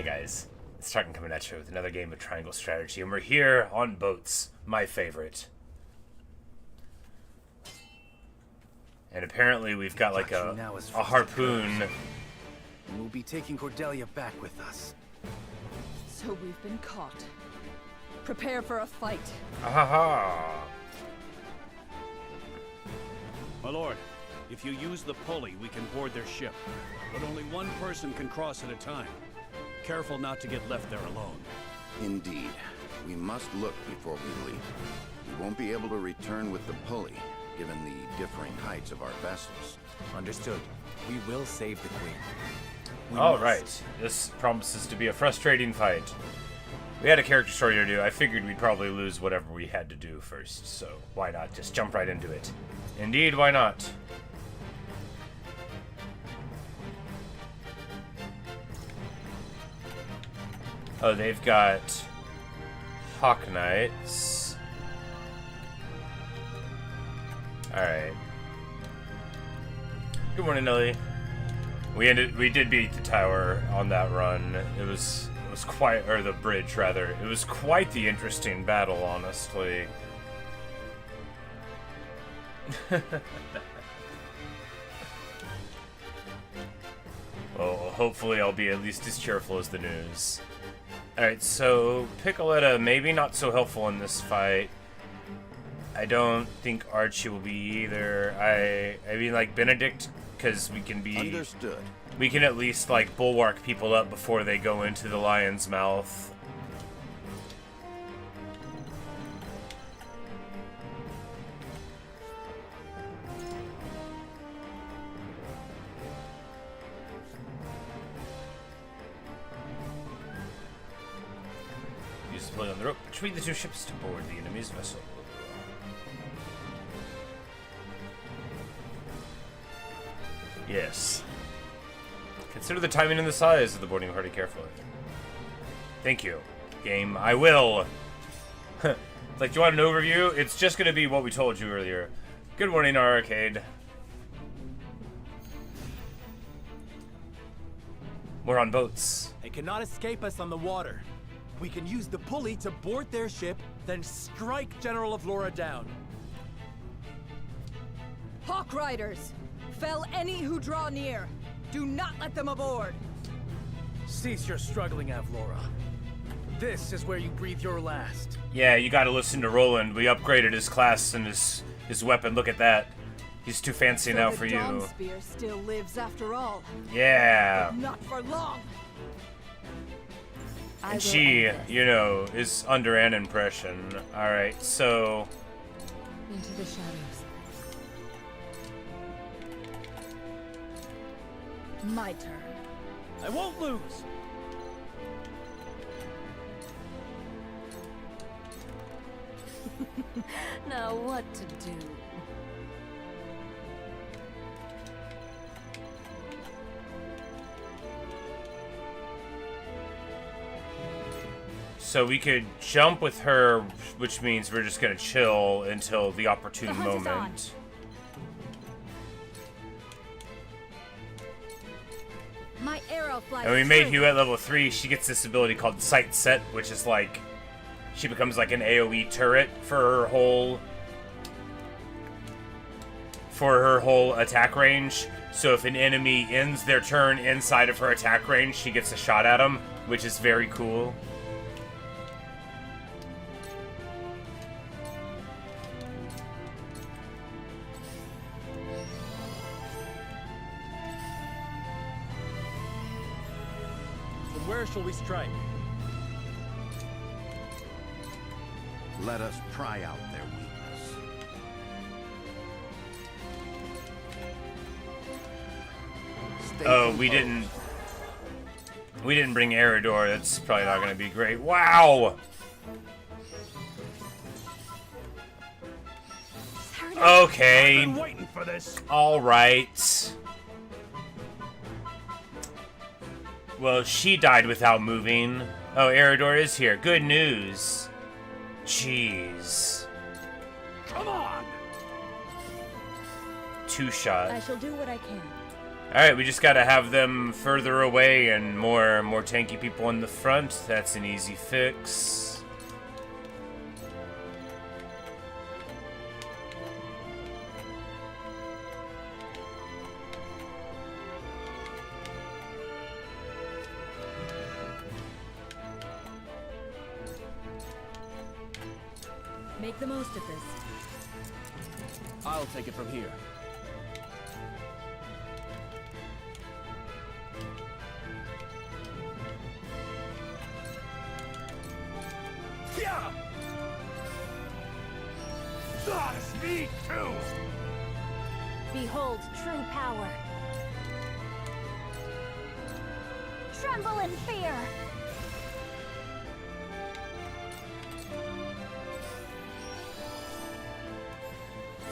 Hey guys, it's Tarkin coming at you with another game of Triangle Strategy, and we're here on boats, my favorite. And apparently we've got like a harpoon. And we'll be taking Cordelia back with us. So we've been caught. Prepare for a fight. Ahaha! My lord, if you use the pulley, we can board their ship. But only one person can cross at a time. Careful not to get left there alone. Indeed. We must look before we leave. We won't be able to return with the pulley, given the differing heights of our vessels. Understood. We will save the Queen. Alright, this promises to be a frustrating fight. We had a character story to do. I figured we'd probably lose whatever we had to do first, so why not just jump right into it? Indeed, why not? Oh, they've got Hawk Knights. Alright. Good morning, Nelly. We did beat the tower on that run. It was quite, or the bridge rather. It was quite the interesting battle, honestly. Well, hopefully I'll be at least as cheerful as the news. Alright, so Piccoletta maybe not so helpful in this fight. I don't think Archie will be either. I mean, like Benedict, because we can be... Understood. We can at least, like, bulwark people up before they go into the lion's mouth. Use the pulley on the rope between the two ships to board the enemy's vessel. Yes. Consider the timing and the size of the boarding party carefully. Thank you, game. I will. Like, do you want an overview? It's just going to be what we told you earlier. Good morning, our arcade. We're on boats. They cannot escape us on the water. We can use the pulley to board their ship, then strike General of Laura down. Hawk Riders! Fell any who draw near. Do not let them aboard. Cease your struggling, Avlora. This is where you breathe your last. Yeah, you gotta listen to Roland. We upgraded his class and his weapon. Look at that. He's too fancy now for you. The Dawn Spear still lives after all. Yeah. But not for long. And she, you know, is under an impression. Alright, so... Into the shadows. My turn. I won't lose. Now what to do? So we could jump with her, which means we're just gonna chill until the opportune moment. My arrow flies. And we made Hugh at level 3. She gets this ability called Sight Set, which is like she becomes like an AoE turret for her whole attack range. So if an enemy ends their turn inside of her attack range, she gets a shot at them, which is very cool. Where shall we strike? Let us pry out their weakness. Oh, we didn't bring Eridor. That's probably not going to be great. Wow! Okay. I've been waiting for this. All right. Well, she died without moving. Oh, Eridor is here. Good news. Jeez. Come on. Two shot. I shall do what I can. Alright, we just gotta have them further away and more tanky people in the front. That's an easy fix. Make the most of this. I'll take it from here. Yeah! Gosh, me too! Behold true power. Tremble in fear.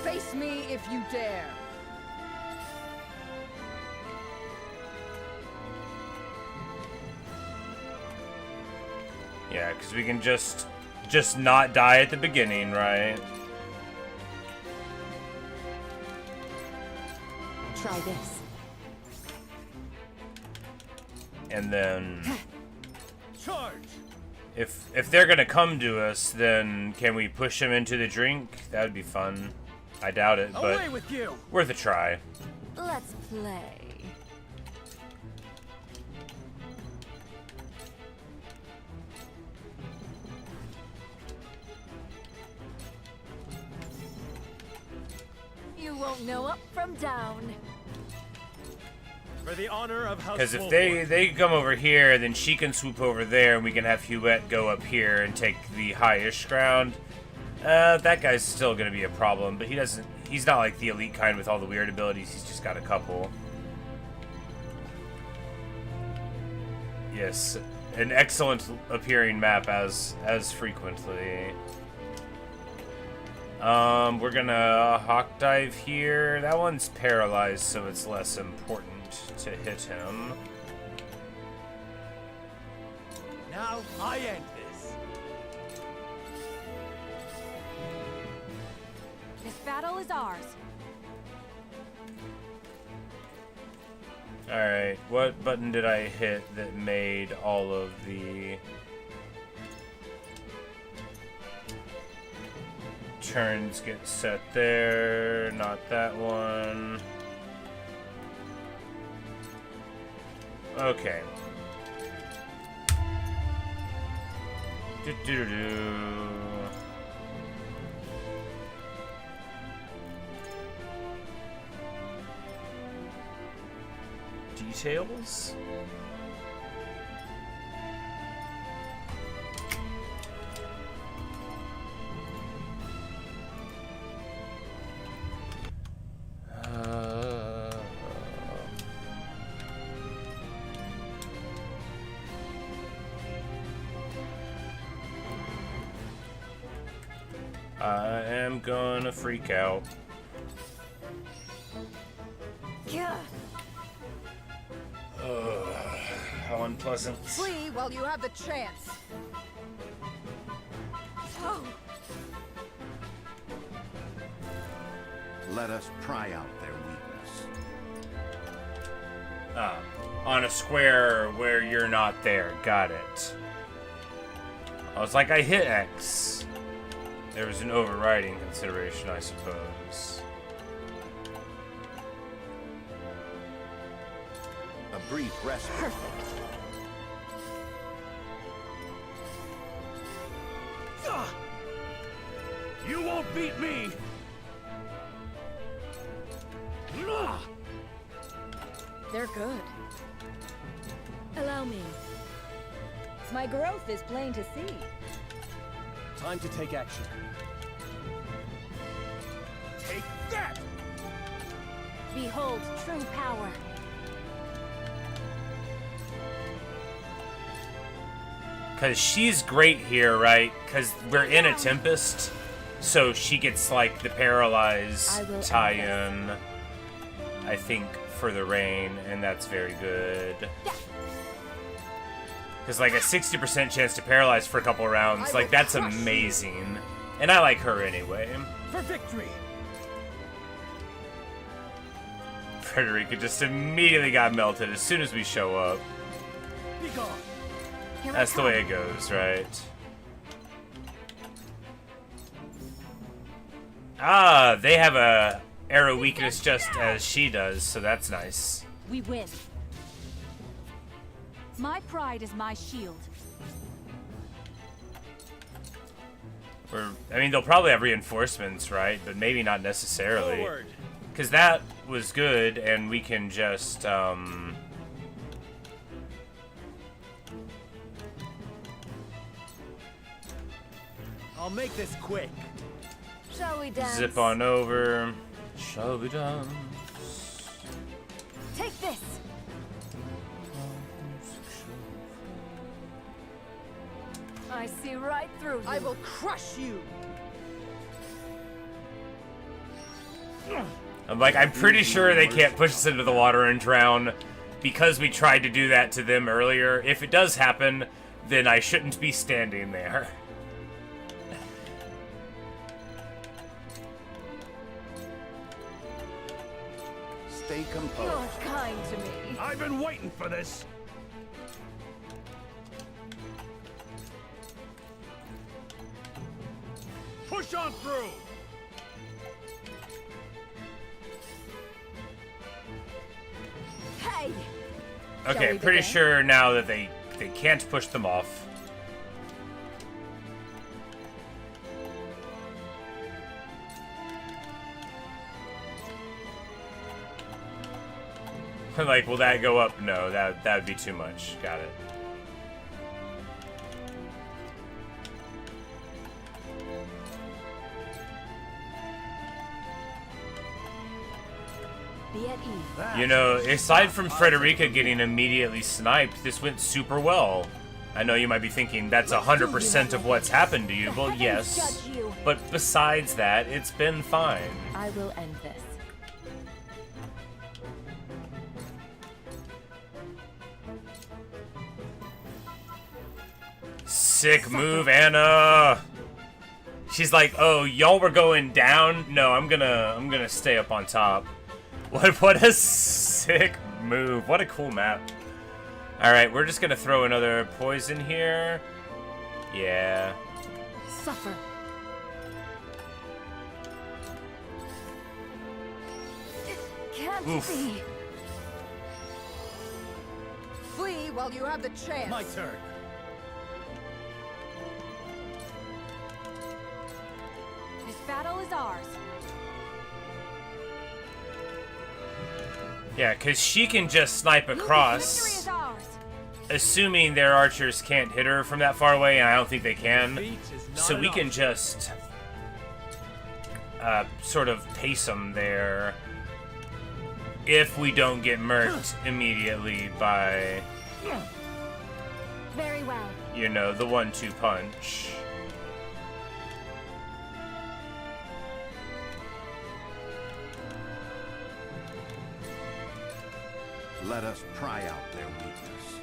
Face me if you dare. Yeah, because we can just not die at the beginning, right? Try this. And then Charge! if they're gonna come to us, then can we push them into the drink? That would be fun. I doubt it, but Away with you! worth a try. Let's play. You won't know up from down. For the honor of House Because if Wolfwood. they come over here, then she can swoop over there, and we can have Huette go up here and take the highish ground. That guy's still gonna be a problem, but he's not like the elite kind with all the weird abilities, he's just got a couple. Yes, an excellent appearing map as frequently. We're gonna hawk dive here. That one's paralyzed, so it's less important to hit him. Now I end this. This battle is ours. Alright, what button did I hit that made all of the turns get set there? Not that one. Okay. Do-do-do-do. Details? I am gonna freak out. Yeah. How unpleasant. Flee while you have the chance. Oh, Let us pry out their weakness. On a square where you're not there. Got it. I was like, I hit X. There was an overriding consideration, I suppose. A brief respite. You won't beat me! they're good. Allow me. My growth is plain to see. Time to take action. Take that! Behold true power. Because she's great here, right? Because we're in a Tempest, so she gets, like, the Paralyze I will tie-in, I think, for the rain, and that's very good. Because, like, a 60% chance to Paralyze for a couple rounds, like, that's amazing. And I like her anyway. For victory! Frederica just immediately got melted as soon as we show up. Be gone. Here I That's the come. way it goes, right? Ah, they have a arrow weakness just as she does, so that's nice. We win. My pride is my shield. I mean, they'll probably have reinforcements, right? But maybe not necessarily. Forward. Because that was good, and we can just, I'll make this quick. Shall we dance? zip on over. Shall we dance? Take this. I see right through you. I will crush you. I'm pretty sure they can't push us into the water and drown because we tried to do that to them earlier. If it does happen, then I shouldn't be standing there. Stay composed. You're kind to me. I've been waiting for this. Push on through. Hey! Okay, we I'm pretty begin? sure now that they can't push them off. Like, will that go up? No, that would be too much. Got it. Be at ease. You know, aside from Frederica getting immediately sniped, this went super well. I know you might be thinking that's 100% of what's happened to you. Well, yes. Judge you. But besides that, it's been fine. I will end this. Sick move, Anna. She's like, "Oh, y'all were going down? No, I'm gonna stay up on top." What a sick move. What a cool map. All right, we're just gonna throw another poison here. Yeah. Suffer. It can't Oof. be. Flee while you have the chance. My turn. This battle is ours. Yeah, because she can just snipe Victory across, is ours. assuming their archers can't hit her from that far away, and I don't think they can. Beach is not So we an can option. just sort of pace them there if we don't get murked immediately by, Very well. you know, the 1-2 punch. Let us pry out their weakness.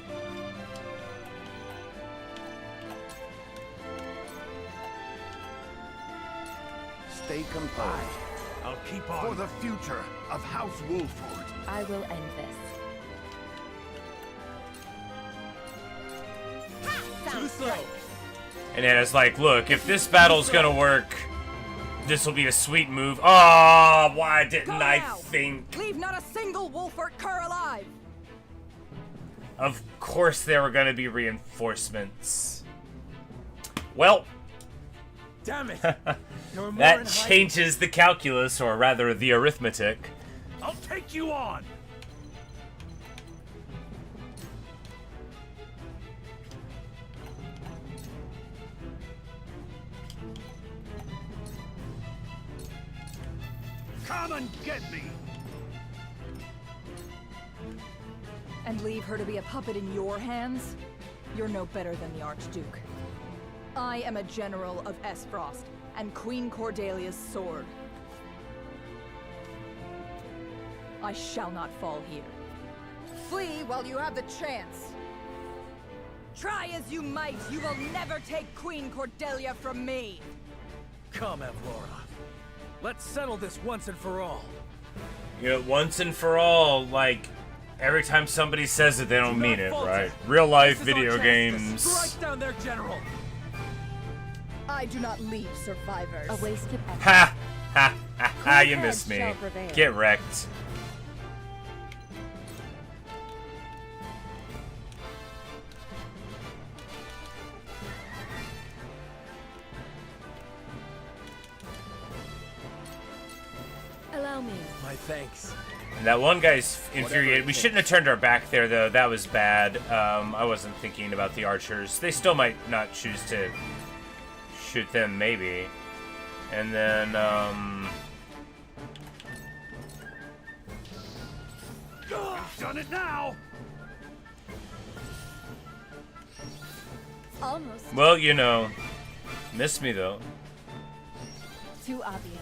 Stay composed. I'll keep For on. the future of House Wolford. I will end this. Too slow. And Anna's like, "Look, if this battle's gonna work, this will be a sweet move." Oh, why didn't Go I now. think? Leave not a single Wolfert cur alive. Of course there were gonna be reinforcements. Well, Damn it. You're more that in height. changes the calculus, or rather the arithmetic. I'll take you on. Come and get me. And leave her to be a puppet in your hands? You're no better than the Archduke. I am a general of Esfrost, and Queen Cordelia's sword. I shall not fall here. Flee while you have the chance. Try as you might, you will never take Queen Cordelia from me. Come, Evlora. Let's settle this once and for all. You know, once and for all, like, every time somebody says it, they don't mean it, right? Real life This is our video chance to games. Strike down their general. I do not leave survivors. A wasted effort. Ha! Ha! Ha! Ha! You Cool missed heads me. shall prevail. Get wrecked. Allow me. My thanks. And that one guy's infuriated. We shouldn't have turned our back there, though. That was bad. I wasn't thinking about the archers. They still might not choose to shoot them, maybe. And then, Done it now! Almost. well, you know, missed me, though. Too obvious.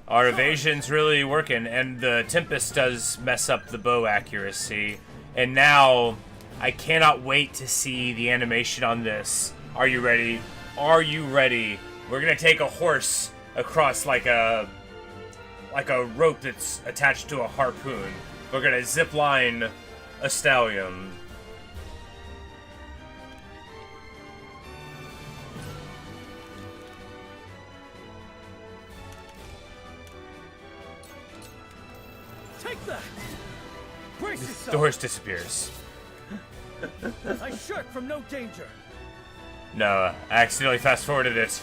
Our evasion's really working, and the Tempest does mess up the bow accuracy. And now, I cannot wait to see the animation on this. Are you ready? Are you ready? We're gonna take a horse across like a rope that's attached to a harpoon. We're gonna zip line a stallion. Take that. Brace The yourself. horse disappears. I shirk from no danger. No, I accidentally fast forwarded it.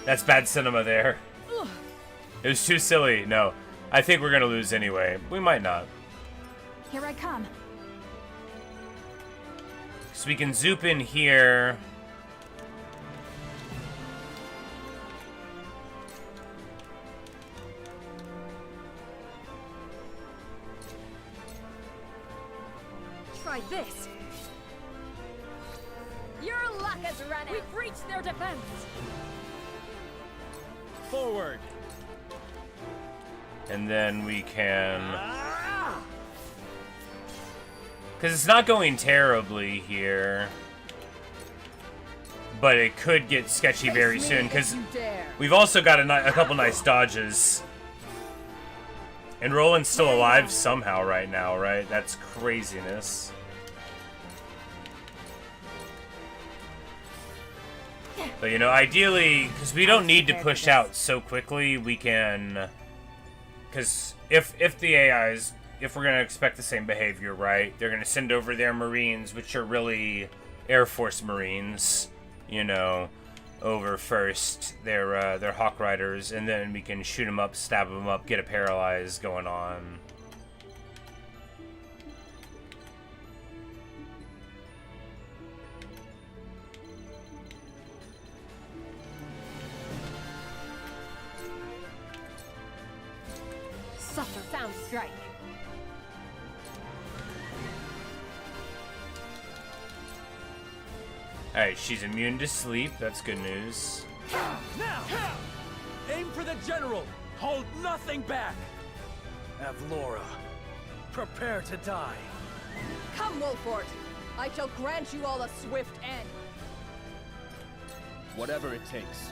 That's bad cinema there. It was too silly. No, I think we're gonna lose anyway. We might not. Here I come. So we can zoop in here. Try this. Your luck has run out. We've reached their defense. Forward. And then we can... Because it's not going terribly here. But it could get sketchy very Face me soon, if because you dare. we've also got a couple nice dodges. And Roland's still alive somehow right now, right? That's craziness. But, you know, ideally, because we don't need to push out so quickly, we can... Because if the AIs, if we're going to expect the same behavior, right, they're going to send over their Marines, which are really Air Force Marines, you know, over first. They're Hawk Riders, and then we can shoot them up, stab them up, get a paralyze going on. Suffer. Sound strike. Alright, she's immune to sleep. That's good news. Now. Aim for the general. Hold nothing back. Avlora, prepare to die. Come, Wolfort. I shall grant you all a swift end. Whatever it takes.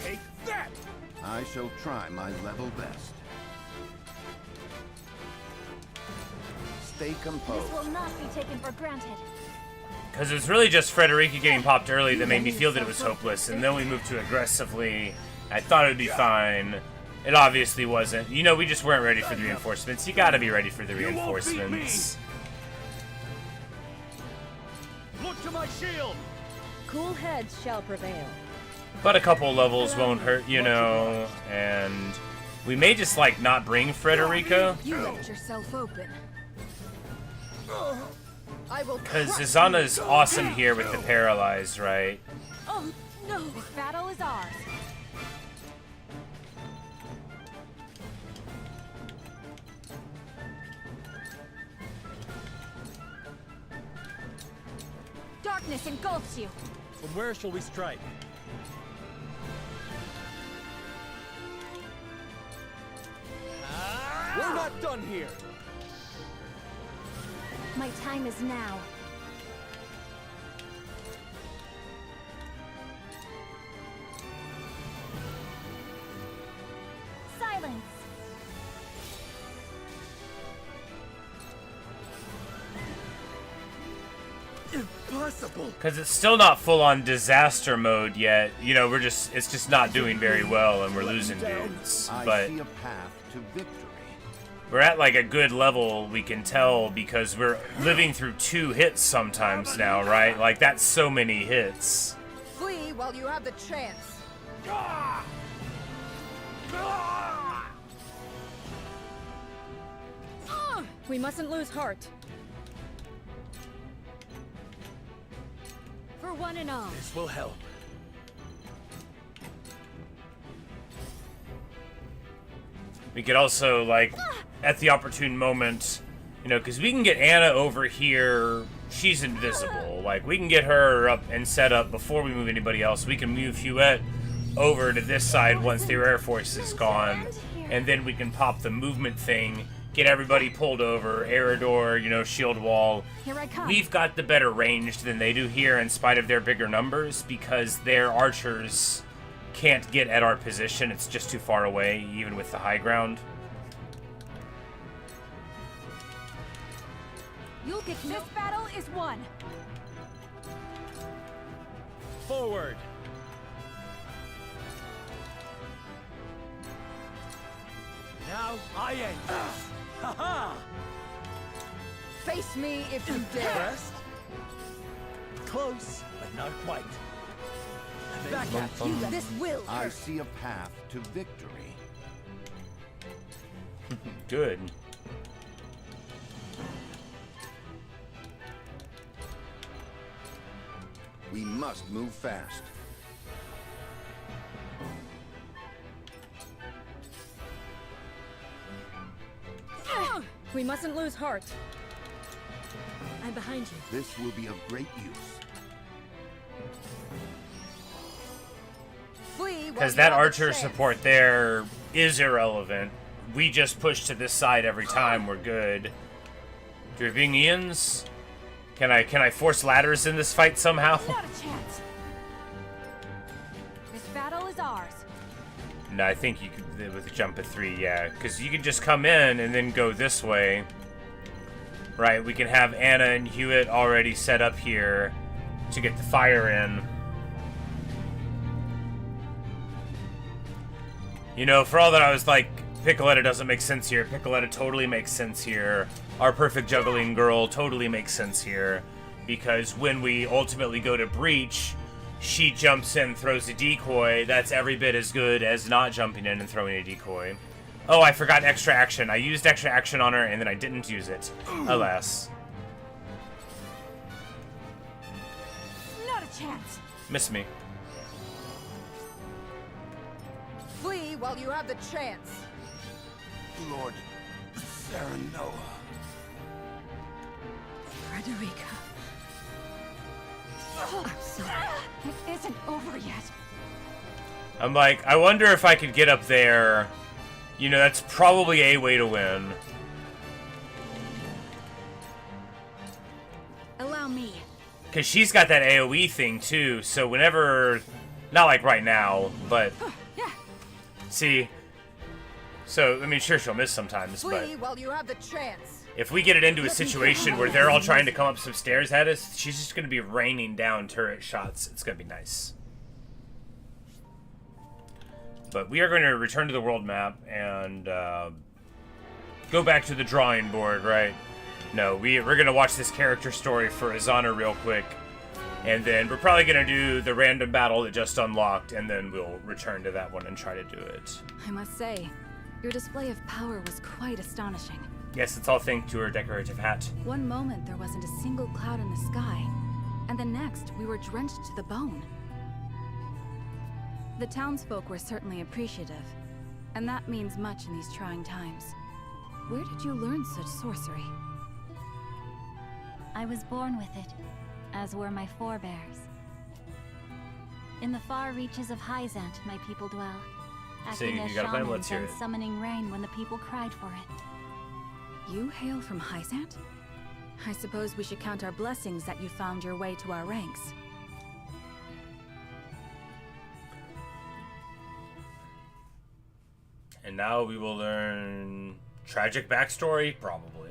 Take that. I shall try my level best. Stay This composed. will not be taken for granted. Because it was really just Frederica getting popped early that made me feel that it was hopeless, and then we moved too aggressively. I thought it would be fine. It obviously wasn't. You know, we just weren't ready for the reinforcements. You gotta be ready for the You won't beat me. reinforcements. Look to my shield! Cool heads shall prevail. But a couple levels won't hurt, you know, and we may just, like, not bring Frederica. You left yourself open. I will Because crush Zana's awesome here with the paralyzed, right? Oh, no. This battle is ours. Darkness engulfs you. From where shall we strike? We're not done here. My time is now. Silence. Impossible! Because it's still not full-on disaster mode yet. You know, it's just not doing very well, and we're losing dudes. I But see a path to victory. we're at like a good level, we can tell, because we're living through 2 hits sometimes now, right? Like, that's so many hits. Flee while you have the chance. We mustn't lose heart. For one and all. This will help. We could also, like, at the opportune moment, you know, because we can get Anna over here. She's invisible. Like, we can get her up and set up before we move anybody else. We can move Huette over to this side once their Air Force is gone. And then we can pop the movement thing, get everybody pulled over, Eridor, you know, shield wall. Here I come. We've got the better range than they do here in spite of their bigger numbers because their archers can't get at our position. It's just too far away, even with the high ground. You'll get this battle is won. Forward. Now I end this. Ha-ha! Face me if you dare. Pressed. Close, but not quite. Back at You, this will I hurt. see a path to victory. Good. We must move fast. We mustn't lose heart. I'm behind you. This will be of great use. Flee while Because you that have the archer chance. support there is irrelevant. We just push to this side every time. We're good. Dravingians? Can I force ladders in this fight somehow? Not a chance. This battle is ours. No, I think you could with a jump at 3, yeah. Because you can just come in and then go this way. Right, we can have Anna and Hewitt already set up here to get the fire in. You know, for all that I was like, Piccoletta doesn't make sense here. Piccoletta totally makes sense here. Our perfect juggling girl totally makes sense here. Because when we ultimately go to breach, she jumps in, throws a decoy. That's every bit as good as not jumping in and throwing a decoy. Oh, I forgot extra action. I used extra action on her and then I didn't use it. Alas. Not a chance. Miss me. Flee while you have the chance. Lord Serenoa. Frederica. I'm sorry. It isn't over yet. I'm like, I wonder if I could get up there. You know, that's probably a way to win. Allow me. Because she's got that AoE thing, too. So whenever... Not like right now, but... Yeah. See? So, I mean, sure, she'll miss sometimes, but... Flee while you have the chance. If we get it into a situation where they're all trying to come up some stairs at us, she's just going to be raining down turret shots. It's going to be nice. But we are going to return to the world map and go back to the drawing board, right? No, we're going to watch this character story for Azana real quick. And then we're probably going to do the random battle that just unlocked, and then we'll return to that one and try to do it. I must say, your display of power was quite astonishing. Yes, it's all thanks to her decorative hat. One moment there wasn't a single cloud in the sky, and the next we were drenched to the bone. The townsfolk were certainly appreciative, and that means much in these trying times. Where did you learn such sorcery? I was born with it, as were my forebears. In the far reaches of Hyzante, my people dwell, acting as you got a plan? shamans Let's hear and it. summoning rain when the people cried for it. You hail from Hyzante? I suppose we should count our blessings that you found your way to our ranks. And now we will learn tragic backstory, probably.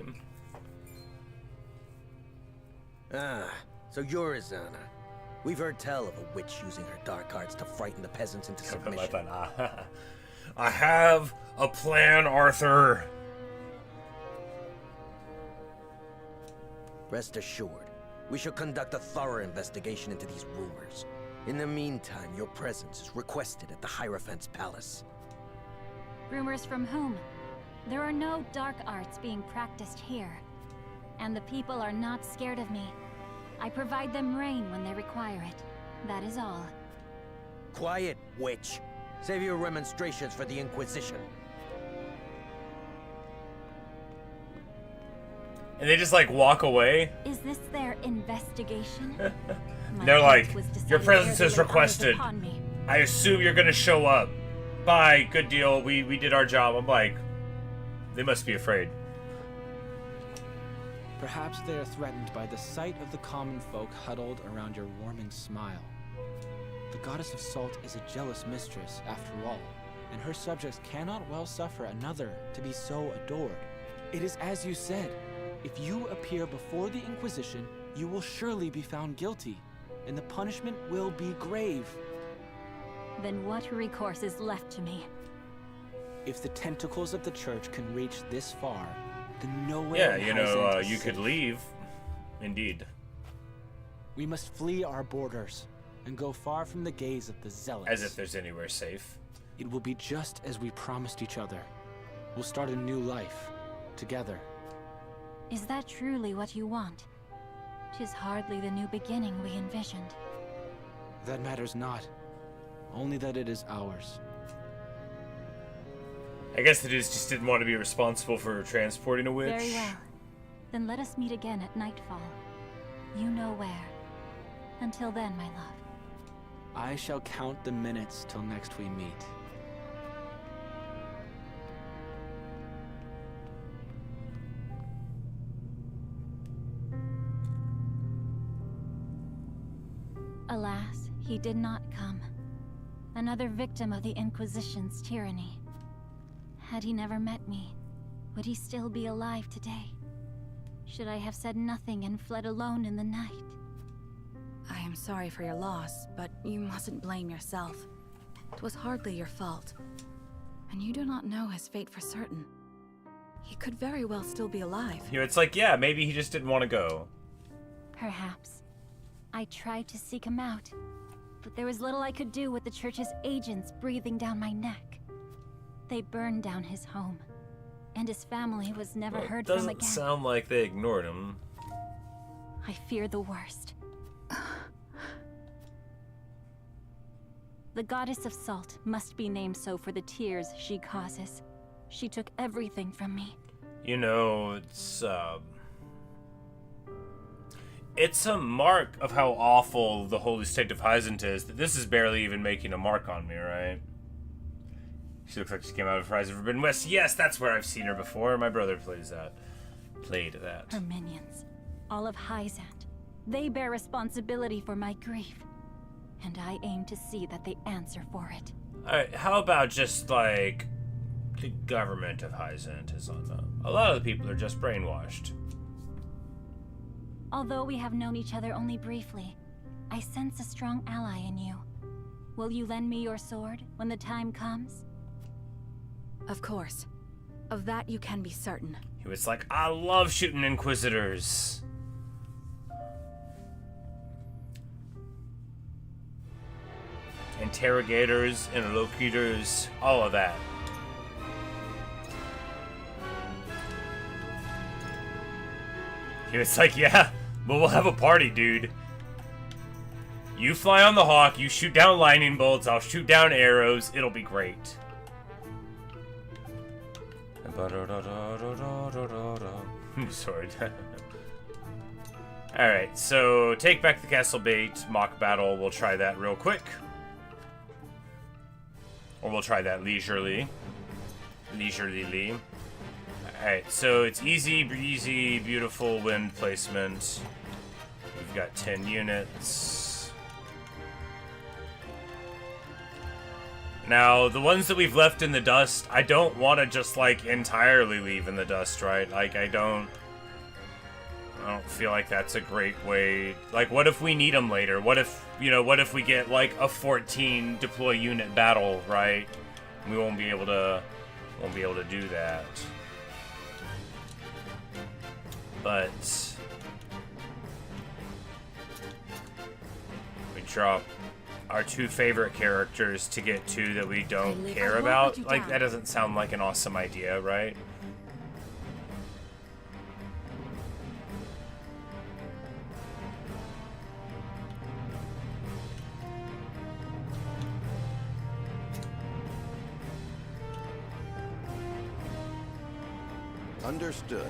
Ah, so you're Izana. We've heard tell of a witch using her dark arts to frighten the peasants into submission. I have a plan, Arthur. Rest assured, we shall conduct a thorough investigation into these rumors. In the meantime, your presence is requested at the Hierophant's palace. Rumors from whom? There are no dark arts being practiced here. And the people are not scared of me. I provide them rain when they require it. That is all. Quiet, witch! Save your remonstrations for the Inquisition. And they just like walk away. Is this their investigation? They're like, was decided your presence ere is they laid eyes requested. upon me. I assume you're gonna show up. Bye, good deal. We did our job. I'm like, they must be afraid. Perhaps they are threatened by the sight of the common folk huddled around your warming smile. The goddess of salt is a jealous mistress, after all, and her subjects cannot well suffer another to be so adored. It is as you said. If you appear before the Inquisition, you will surely be found guilty, and the punishment will be grave. Then what recourse is left to me? If the tentacles of the church can reach this far, then nowhere Yeah, in you know, Hyzante is you could safe. leave. Indeed. We must flee our borders and go far from the gaze of the zealots. As if there's anywhere safe. It will be just as we promised each other. We'll start a new life, together. Is that truly what you want? 'Tis hardly the new beginning we envisioned. That matters not. Only that it is ours. I guess the dudes just didn't want to be responsible for transporting a witch. Very well. Then let us meet again at nightfall. You know where. Until then, my love. I shall count the minutes till next we meet. Alas, he did not come. Another victim of the Inquisition's tyranny. Had he never met me, would he still be alive today? Should I have said nothing and fled alone in the night? I am sorry for your loss, but you mustn't blame yourself. It was hardly your fault. And you do not know his fate for certain. He could very well still be alive. You know, it's like, yeah, maybe he just didn't want to go. Perhaps. I tried to seek him out, but there was little I could do with the church's agents breathing down my neck. They burned down his home, and his family was never Well, heard from doesn't again. sound like they ignored him. I fear the worst. The goddess of salt must be named so for the tears she causes. She took everything from me. You know, it's a mark of how awful the Holy State of Hyzante is that this is barely even making a mark on me, right? She looks like she came out of Horizon Forbidden West. Yes, that's where I've seen her before. My brother plays that. Played that. Her minions, all of Hyzante, they bear responsibility for my grief. And I aim to see that they answer for it. Alright, how about just, like, the government of Hyzante is on them? A lot of the people are just brainwashed. Although we have known each other only briefly, I sense a strong ally in you. Will you lend me your sword when the time comes? Of course. Of that you can be certain. He was like, I love shooting Inquisitors. Interrogators, interlocutors, all of that. He was like, yeah, but we'll have a party, dude. You fly on the hawk, you shoot down lightning bolts, I'll shoot down arrows, it'll be great. Sword. Alright, so take back the castle bait, mock battle, we'll try that real quick. Or we'll try that leisurely. Leisurely. Alright, so it's easy, breezy, beautiful wind placement. We've got 10 units. Now, the ones that we've left in the dust, I don't want to just, like, entirely leave in the dust, right? Like, I don't feel like that's a great way. Like, what if we need them later? What if, you know, what if we get, like, a 14 deploy unit battle, right? We won't be able to do that. But we drop our 2 favorite characters to get 2 that we don't care about. Like, that doesn't sound like an awesome idea, right? Understood.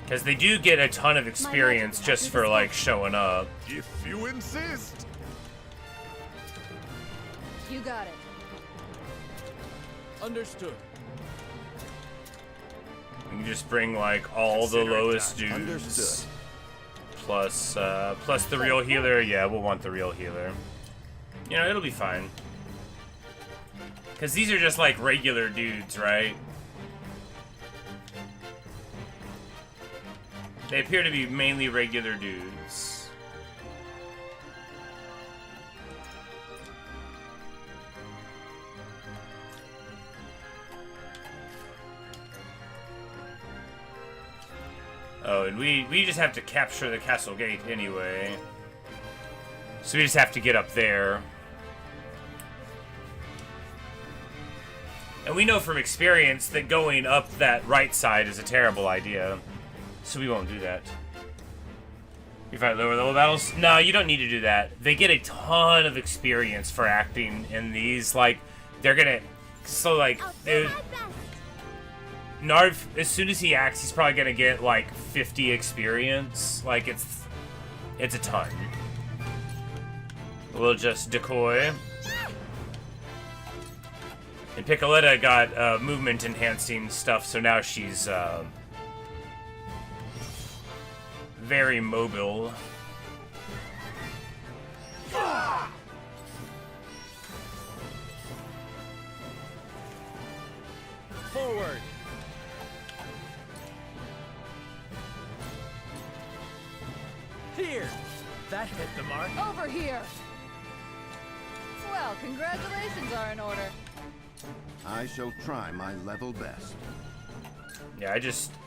Because they do get a ton of experience just for, like, showing up. If you insist. You got it. Understood. You can just bring, like, all the lowest dudes. Understood. Plus the real healer. Yeah, we'll want the real healer. You know, it'll be fine. Because these are just, like, regular dudes, right? They appear to be mainly regular dudes. Oh, and we just have to capture the castle gate anyway. So we just have to get up there. And we know from experience that going up that right side is a terrible idea. So we won't do that. You fight lower level battles? No, you don't need to do that. They get a ton of experience for acting in these. Like, they're gonna... So, like... Narv, as soon as he acts, he's probably gonna get, like, 50 experience. Like, it's a ton. We'll just decoy. And Piccoletta got movement enhancing stuff, so now she's very mobile. Forward. Here. That hit the mark. Over here. Well, congratulations are in order. I shall try my level best. Yeah,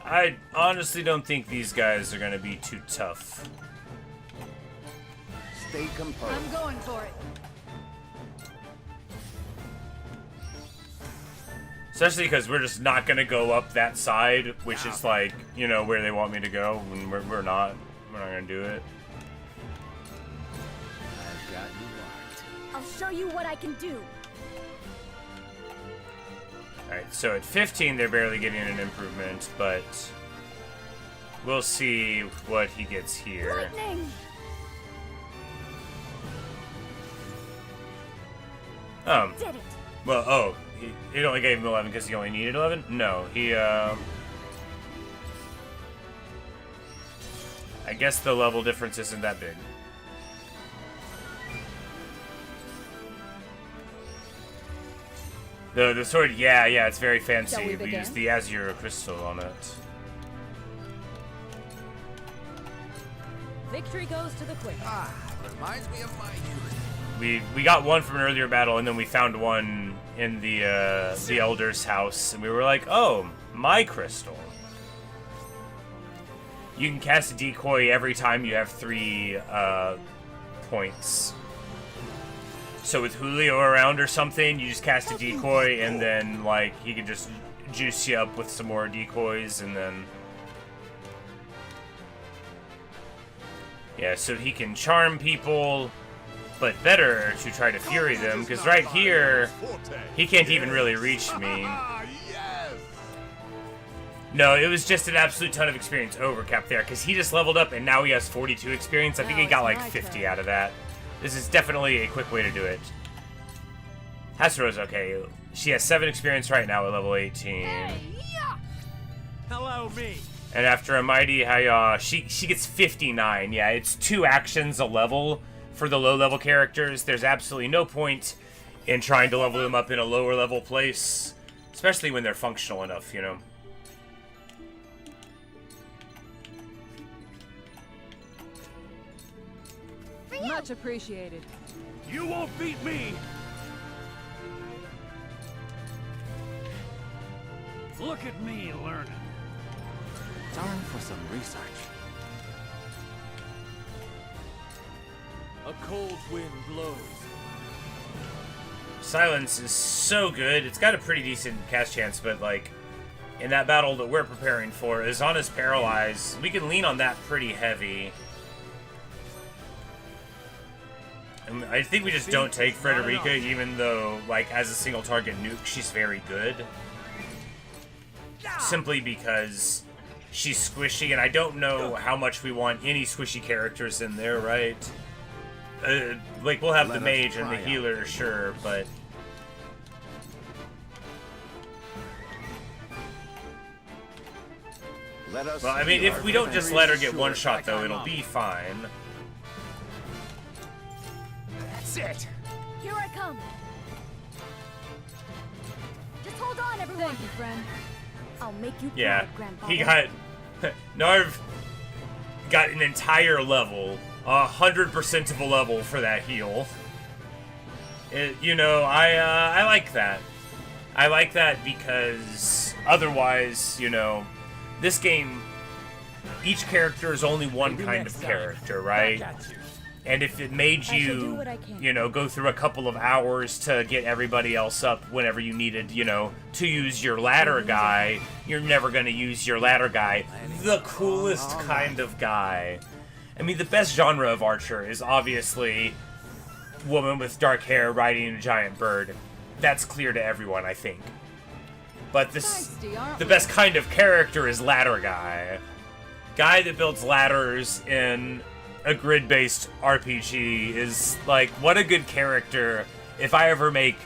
I honestly don't think these guys are gonna be too tough. Stay composed. I'm going for it. Especially because we're just not gonna go up that side, which is like, you know, where they want me to go, and we're not gonna do it. I've got you locked. I'll show you what I can do. Alright, so at 15 they're barely getting an improvement, but we'll see what he gets here. Lightning! Did it. Well, oh, it only gave him 11 because he only needed 11? No, he, I guess the level difference isn't that big. The sword, yeah, it's very fancy. We use the azure crystal on it. Victory goes to the quick. Reminds me of my youth. We got one from an earlier battle, and then we found one in the Elder's house, and we were like, oh, my crystal. You can cast a decoy every time you have 3 points. So with Julio around or something, you just cast a decoy, and then, like, he can just juice you up with some more decoys, and then... Yeah, so he can charm people, but better to try to fury them, because right here, he can't even really reach me. No, it was just an absolute ton of experience overcap there, because he just leveled up and now he has 42 experience. I think he got like 50 out of that. This is definitely a quick way to do it. Hasaro's okay. She has 7 experience right now at level 18. Hello, me. And after a mighty Haya, she gets 59. Yeah, it's 2 actions a level for the low-level characters. There's absolutely no point in trying to level them up in a lower-level place, especially when they're functional enough, you know. Much appreciated. You won't beat me! Look at me learning. Time for some research. A cold wind blows. Silence is so good. It's got a pretty decent cast chance, but like in that battle that we're preparing for, Azana's paralyzed. We can lean on that pretty heavy. And I think we just don't take Frederica, even though, like, as a single target nuke, she's very good. Simply because she's squishy, and I don't know how much we want any squishy characters in there, right? Like, we'll have the mage and the healer, sure, but... Well, I mean, if we don't just let her get one shot, though, it'll be fine. That's it. Here I come. Just hold on, everyone. Thank you, friend. I'll make you proud, Yeah, Grandfather. he got... Narv got an entire level, 100% of a level for that heal. You know, I like that. I like that because otherwise, you know, this game, each character is only one kind of character, right? And if it made you, you know, go through a couple of hours to get everybody else up whenever you needed, you know, to use your ladder guy, you're never going to use your ladder guy, the coolest kind of guy. I mean, the best genre of archer is obviously woman with dark hair riding a giant bird. That's clear to everyone, I think. But this, the best kind of character is ladder guy. Guy that builds ladders in a grid-based RPG is, like, what a good character. If I ever make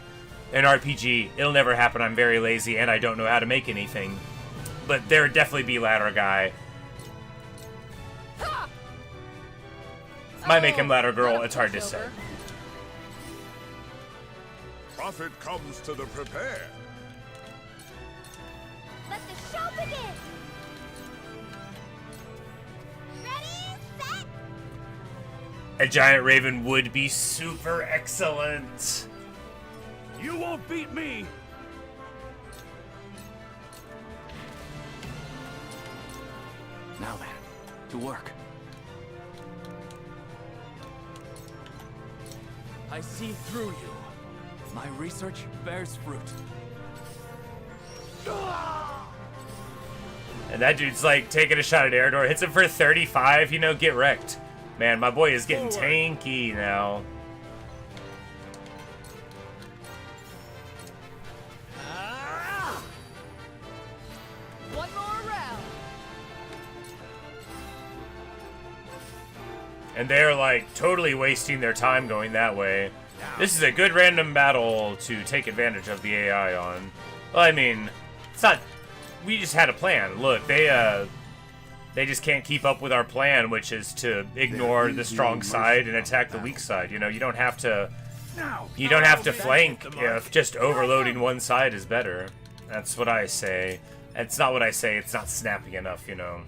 an RPG, it'll never happen. I'm very lazy and I don't know how to make anything. But there would definitely be ladder guy. Might make him ladder girl, it's hard to say. Profit comes to the prepared. Let the show begin! Ready, set! A giant raven would be super excellent. You won't beat me! Now then, to work. I see through you. My research bears fruit. And that dude's like taking a shot at Eridor, hits him for 35, you know, get wrecked. Man, my boy is getting tanky now. One more round. And they're like totally wasting their time going that way. This is a good random battle to take advantage of the AI on. Well, I mean, it's not... We just had a plan. Look, they just can't keep up with our plan, which is to ignore the strong side and attack the weak side. You know, you don't have to... You don't have to flank if just overloading one side is better. That's what I say. It's not what I say, it's not snappy enough, you know.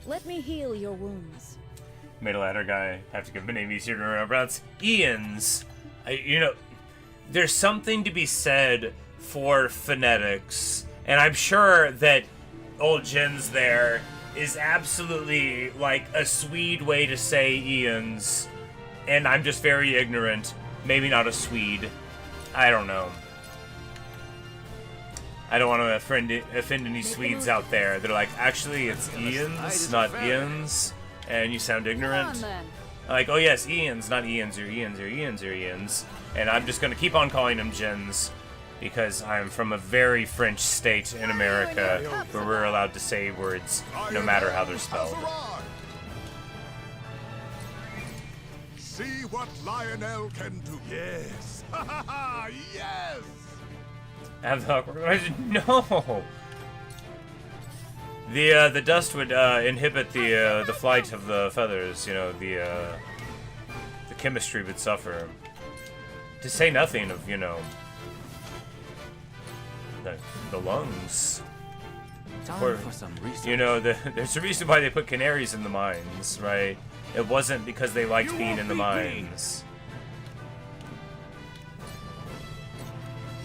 Let me heal your wounds. Made a ladder guy have to give him a name easier to remember. That's Ian's. You know, there's something to be said for phonetics, and I'm sure that old Jen's there is absolutely like a Swede way to say Ian's, and I'm just very ignorant. Maybe not a Swede. I don't know. I don't want to offend any Swedes out there. They're like, actually, it's Ian's, not Ian's. And you sound ignorant. Like, oh yes, Ian's, not Ian's or Ian's or Ian's or Ian's. And I'm just gonna keep on calling them Jens. because I'm from a very French state in America where we're allowed to say words no matter how they're spelled. See what Lionel can do. Yes. Yes. Have the no. The dust would inhibit the flight of the feathers. You know, the chemistry would suffer. To say nothing of, you know, the lungs. Or, For some research. you know, there's a reason why they put canaries in the mines, right? It wasn't because they liked being in the mines.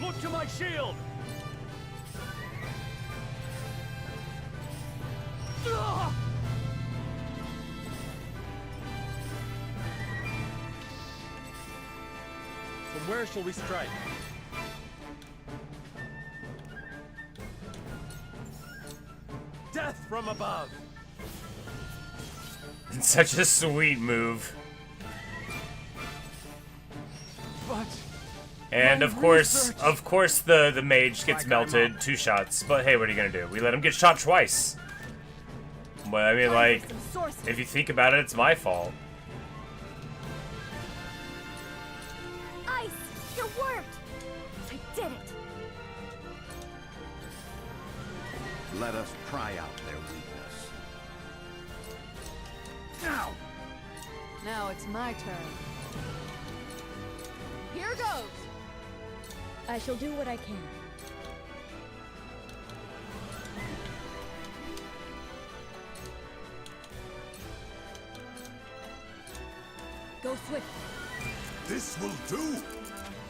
Look to my shield! From where shall we strike? Death from above! It's such a sweet move. But And my of course, research- the mage gets melted 2 shots. But hey, what are you gonna do? We let him get shot twice. But I mean, like, if you think about it, it's my fault. Ice! You worked! I did it! Let us try out their weakness. Now! Now it's my turn. Here goes! I shall do what I can. Go swift. This will do.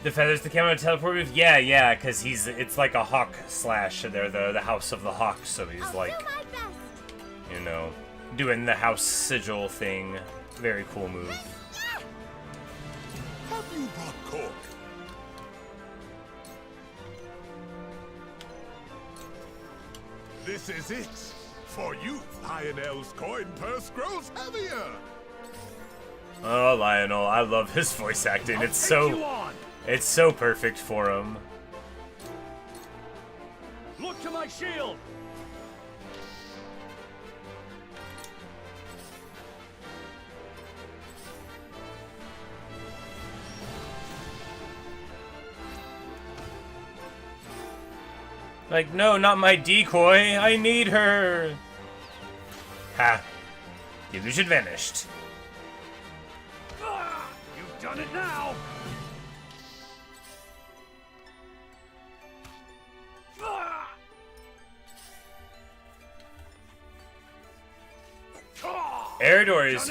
The feathers, the camera teleport with? Yeah, because it's like a hawk slash. They're the House of the Hawk, so he's like, Do my best. you know, doing the house sigil thing. Very cool move. Have you brought cork? This is it. For youth, Lionel's coin purse grows heavier. Oh, Lionel, I love his voice acting. It's so perfect for him. Look to my shield! Like, no, not my decoy. I need her. Ha. The illusion vanished. You've done it now! Eridor is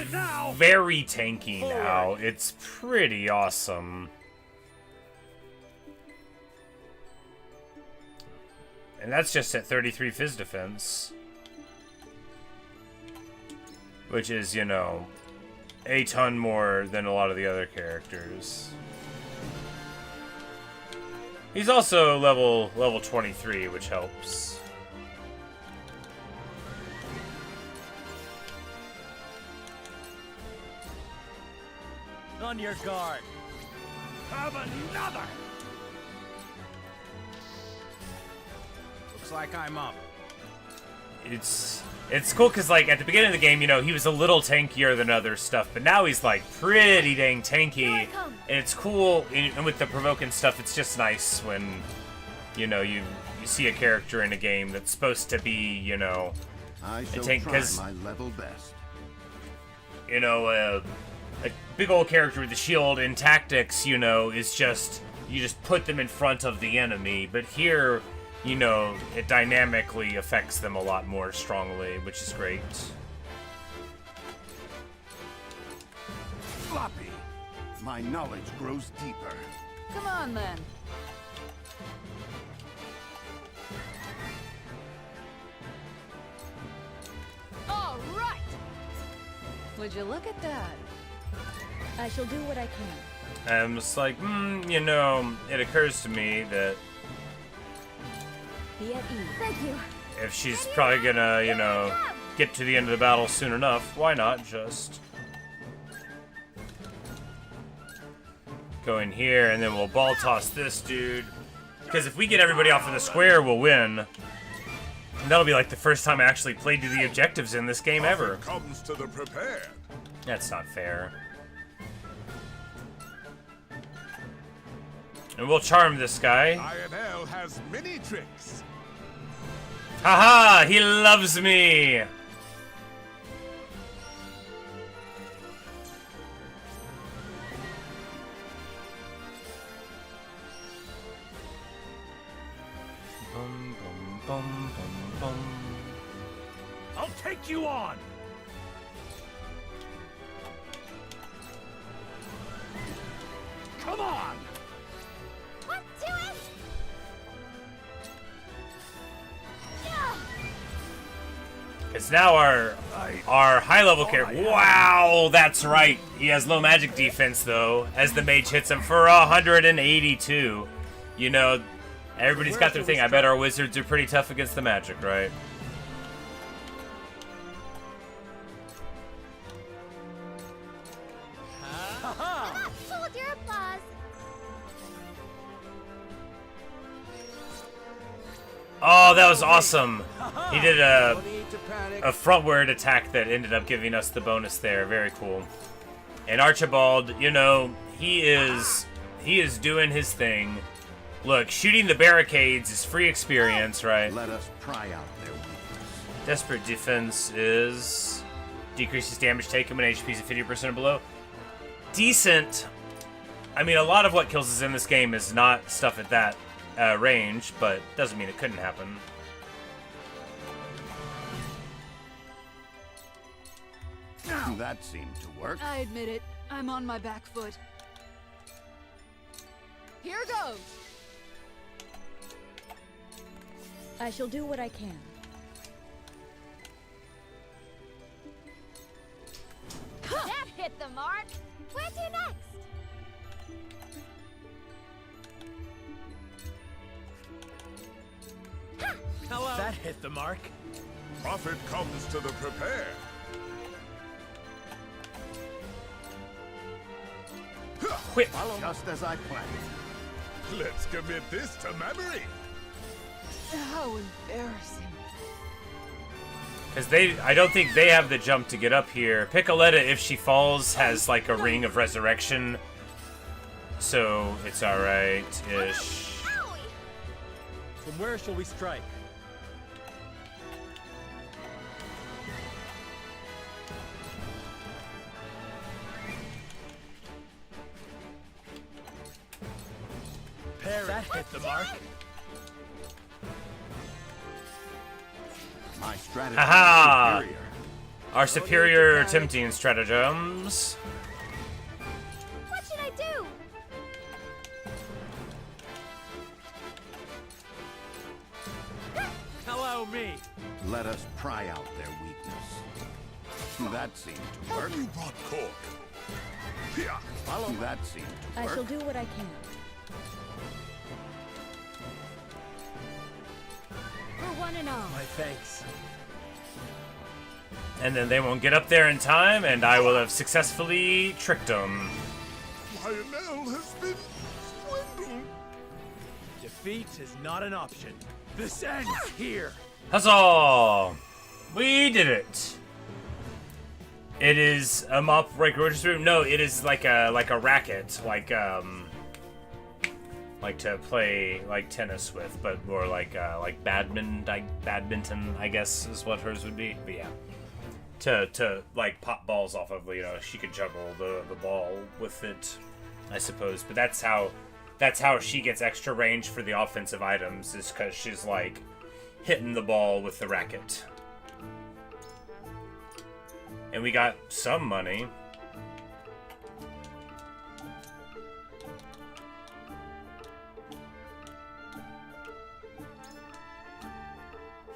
very tanky now. It's pretty awesome. And that's just at 33 Fizz defense. Which is, you know, a ton more than a lot of the other characters. He's also level 23, which helps. On your guard. Have another! Looks like I'm up. It's cool because, like, at the beginning of the game, you know, he was a little tankier than other stuff, but now he's, like, pretty dang tanky. And it's cool, and with the provoking stuff, it's just nice when, you know, you see a character in a game that's supposed to be, you know, I shall tank, try my level best. You know, a big old character with a shield in tactics, you know, is just, you just put them in front of the enemy, but here, you know, it dynamically affects them a lot more strongly, which is great. Floppy! My knowledge grows deeper. Come on, then. All right! Would you look at that? I shall do what I can. I'm just like, you know, it occurs to me that Be at ease. Thank you. if she's probably gonna, you know, get to the end of the battle soon enough, why not just go in here and then we'll ball toss this dude. Because if we get everybody off of the square, we'll win. And that'll be like the first time I actually played to the objectives in this game ever. Comes to the prepared. That's not fair. And we'll charm this guy. Lionel has many tricks. Haha, he loves me. Bum, bum, bum, bum, bum. I'll take you on! Come on! Let's do it! Yeah! It's now our high level character. Wow, that's right. He has low magic defense though, as the mage hits him for 182. You know, everybody's got their thing. I bet our wizards are pretty tough against the magic, right? Hold your applause. Oh, that was awesome. He did a frontward attack that ended up giving us the bonus there. Very cool. And Archibald, you know, he is doing his thing. Look, shooting the barricades is free experience, right? Let us pry out their weakness. Desperate defense is decreases damage taken when HP is 50% or below. Decent. I mean, a lot of what kills us in this game is not stuff at that range, but doesn't mean it couldn't happen. That seemed to work. I admit it. I'm on my back foot. Here goes. I shall do what I can. That hit the mark. Where to next? Hello. That hit the mark. Profit comes to the prepared. Whip. Just as I planned. Let's commit this to memory. How embarrassing. Because I don't think they have the jump to get up here. Piccoletta, if she falls, has like a ring of resurrection. So it's alright-ish. From where shall we strike? That hit the mark. My strategy Haha! is superior. Our superior tempting stratagems. What should I do? Hello, me. Let us pry out their weakness. That seemed to work. Have you brought cork? Here. That seemed to I work. shall do what I can. For one and all. My thanks. And then they won't get up there in time, and I will have successfully tricked them. Lionel has been swindled. Defeat is not an option. This ends here. Huzzah! We did it. It is a mop break register room. No, it is like a racket, like to play like tennis with, but more like badminton, I guess is what hers would be. But yeah, to like pop balls off of. You know, she could juggle the ball with it, I suppose. But that's how she gets extra range for the offensive items, is because she's like hitting the ball with the racket. And we got some money.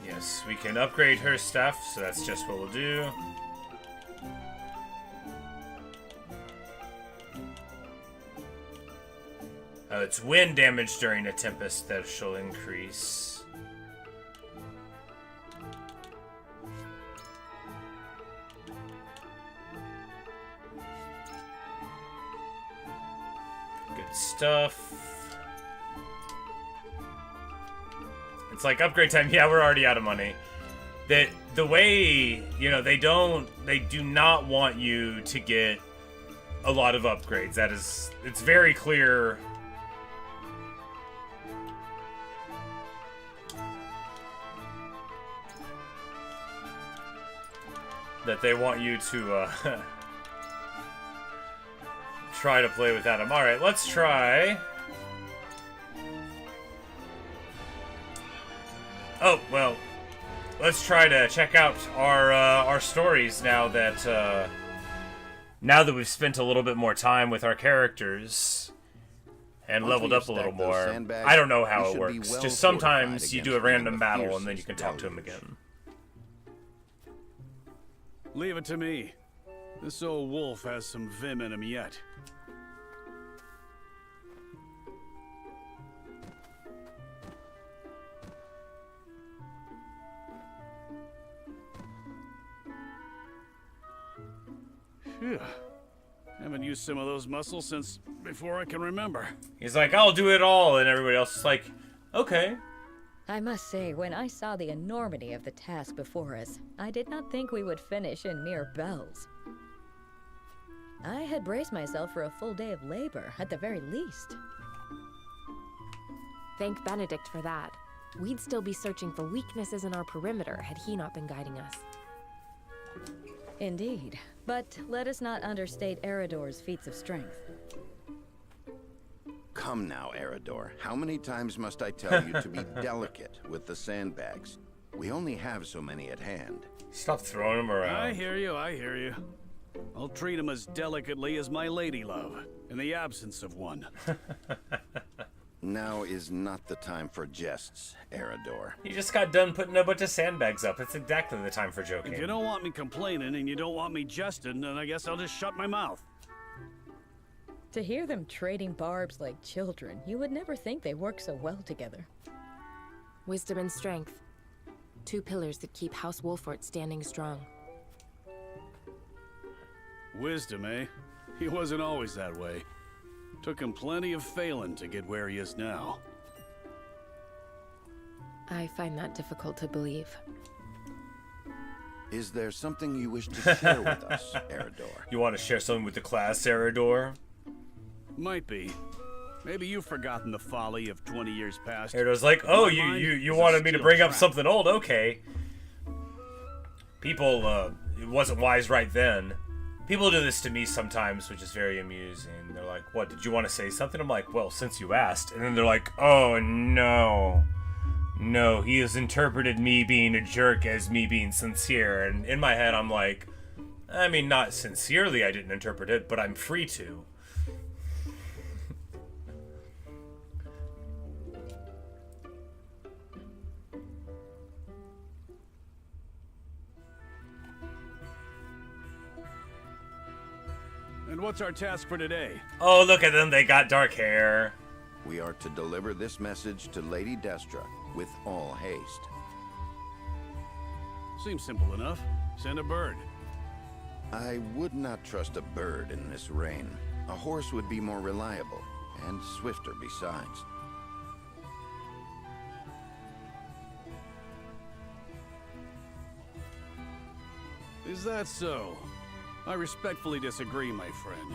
Yes, we can upgrade her stuff, so that's just what we'll do. It's wind damage during a tempest that she'll increase. Good stuff. It's like, upgrade time, yeah, we're already out of money. That the way, you know, they do not want you to get a lot of upgrades. It's very clear. That they want you to, try to play without him. Alright, let's try. Oh, well, let's try to check out our stories now that we've spent a little bit more time with our characters and leveled up a little more. I don't know how it works. Just sometimes you do a random battle and then you can talk to him again. Leave it to me. This old wolf has some vim in him yet. Phew. Haven't used some of those muscles since before I can remember. He's like, I'll do it all, and everybody else is like, okay. I must say, when I saw the enormity of the task before us, I did not think we would finish in mere bells. I had braced myself for a full day of labor, at the very least. Thank Benedict for that. We'd still be searching for weaknesses in our perimeter had he not been guiding us. Indeed. But let us not understate Eridor's feats of strength. Come now, Eridor. How many times must I tell you to be delicate with the sandbags? We only have so many at hand. Stop throwing them around. I hear you, I hear you. I'll treat him as delicately as my lady love, in the absence of one. Now is not the time for jests, Eridor. You just got done putting a bunch of sandbags up. It's exactly the time for joking. If you don't want me complaining and you don't want me jesting, then I guess I'll just shut my mouth. To hear them trading barbs like children, you would never think they work so well together. Wisdom and strength. Two pillars that keep House Wolfort standing strong. Wisdom, eh? He wasn't always that way. Took him plenty of failing to get where he is now. I find that difficult to believe. Is there something you wish to share with us, Eridor? You want to share something with the class, Eridor? Might be. Maybe you've forgotten the folly of 20 years past. Eridor's like, oh, you wanted me to bring up something old? Okay. People, it wasn't wise right then. People do this to me sometimes, which is very amusing. They're like, what, did you want to say something? I'm like, well, since you asked. And then they're like, oh, no. No, he has interpreted me being a jerk as me being sincere. And in my head, I'm like, I mean, not sincerely I didn't interpret it, but I'm free to. And what's our task for today? Oh, look at them. They got dark hair. We are to deliver this message to Lady Destra with all haste. Seems simple enough. Send a bird. I would not trust a bird in this rain. A horse would be more reliable, and swifter besides. Is that so? I respectfully disagree, my friend.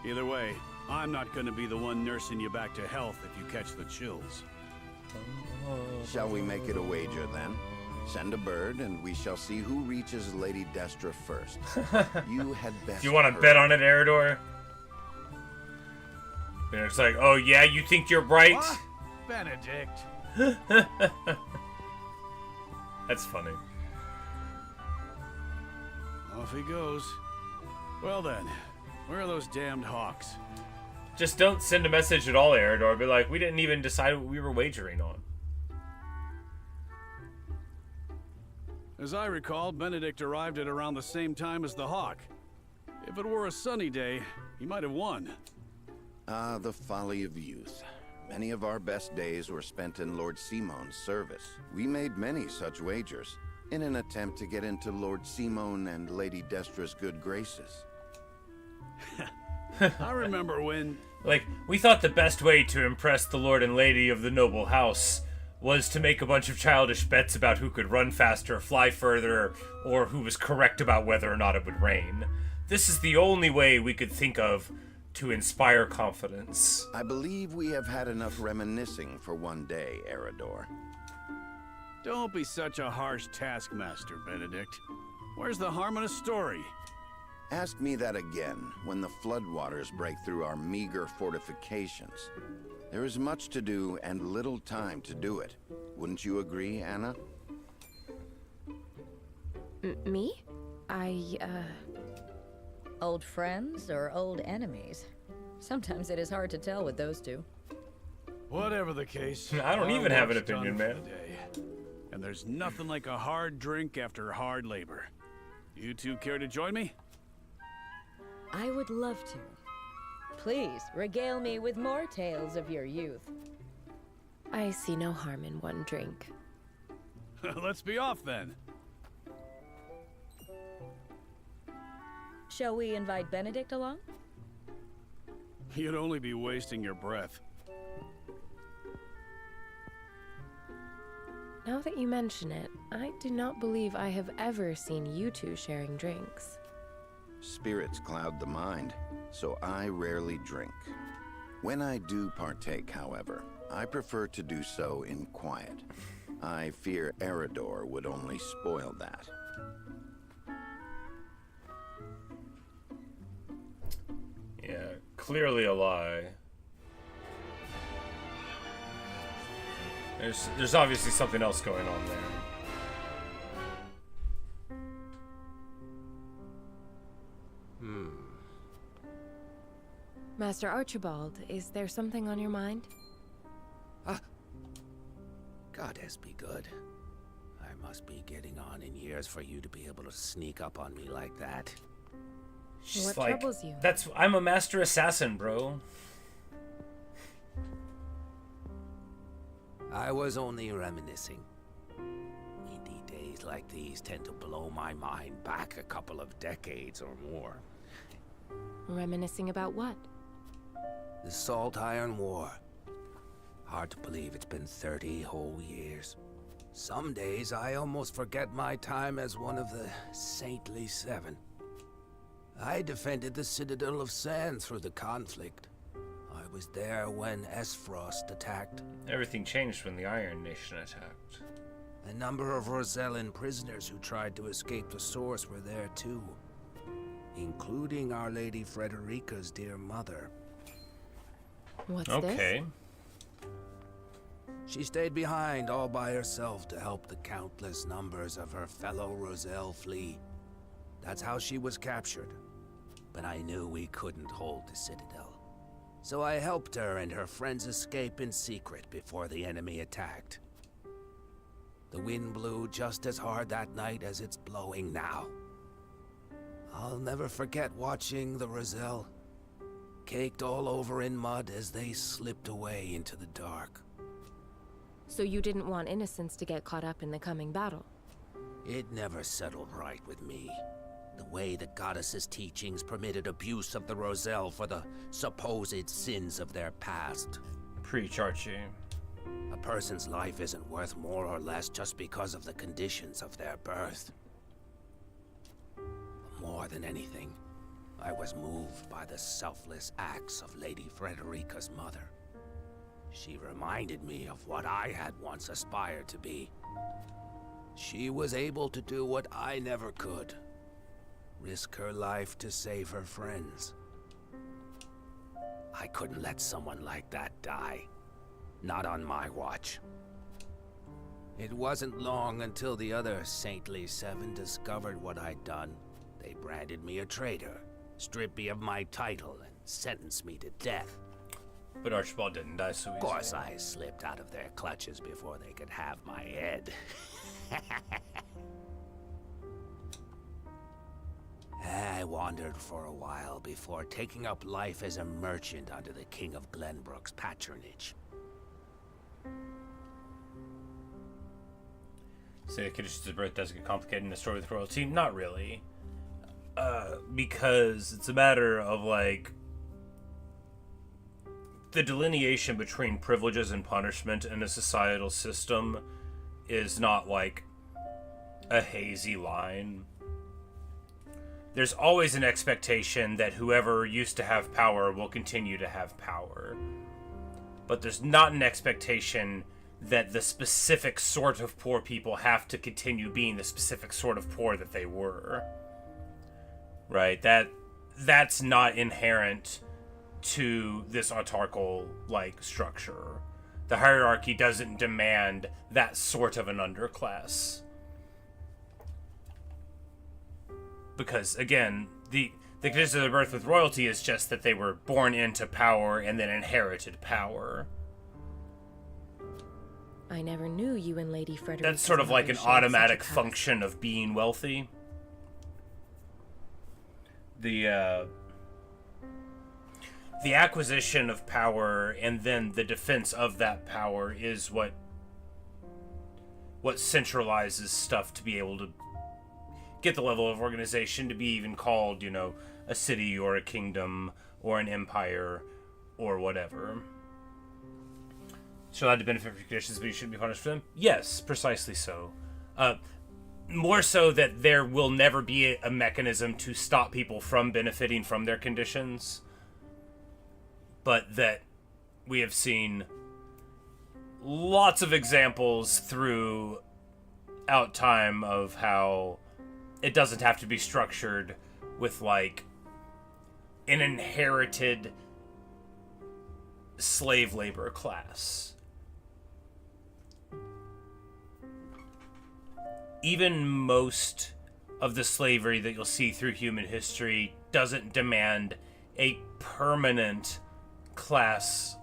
Either way, I'm not going to be the one nursing you back to health if you catch the chills. Shall we make it a wager, then? Send a bird, and we shall see who reaches Lady Destra first. You had best. Do you want to bet on it, Eridor? And it's like, oh yeah, you think you're bright? What? Benedict. That's funny. Off he goes. Well then, where are those damned hawks? Just don't send a message at all, Eridor. Be like, we didn't even decide what we were wagering on. As I recall, Benedict arrived at around the same time as the hawk. If it were a sunny day, he might have won. Ah, the folly of youth. Many of our best days were spent in Lord Simon's service. We made many such wagers, in an attempt to get into Lord Simon and Lady Destra's good graces. I remember when... Like, we thought the best way to impress the Lord and Lady of the noble house was to make a bunch of childish bets about who could run faster, fly further, or who was correct about whether or not it would rain. This is the only way we could think of to inspire confidence. I believe we have had enough reminiscing for one day, Eridor. Don't be such a harsh taskmaster, Benedict. Where's the harm in a story? Ask me that again when the floodwaters break through our meager fortifications. There is much to do and little time to do it. Wouldn't you agree, Anna? Me? Old friends or old enemies? Sometimes it is hard to tell with those two. Whatever the case. I don't even have an work's opinion, done for man. the day. And there's nothing like a hard drink after hard labor. You two care to join me? I would love to. Please, regale me with more tales of your youth. I see no harm in one drink. Let's be off then. Shall we invite Benedict along? You'd only be wasting your breath. Now that you mention it, I do not believe I have ever seen you two sharing drinks. Spirits cloud the mind, so I rarely drink. When I do partake, however, I prefer to do so in quiet. I fear Eridor would only spoil that. Yeah, clearly a lie. There's obviously something else going on there. Master Archibald, is there something on your mind? Goddess be good. I must be getting on in years for you to be able to sneak up on me like that. She's What like, troubles you? I'm a master assassin, bro. I was only reminiscing. Indeed, days like these tend to blow my mind back a couple of decades or more. Reminiscing about what? The Salt Iron War. Hard to believe it's been 30 whole years. Some days I almost forget my time as one of the Saintly Seven. I defended the Citadel of Sand through the conflict. I was there when Esfrost attacked. Everything changed when the Iron Nation attacked. A number of Rosellan prisoners who tried to escape the Source were there too, including Our Lady Frederica's dear mother. What's okay. She stayed behind all by herself to help the countless numbers of her fellow Roselle flee. That's how she was captured. But I knew we couldn't hold the Citadel. So I helped her and her friends escape in secret before the enemy attacked. The wind blew just as hard that night as it's blowing now. I'll never forget watching the Roselle, caked all over in mud as they slipped away into the dark. So you didn't want innocents to get caught up in the coming battle? It never settled right with me. The way the goddess's teachings permitted abuse of the Roselle for the supposed sins of their past. Preach, Archie. A person's life isn't worth more or less just because of the conditions of their birth. More than anything, I was moved by the selfless acts of Lady Frederica's mother. She reminded me of what I had once aspired to be. She was able to do what I never could. Risk her life to save her friends. I couldn't let someone like that die. Not on my watch. It wasn't long until the other Saintly Seven discovered what I'd done. They branded me a traitor, stripped me of my title, and sentenced me to death. But Archibald didn't die so easily. Of course, I slipped out of their clutches before they could have my head. I wandered for a while before taking up life as a merchant under the King of Glenbrook's patronage. Say Kiddush's birth does get complicated in the story with royalty? Not really. Because it's a matter of, like, the delineation between privileges and punishment in a societal system is not like a hazy line. There's always an expectation that whoever used to have power will continue to have power. But there's not an expectation that the specific sort of poor people have to continue being the specific sort of poor that they were. Right? That's not inherent to this autarchal, like, structure. The hierarchy doesn't demand that sort of an underclass. Because, again, the condition of their birth with royalty is just that they were born into power and then inherited power. I never knew you and Lady Frederick. That's sort of like an automatic function of being wealthy. The acquisition of power and then the defense of that power is what centralizes stuff to be able to get the level of organization to be even called, you know, a city or a kingdom or an empire or whatever. So allowed to benefit from conditions, but you shouldn't be punished for them? Yes, precisely so. More so that there will never be a mechanism to stop people from benefiting from their conditions, but that we have seen lots of examples throughout time of how it doesn't have to be structured with, like, an inherited slave labor class. Even most of the slavery that you'll see through human history doesn't demand a permanent class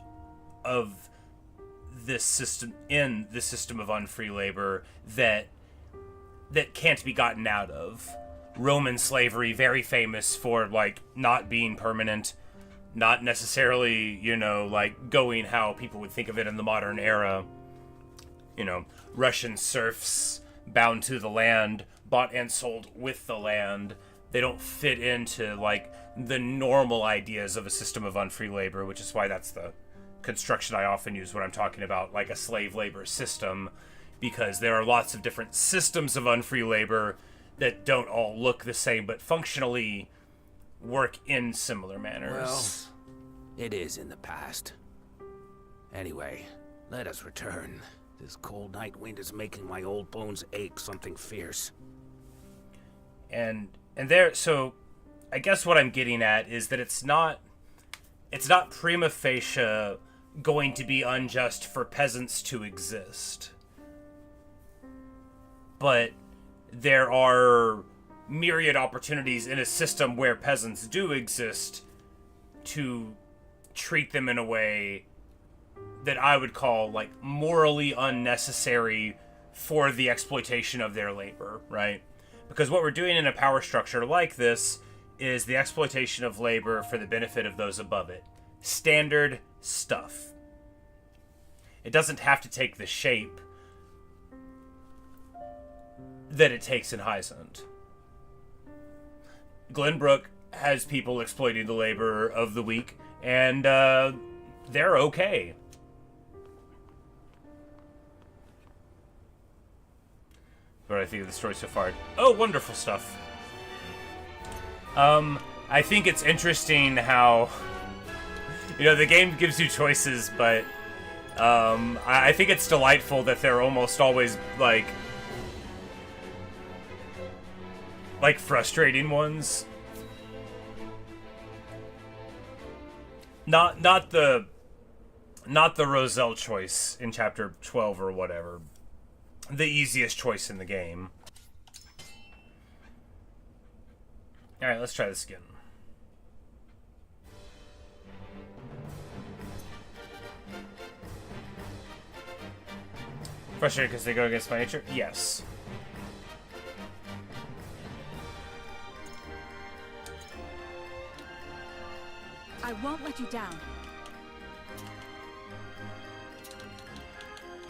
of this system in the system of unfree labor that can't be gotten out of. Roman slavery, very famous for, like, not being permanent, not necessarily, you know, like, going how people would think of it in the modern era. You know, Russian serfs bound to the land, bought and sold with the land. They don't fit into, like, the normal ideas of a system of unfree labor, which is why that's the construction I often use when I'm talking about, like, a slave labor system, because there are lots of different systems of unfree labor that don't all look the same, but functionally work in similar manners. Well, it is in the past. Anyway, let us return. This cold night wind is making my old bones ache something fierce. And there, so I guess what I'm getting at is that it's not prima facie going to be unjust for peasants to exist. But there are myriad opportunities in a system where peasants do exist to treat them in a way that I would call, like, morally unnecessary for the exploitation of their labor, right? Because what we're doing in a power structure like this is the exploitation of labor for the benefit of those above it. Standard stuff. It doesn't have to take the shape that it takes in Hyzante. Glenbrook has people exploiting the labor of the weak, and they're okay. What do I think of the story so far? Oh, wonderful stuff. I think it's interesting how, you know, the game gives you choices, but I think it's delightful that they're almost always like frustrating ones. Not the Roselle choice in chapter 12 or whatever. The easiest choice in the game. Alright, let's try this again. Frustrated because they go against my nature? Yes. I won't let you down.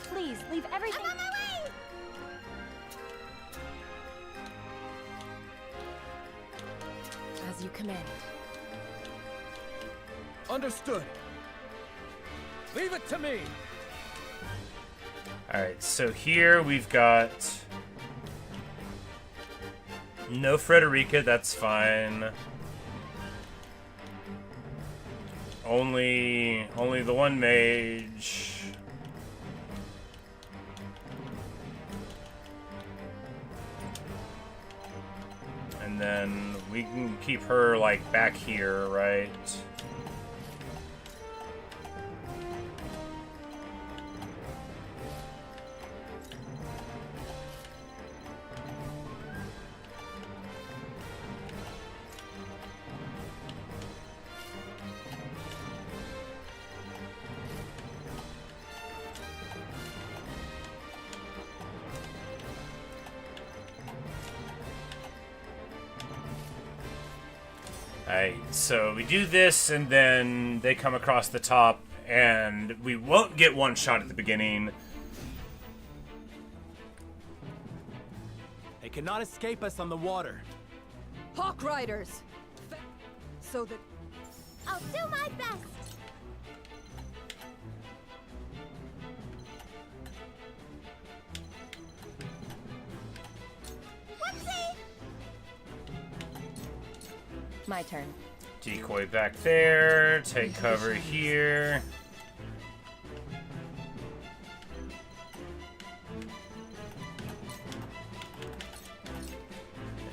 Please, leave everything. I'm on my way! As you command. Understood. Leave it to me! Alright, so here we've got... no Frederica, that's fine. Only the one mage. And then we can keep her, like, back here, right? Alright, so we do this, and then they come across the top, and we won't get one shot at the beginning. They cannot escape us on the water. Hawk Riders! So that... I'll do my best! Whoopsie! My turn. Decoy back there, take cover here.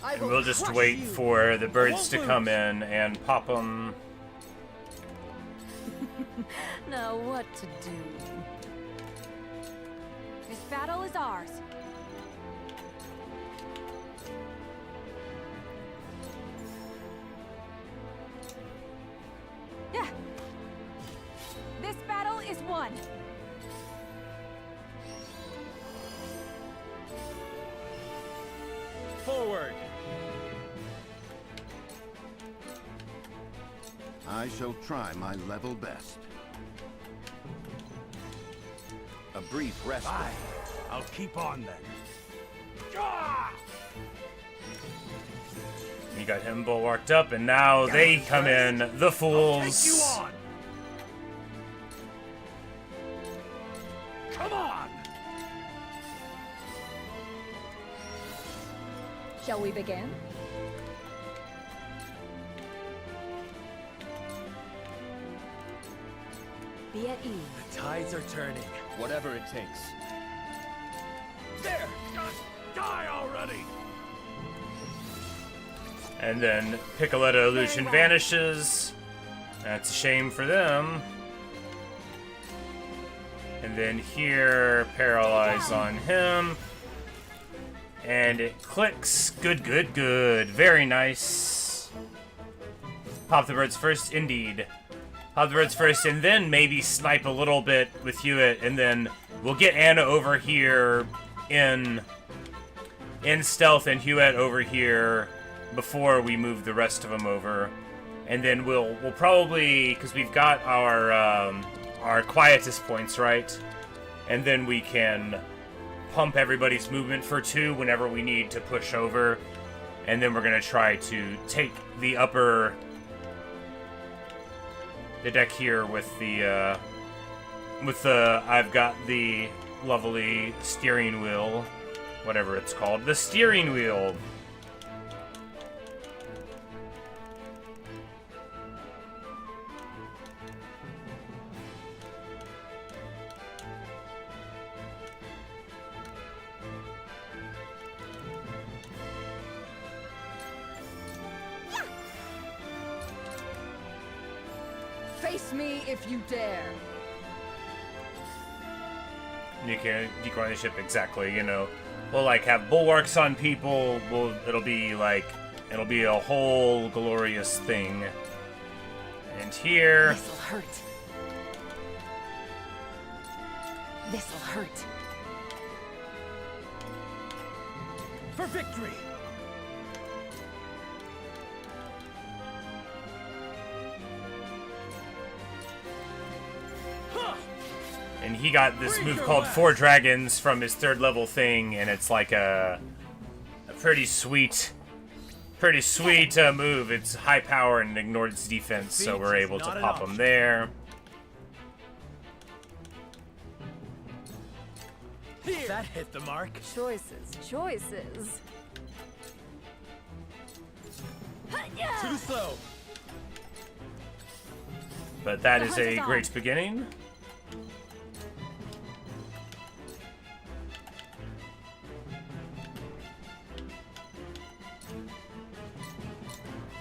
And we'll just wait for the birds to come in and pop them. Now what to do? This battle is ours. Yeah. This battle is won. Forward! I shall try my level best. A brief respite. Aye, I'll keep on then. You got him bulwarked up, and now they come in, the fools. Take you on. Come on! Shall we begin? Be at ease. The tides are turning. Whatever it takes. There! Die already! And then Piccoletto illusion vanishes. That's a shame for them. And then here, paralyze on him. And it clicks. Good, good, good. Very nice. Pop the birds first, indeed. Pop the birds first, and then maybe snipe a little bit with Hewitt, and then we'll get Anna over here in stealth, and Hewitt over here before we move the rest of them over. And then we'll probably, because we've got our quietus points, right? And then we can pump everybody's movement for 2 whenever we need to push over. And then we're going to try to take the deck here with the I've got the lovely steering wheel, whatever it's called, the steering wheel. Face me if you dare. You can decoy the ship, exactly, you know. We'll, like, have bulwarks on people. It'll be a whole glorious thing. And here... This'll hurt. This'll hurt. For victory! And he got this move called 4 Dragons from his 3rd level thing, and it's like a pretty sweet move. It's high power and ignored its defense, so we're able to pop him there. Here. That hit the mark. Choices, choices. Too slow. But that is a great beginning.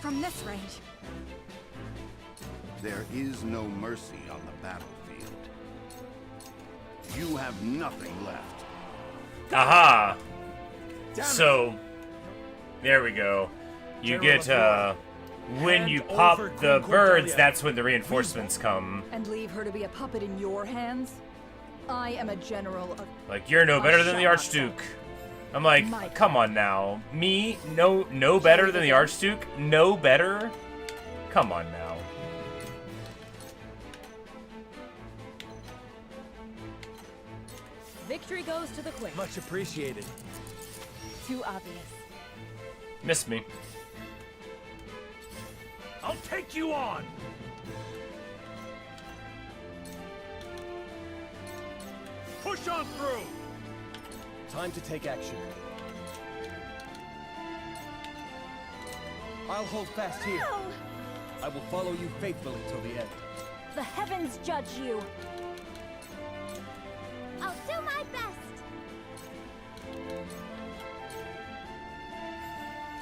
From this range. There is no mercy on the battlefield. You have nothing left. Aha! So, there we go. You get, when you pop the birds, that's when the reinforcements come. And leave her to be a puppet in your hands? I am a general of... Like, you're no better than the Archduke. I'm like, come on now. Me? No better than the Archduke? No better? Come on now. Victory goes to the quick. Much appreciated. Too obvious. Miss me. I'll take you on! Push on through! Time to take action. I'll hold fast here. No! I will follow you faithfully till the end. The heavens judge you. I'll do my best.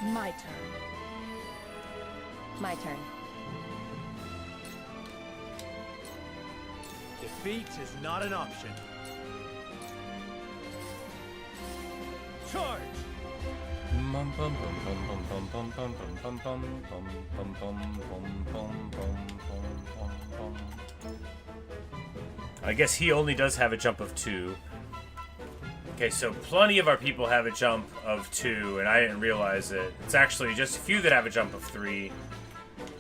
My turn. My turn. Defeat is not an option. Charge! I guess he only does have a jump of 2. Okay, so plenty of our people have a jump of 2, and I didn't realize it. It's actually just a few that have a jump of 3.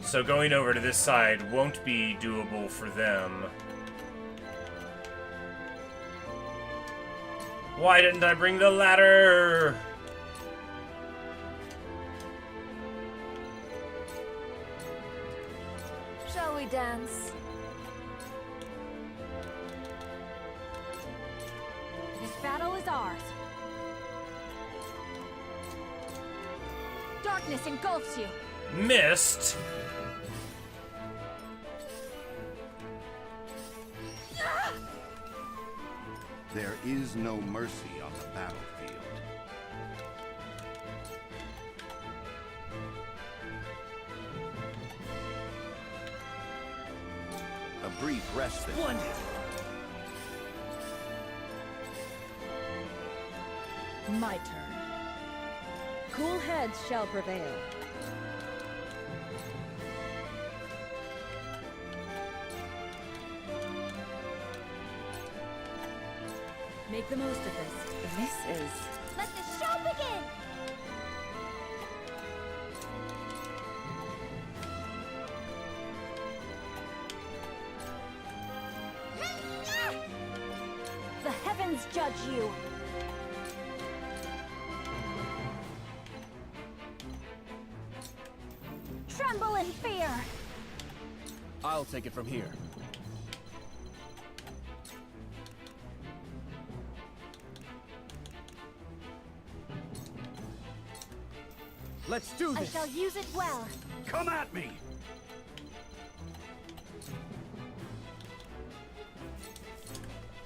So going over to this side won't be doable for them. Why didn't I bring the ladder? Shall we dance? This battle is ours. Darkness engulfs you. Missed. There is no mercy on the battlefield. A brief respite. Splendid! My turn. Cool heads shall prevail. Make the most of this. This is... Let the show begin! The heavens judge you. Tremble in fear. I'll take it from here. Let's do I this! shall use it well. Come at me!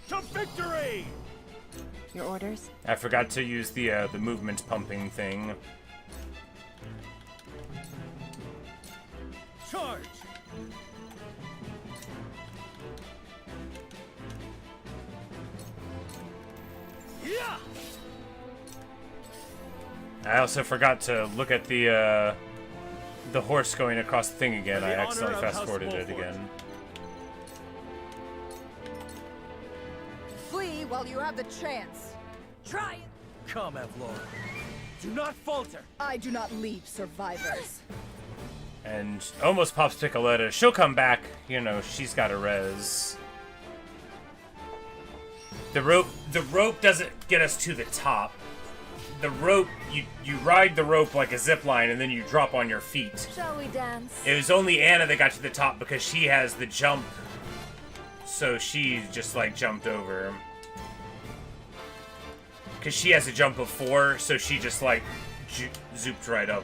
To victory! Your orders? I forgot to use the movement pumping thing. Charge! Yeah! I also forgot to look at the horse going across the thing again. I accidentally fast-forwarded it again. Flee while you have the chance. Try it. Come, Evlor. Do not falter. I do not leave survivors. And almost pops Piccoletta. She'll come back. You know, she's got a res. The rope doesn't get us to the top. The rope, you ride the rope like a zip line and then you drop on your feet. Shall we dance? It was only Anna that got to the top because she has the jump. So she just like jumped over. Because she has a jump of 4, so she just, like, zooped right up.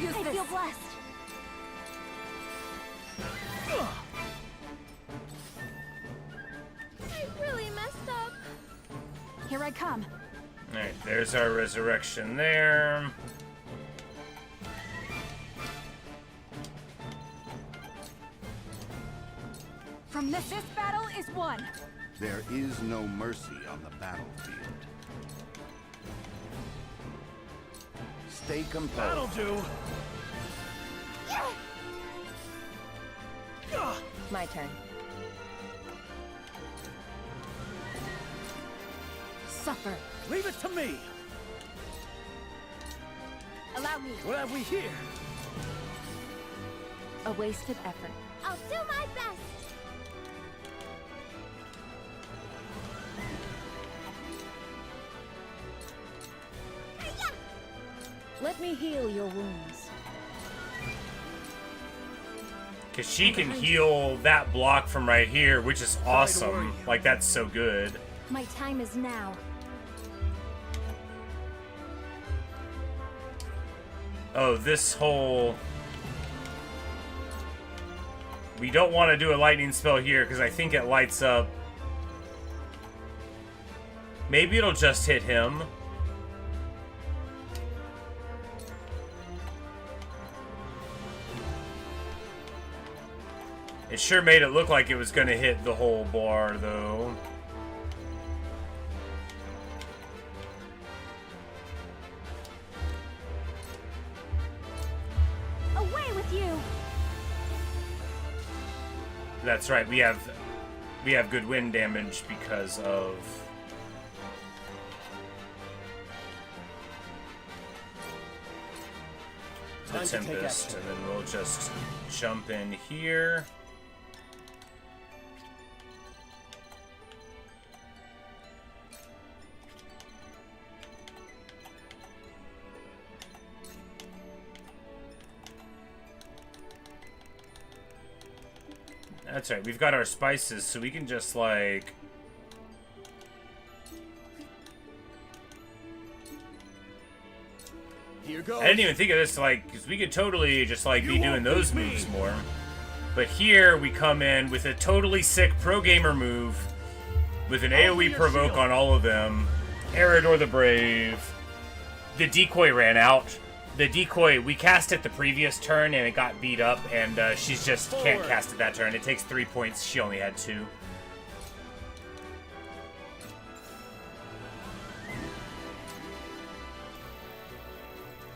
I feel blessed. I really messed up. Here I come. Alright, there's our resurrection there. From this battle is won. There is no mercy on the battlefield. Stay composed. That'll do. My turn. Suffer. Leave it to me. Allow me. What have we here? A wasted effort. I'll do my best. Let me heal your wounds. Because she can heal that block from right here, which is awesome. Like, that's so good. My time is now. Oh, this whole... We don't want to do a lightning spell here, because I think it lights up... Maybe it'll just hit him. It sure made it look like it was going to hit the whole bar, though. Away with you! That's right. We have good wind damage because of the Tempest, and then we'll just jump in here. That's right, we've got our spices, so we can just, like... Here goes. I didn't even think of this, like, because we could totally just, like, be doing those moves more. But here, we come in with a totally sick pro-gamer move, with an AoE provoke on all of them. Eridor the Brave. The decoy ran out. The decoy, we cast it the previous turn and it got beat up, and she's just can't cast it that turn. It takes 3 points. She only had 2.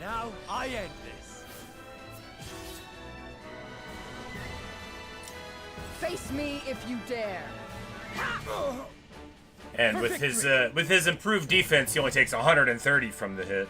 Now I end this. Face me if you dare. And with his improved defense, he only takes 130 from the hit.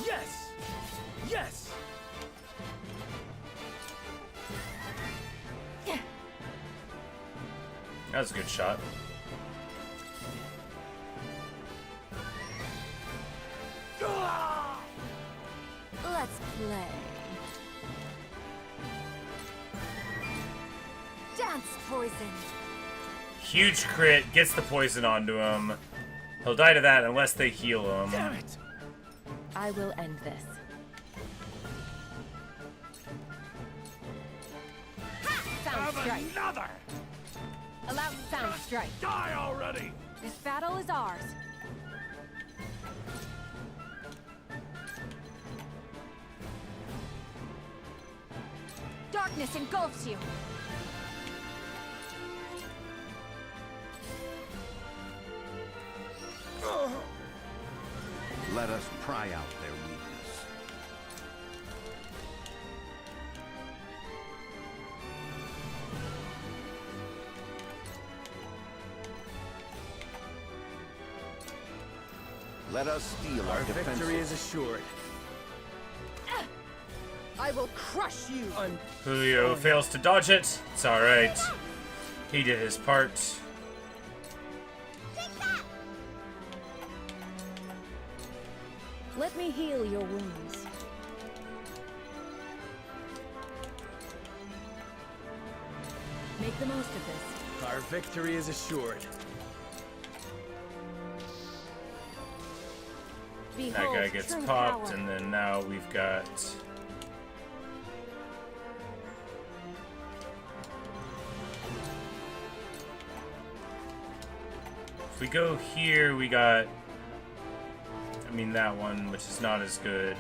Yes! Yes! That was a good shot. Let's play. Dance poison. Huge crit, gets the poison onto him. He'll die to that unless they heal him. Damn it! I will end this. Have another! Allow sound strike. Die already! This battle is ours. Darkness engulfs you. Let us pry out their weakness. Let us steel our defenses. Victory is assured. I will crush you! Julio fails to dodge it. It's alright. He did his part. Let me heal your wounds. Make the most of this. Our victory is assured. That guy gets popped, and then now we've got... If we go here, we got... I mean, that one, which is not as good.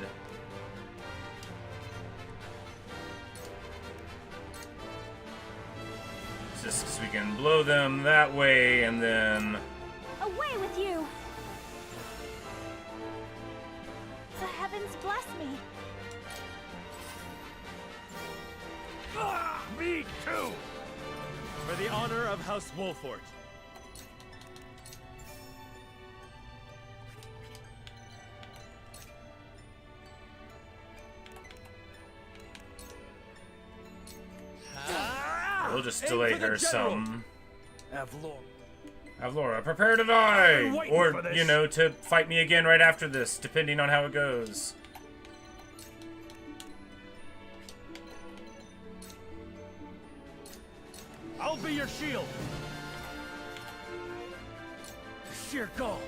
Just because we can blow them that way, and then... Away with you! The heavens bless me. Me too! For the honor of House Wolfort. We'll just delay her some. Avlor. Avlora, prepare to die! I've been waiting Or, for this. you know, to fight me again right after this, depending on how it goes. I'll be your shield. Sheer gall.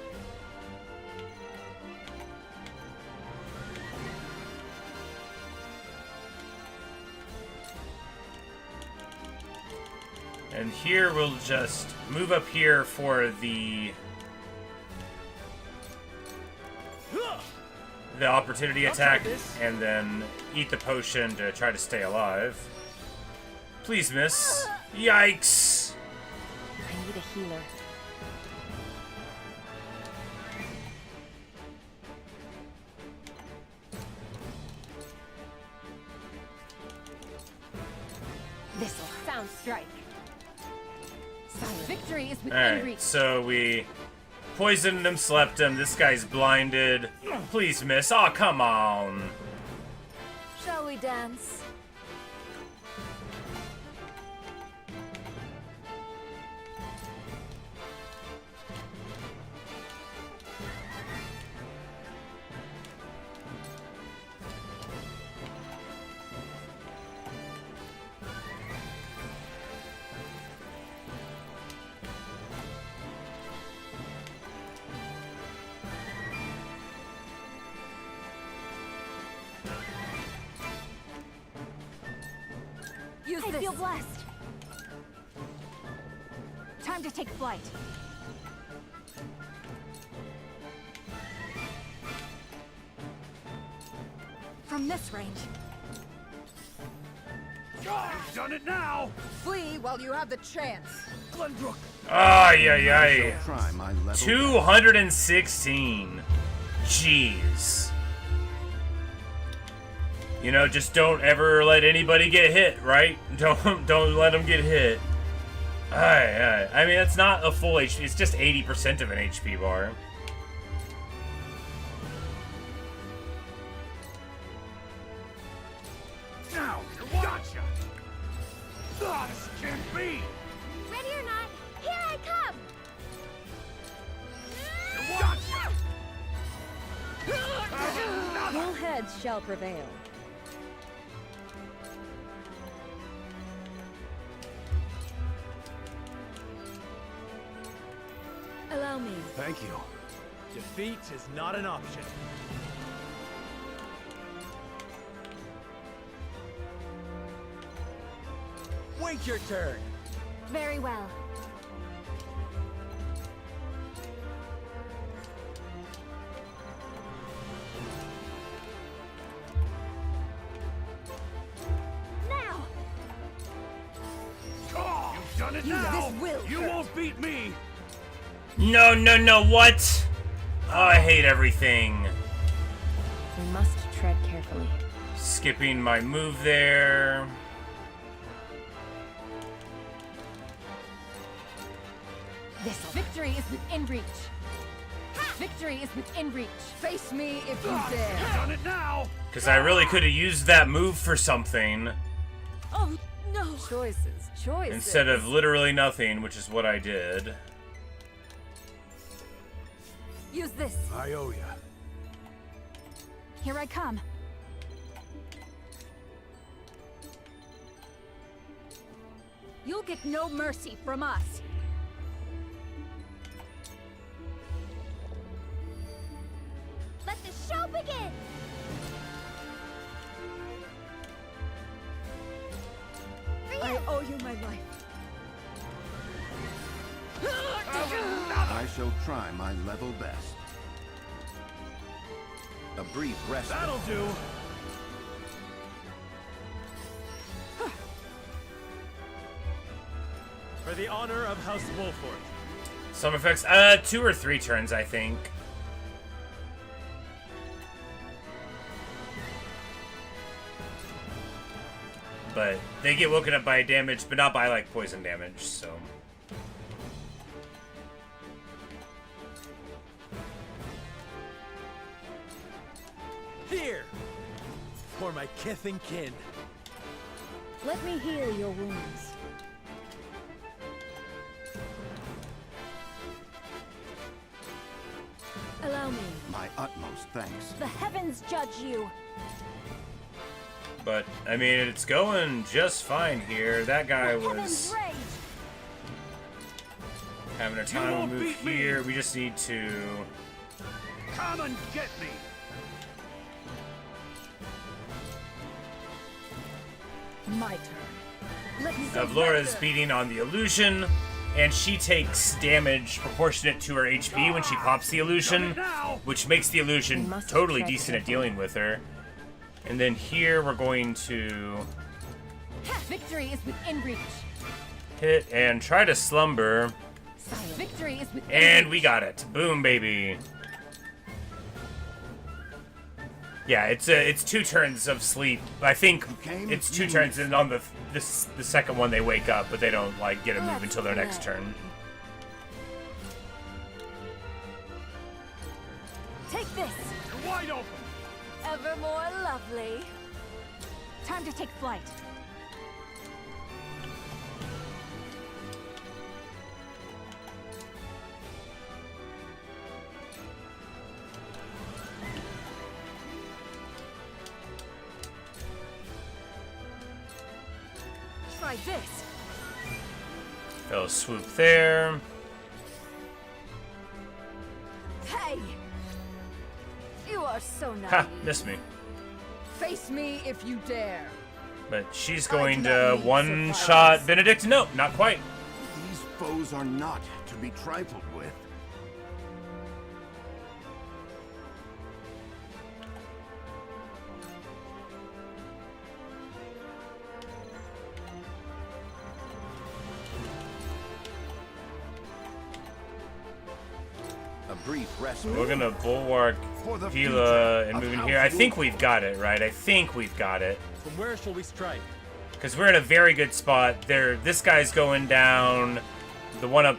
And here we'll just move up here for the opportunity attack, and then eat the potion to try to stay alive. Please, miss. Yikes! I need a healer. This'll sound strike. Victory is within Alright, reach. so we poisoned him, slept him. This guy's blinded. Please, miss. Oh, come on. Shall we dance? I feel blessed. Time to take flight. From this range. You've done it now! Flee while you have the chance. Glendrook! Ay, ay, ay. Try my level 216. Jeez. You know, just don't ever let anybody get hit, right? Don't let them get hit. Aye. I mean, it's not a full HP. It's just 80% of an HP bar. Now, gotcha! This can't be! Ready or not, here I come! Gotcha! Cool heads shall prevail. Allow me. Thank you. Defeat is not an option. Wait your turn. Very well. Now! You've done it now! This will You hurt. won't beat me! No, what? Oh, I hate everything. We must tread carefully. Skipping my move there. This victory is within reach. Ha! Victory is within reach. Face me if you dare. Done it now! Because I really could have used that move for something Oh, no. Choices. instead of literally nothing, which is what I did. Use this. I owe ya. Here I come. You'll get no mercy from us. Let the show begin! I owe you my life. I shall try my level best. A brief rest. That'll do! For the honor of House Wolford. Some effects, 2 or 3 turns, I think. But they get woken up by damage, but not by, like, poison damage, so... Here! For my kith and kin. Let me heal your wounds. Allow me. My utmost thanks. The heavens judge you. But, I mean, it's going just fine here. That guy was having a time to move here. We just need to... Come and get me! My turn. Let me Laura's beating on the illusion, and she takes damage proportionate to her HP when she pops the illusion, which makes the illusion totally decent at dealing with her. And then here we're going to Victory is within reach. hit and try to slumber, Victory is within and reach. we got it. Boom, baby. Yeah, it's 2 turns of sleep. I think it's 2 turns, and on the second one they wake up, but they don't like get a move until their next turn. Take this. You're wide open! Ever more lovely. Time to take flight. Try this. Fell swoop there. Hey! You are so naive. Ha! Missed me. Face me if you dare. But she's going to one-shot Benedict. No, not quite. These foes are not to be trifled with. A brief rest. We're gonna bulwark Gila and move in here. I think we've got it, right? I think we've got it. From where shall we strike? Because we're in a very good spot. This guy's going down. The one up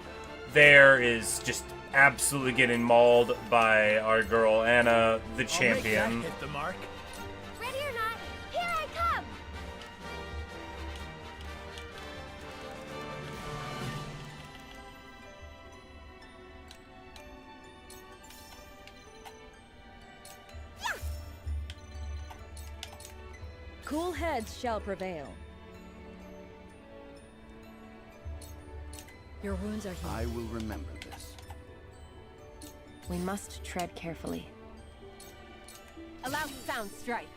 there is just absolutely getting mauled by our girl Anna, the champion. I'll make that hit the mark. Ready or not, here I come! Cool heads shall prevail. Your wounds are healed. I will remember this. We must tread carefully. Allow sound strike.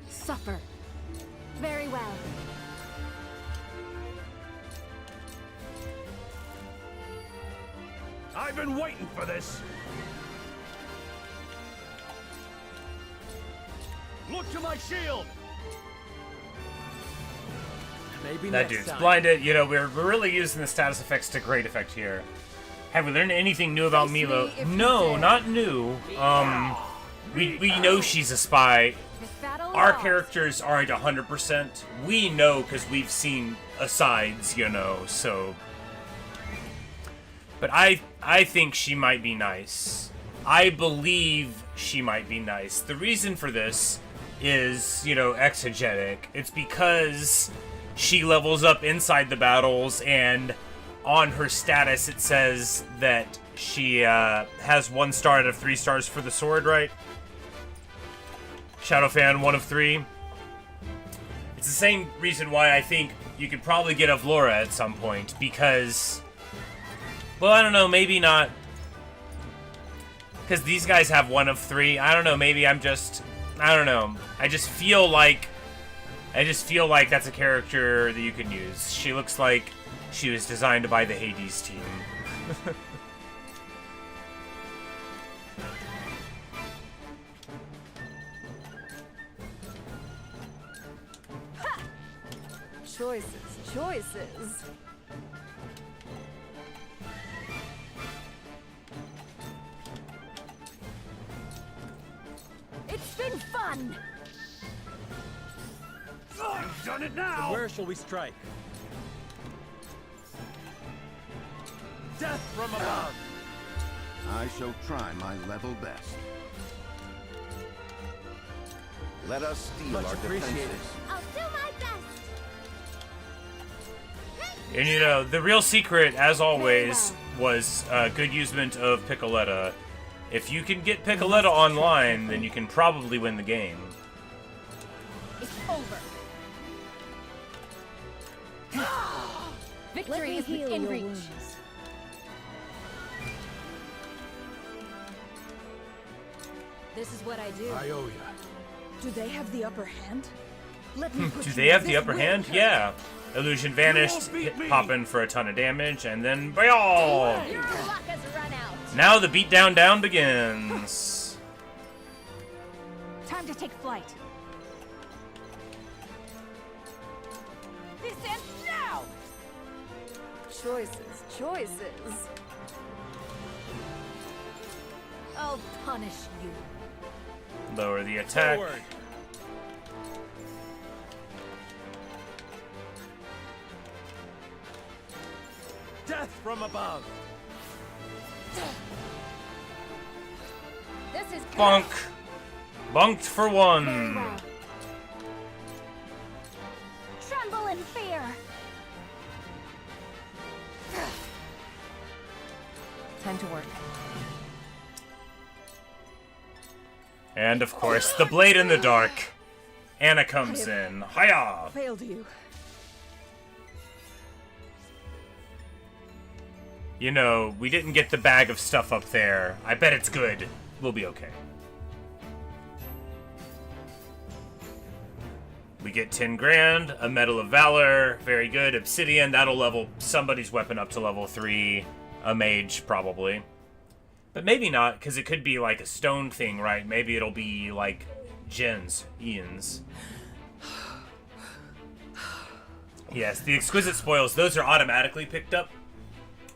Suffer. Very well. I've been waiting for this! Look to my shield! Maybe That next dude's time. blinded. You know, we're really using the status effects to great effect here. Have we learned anything new about Milo? No, not new. We know she's a spy. Our characters aren't 100%. We know because we've seen asides, you know, so... But I think she might be nice. I believe she might be nice. The reason for this is, you know, exegetic. It's because she levels up inside the battles, and on her status it says that she has 1 star out of 3 stars for the sword, right? Shadowfan, 1 of 3. It's the same reason why I think you could probably get Avlora at some point, because... Well, I don't know, maybe not. Because these guys have 1 of 3. I don't know, maybe I'm just... I don't know. I just feel like that's a character that you can use. She looks like she was designed by the Hades team. Choices. It's been fun! You've done it now! So where shall we strike? Death from above! I shall try my level best. Let us steal our defenses. I'll do my best! And you know, the real secret, as always, was good usement of Piccoletta. If you can get Piccoletta online, then you can probably win the game. It's over. Victory is within reach. This is what I do. I owe you. Do they have the upper hand? Let me put Do you they have in the this upper will hand? hurt. Yeah. Illusion vanished, popping for a ton of damage, and then BAYAL! Your luck has run out. Now the beatdown down begins. Time to take flight. This ends now! Choices. I'll punish you. Lower the attack. Forward. Death from above! This is Bonk. Bonked for 1. Very well. Tremble in fear. Time to work. And of course, the blade in the dark. Anna comes in. Hiya! Failed you. You know, we didn't get the bag of stuff up there. I bet it's good. We'll be okay. We get 10 grand, a Medal of Valor, very good. Obsidian, that'll level somebody's weapon up to level 3. A mage, probably. But maybe not, because it could be like a stone thing, right? Maybe it'll be like Ian's. Yes, the Exquisite Spoils, those are automatically picked up.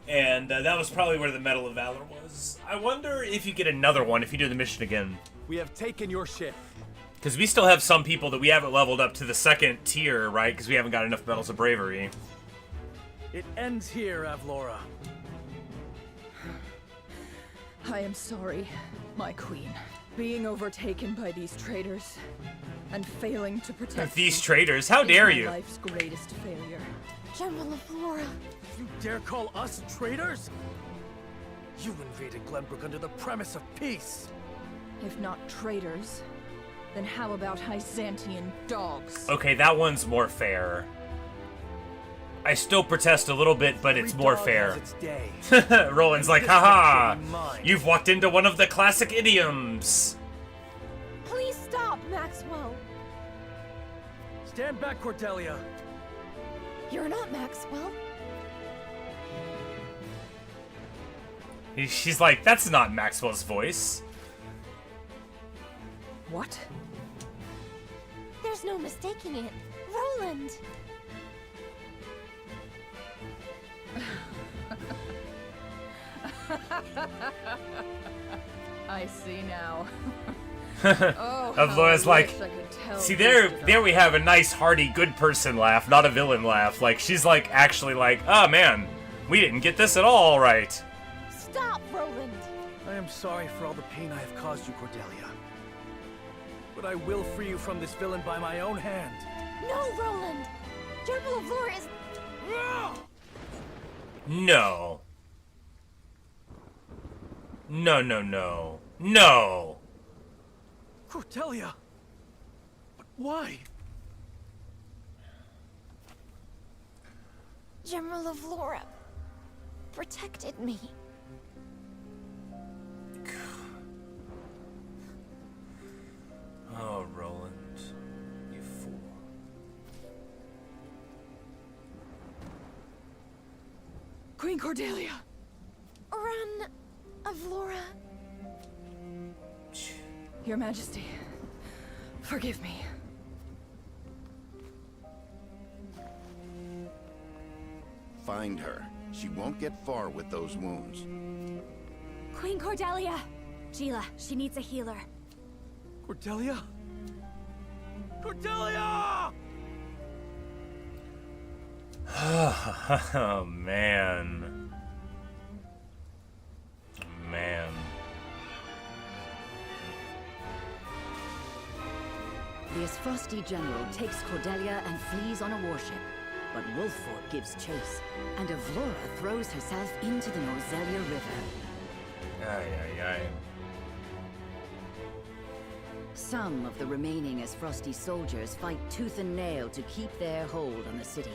And that was probably where the Medal of Valor was. I wonder if you get another one if you do the mission again. We have taken your ship. Because we still have some people that we haven't leveled up to the 2nd tier, right? Because we haven't got enough Medals of Bravery. It ends here, Avlora. I am sorry, my queen. Being overtaken by these traitors and failing to protect These you traitors? How is dare my you? life's greatest failure. General Avlora. You dare call us traitors? You invaded Glenbrook under the premise of peace. If not traitors, then how about Hyzantean dogs? Okay, that one's more fair. I still protest a little bit, but it's more fair. Roland's like, haha! You've walked into one of the classic idioms! Please stop, Maxwell. Stand back, Cordelia. You're not Maxwell. She's like, that's not Maxwell's voice. What? There's no mistaking it. Roland. I see now. Avlora's like, see there we have a nice hearty good person laugh, not a villain laugh. Like she's like actually like, oh man, we didn't get this at all right. am sorry for all the pain I have caused you, Cordelia. But I will free you from this villain by my own hand. No, Roland! General of Lore is... No. No, no, no. No! Cordelia! But why? General of Lore protected me. Oh, Roland. You fool. Queen Cordelia! Ran of Laura. Your Majesty, forgive me. Find her. She won't get far with those wounds. Queen Cordelia! Gila, she needs a healer. Cordelia? Cordelia! Oh, man. Man. The Frosty General takes Cordelia and flees on a warship, but Wolffort gives chase, and Avlora throws herself into the Norzelia River. Ay, ay, ay. Some of the remaining Frosty soldiers fight tooth and nail to keep their hold on the city,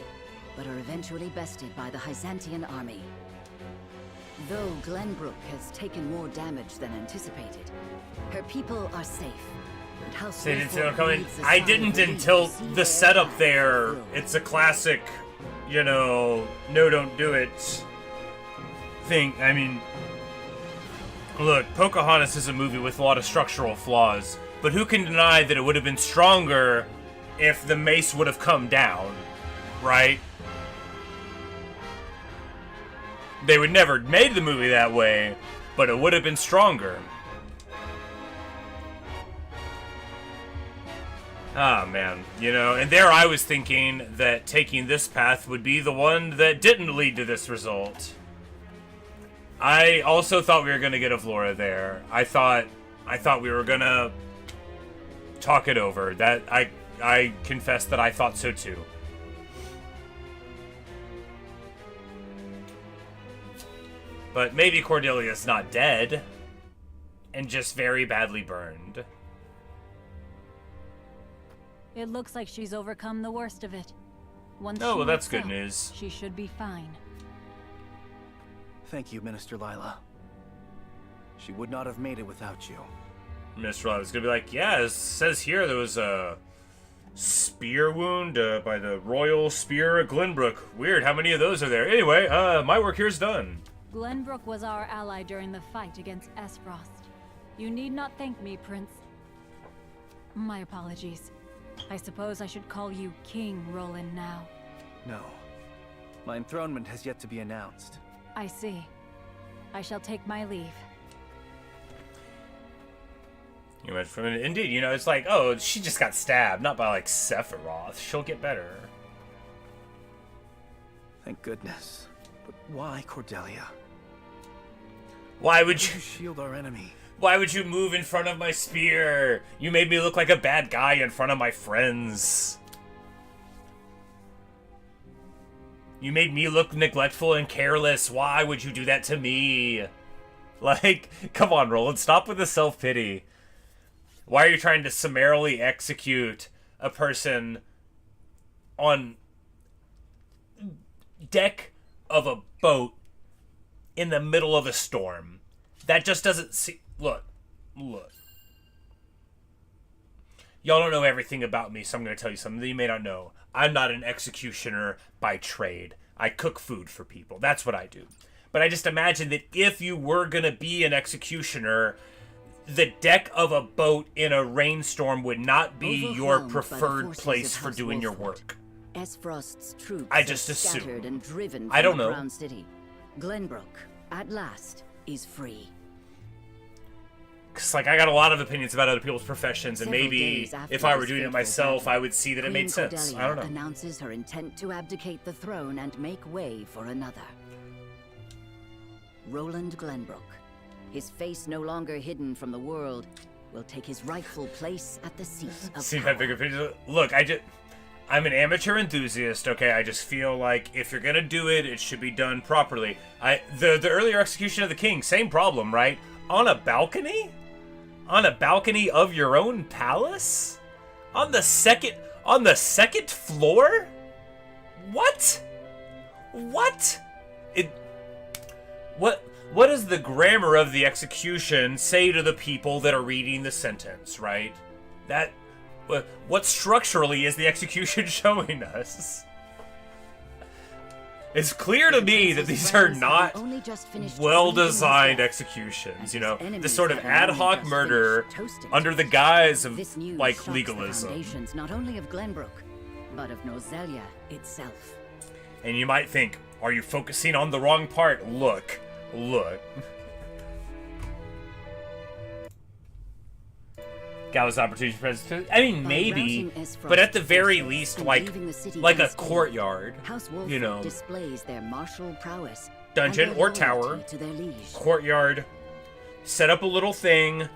but are eventually bested by the Hyzantean army. Though Glenbrook has taken more damage than anticipated, her people are safe. And House They didn't see them Wolffort coming. leads a I sign didn't of until relief to see the their setup path there. fulfilled. It's a classic, you know, no, don't do it thing. I mean, look, Pocahontas is a movie with a lot of structural flaws, but who can deny that it would have been stronger if the mace would have come down, right? They would never have made the movie that way, but it would have been stronger. Ah, man. You know, and there I was thinking that taking this path would be the one that didn't lead to this result. I also thought we were going to get Avlora there. I thought we were going to talk it over. That I confess that I thought so too. But maybe Cordelia's not dead and just very badly burned. It looks like she's overcome the worst of it. Once Oh, she well, that's wakes good up, news. She should be fine. Thank you, Minister Lila. She would not have made it without you. Mr. I was gonna be like, yeah, it says here there was a spear wound by the royal spear at Glenbrook. Weird, how many of those are there? Anyway, my work here's done. Glenbrook was our ally during the fight against Frost. You need not thank me, Prince. My apologies. I suppose I should call you King Roland now. No. My enthronement has yet to be announced. I see. I shall take my leave. You went from indeed, you know, it's like, oh, she just got stabbed, not by like Sephiroth. She'll get better. Thank goodness. But why, Cordelia? Why would you shield our enemy? Why would you move in front of my spear? You made me look like a bad guy in front of my friends. You made me look neglectful and careless. Why would you do that to me? Like, come on, Roland, stop with the self-pity. Why are you trying to summarily execute a person on deck of a boat in the middle of a storm? That just doesn't see... Look. Y'all don't know everything about me, so I'm going to tell you something that you may not know. I'm not an executioner by trade. I cook food for people. That's what I do. But I just imagine that if you were going to be an executioner, the deck of a boat in a rainstorm would not be your preferred place for doing your work. Frost's troops I just are scattered assume. and driven from I don't the know. Crown City. Glenbrook, at last, is free. Because, like, I got a lot of opinions about other people's professions, and Several maybe days after if I were this doing it fateful myself, battle, I would see that it Queen made sense. Cordelia I don't know. announces her intent to abdicate the throne and make way for another. Roland Glenbrook, his face no longer hidden from the world, will take his rightful place at the seat of See power. that bigger picture? Look, I'm an amateur enthusiast, okay? I just feel like if you're gonna do it, it should be done properly. The earlier execution of the king, same problem, right? On a balcony? On a balcony of your own palace? On the second floor? What? What does the grammar of the execution say to the people that are reading the sentence, right? What structurally is the execution showing us? It's clear to me that these are not well-designed executions, you know? This sort of ad hoc murder under the guise of, like, legalism. Not only of Glenbrook, but of Nozelia itself. And you might think, are you focusing on the wrong part? Look. Gallows opportunity for president. I mean, maybe, but at the very least, like a courtyard, you know, displays their martial prowess, dungeon or tower, courtyard. Set up a little thing.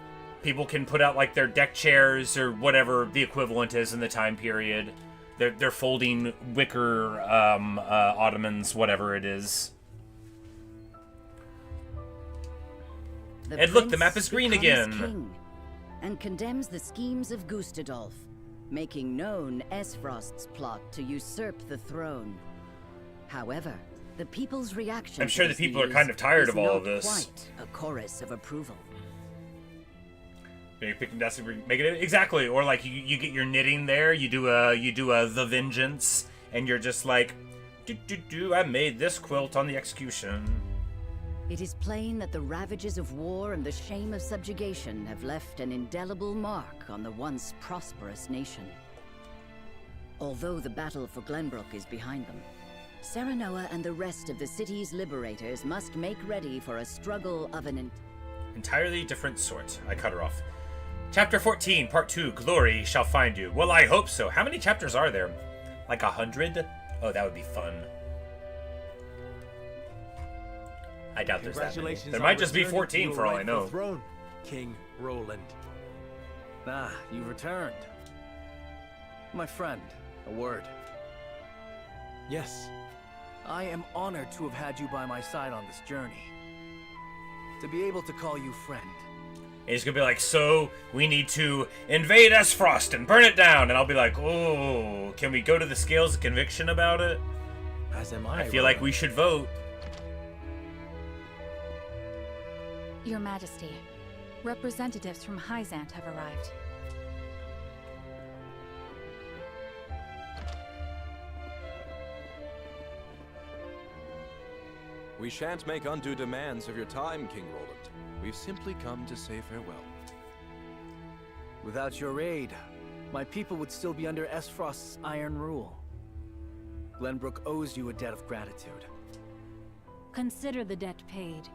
People can put out like their deck chairs or whatever the equivalent is in the time period. They're folding wicker ottomans, whatever it is. And look, the map is green again. And condemns the schemes of Gustadolf, making known Esfrost's plot to usurp the throne. However, the people's reaction I'm sure the people are kind of tired of all of this. Quite a chorus of approval. Make it exactly, or like you get your knitting there. You do a the vengeance, and you're just like, I made this quilt on the execution. It is plain that the ravages of war and the shame of subjugation have left an indelible mark on the once prosperous nation. Although the battle for Glenbrook is behind them, Serenoa and the rest of the city's liberators must make ready for a struggle of an entirely different sort. I cut her off. Chapter 14, Part 2, Glory Shall Find You. Well, I hope so. How many chapters are there? Like 100? Oh, that would be fun. I doubt there's that many. There might just be 14 for all I know. Throne, King Roland. Ah, you returned. My friend, a word. Yes. I am honored to have had you by my side on this journey. To be able to call you friend. And he's gonna be like, so we need to invade Esfrost and burn it down. And I'll be like, oh, can we go to the scales of conviction about it? As am I. I feel like we should vote. Your Majesty, representatives from Hyzante have arrived. We shan't make undue demands of your time, King Roland. We've simply come to say farewell. Without your aid, my people would still be under Esfrost's iron rule. Glenbrook owes you a debt of gratitude. Consider the debt paid.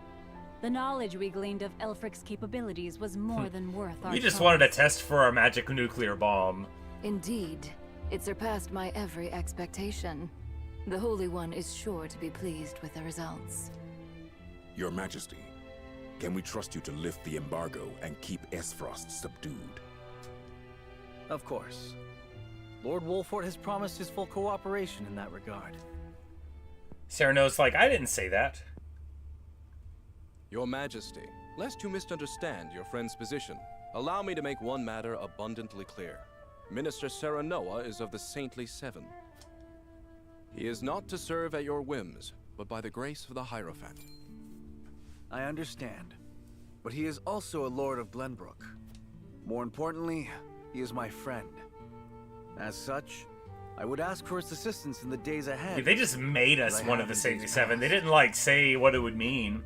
The knowledge we gleaned of Elfric's capabilities was more than worth our We just trouble. wanted a test for our magic nuclear bomb. Indeed. It surpassed my every expectation. The Holy One is sure to be pleased with the results. Your Majesty, can we trust you to lift the embargo and keep Esfrost subdued? Of course. Lord Wolfort has promised his full cooperation in that regard. Sereno's like, I didn't say that. Your Majesty, lest you misunderstand your friend's position, allow me to make one matter abundantly clear. Minister Serenoa is of the Saintly Seven. He is not to serve at your whims, but by the grace of the Hierophant. I understand. But he is also a Lord of Glenbrook. More importantly, he is my friend. As such, I would ask for his assistance in the days ahead. Dude, they just made us one of the Saintly Seven. They didn't, like, say what it would mean.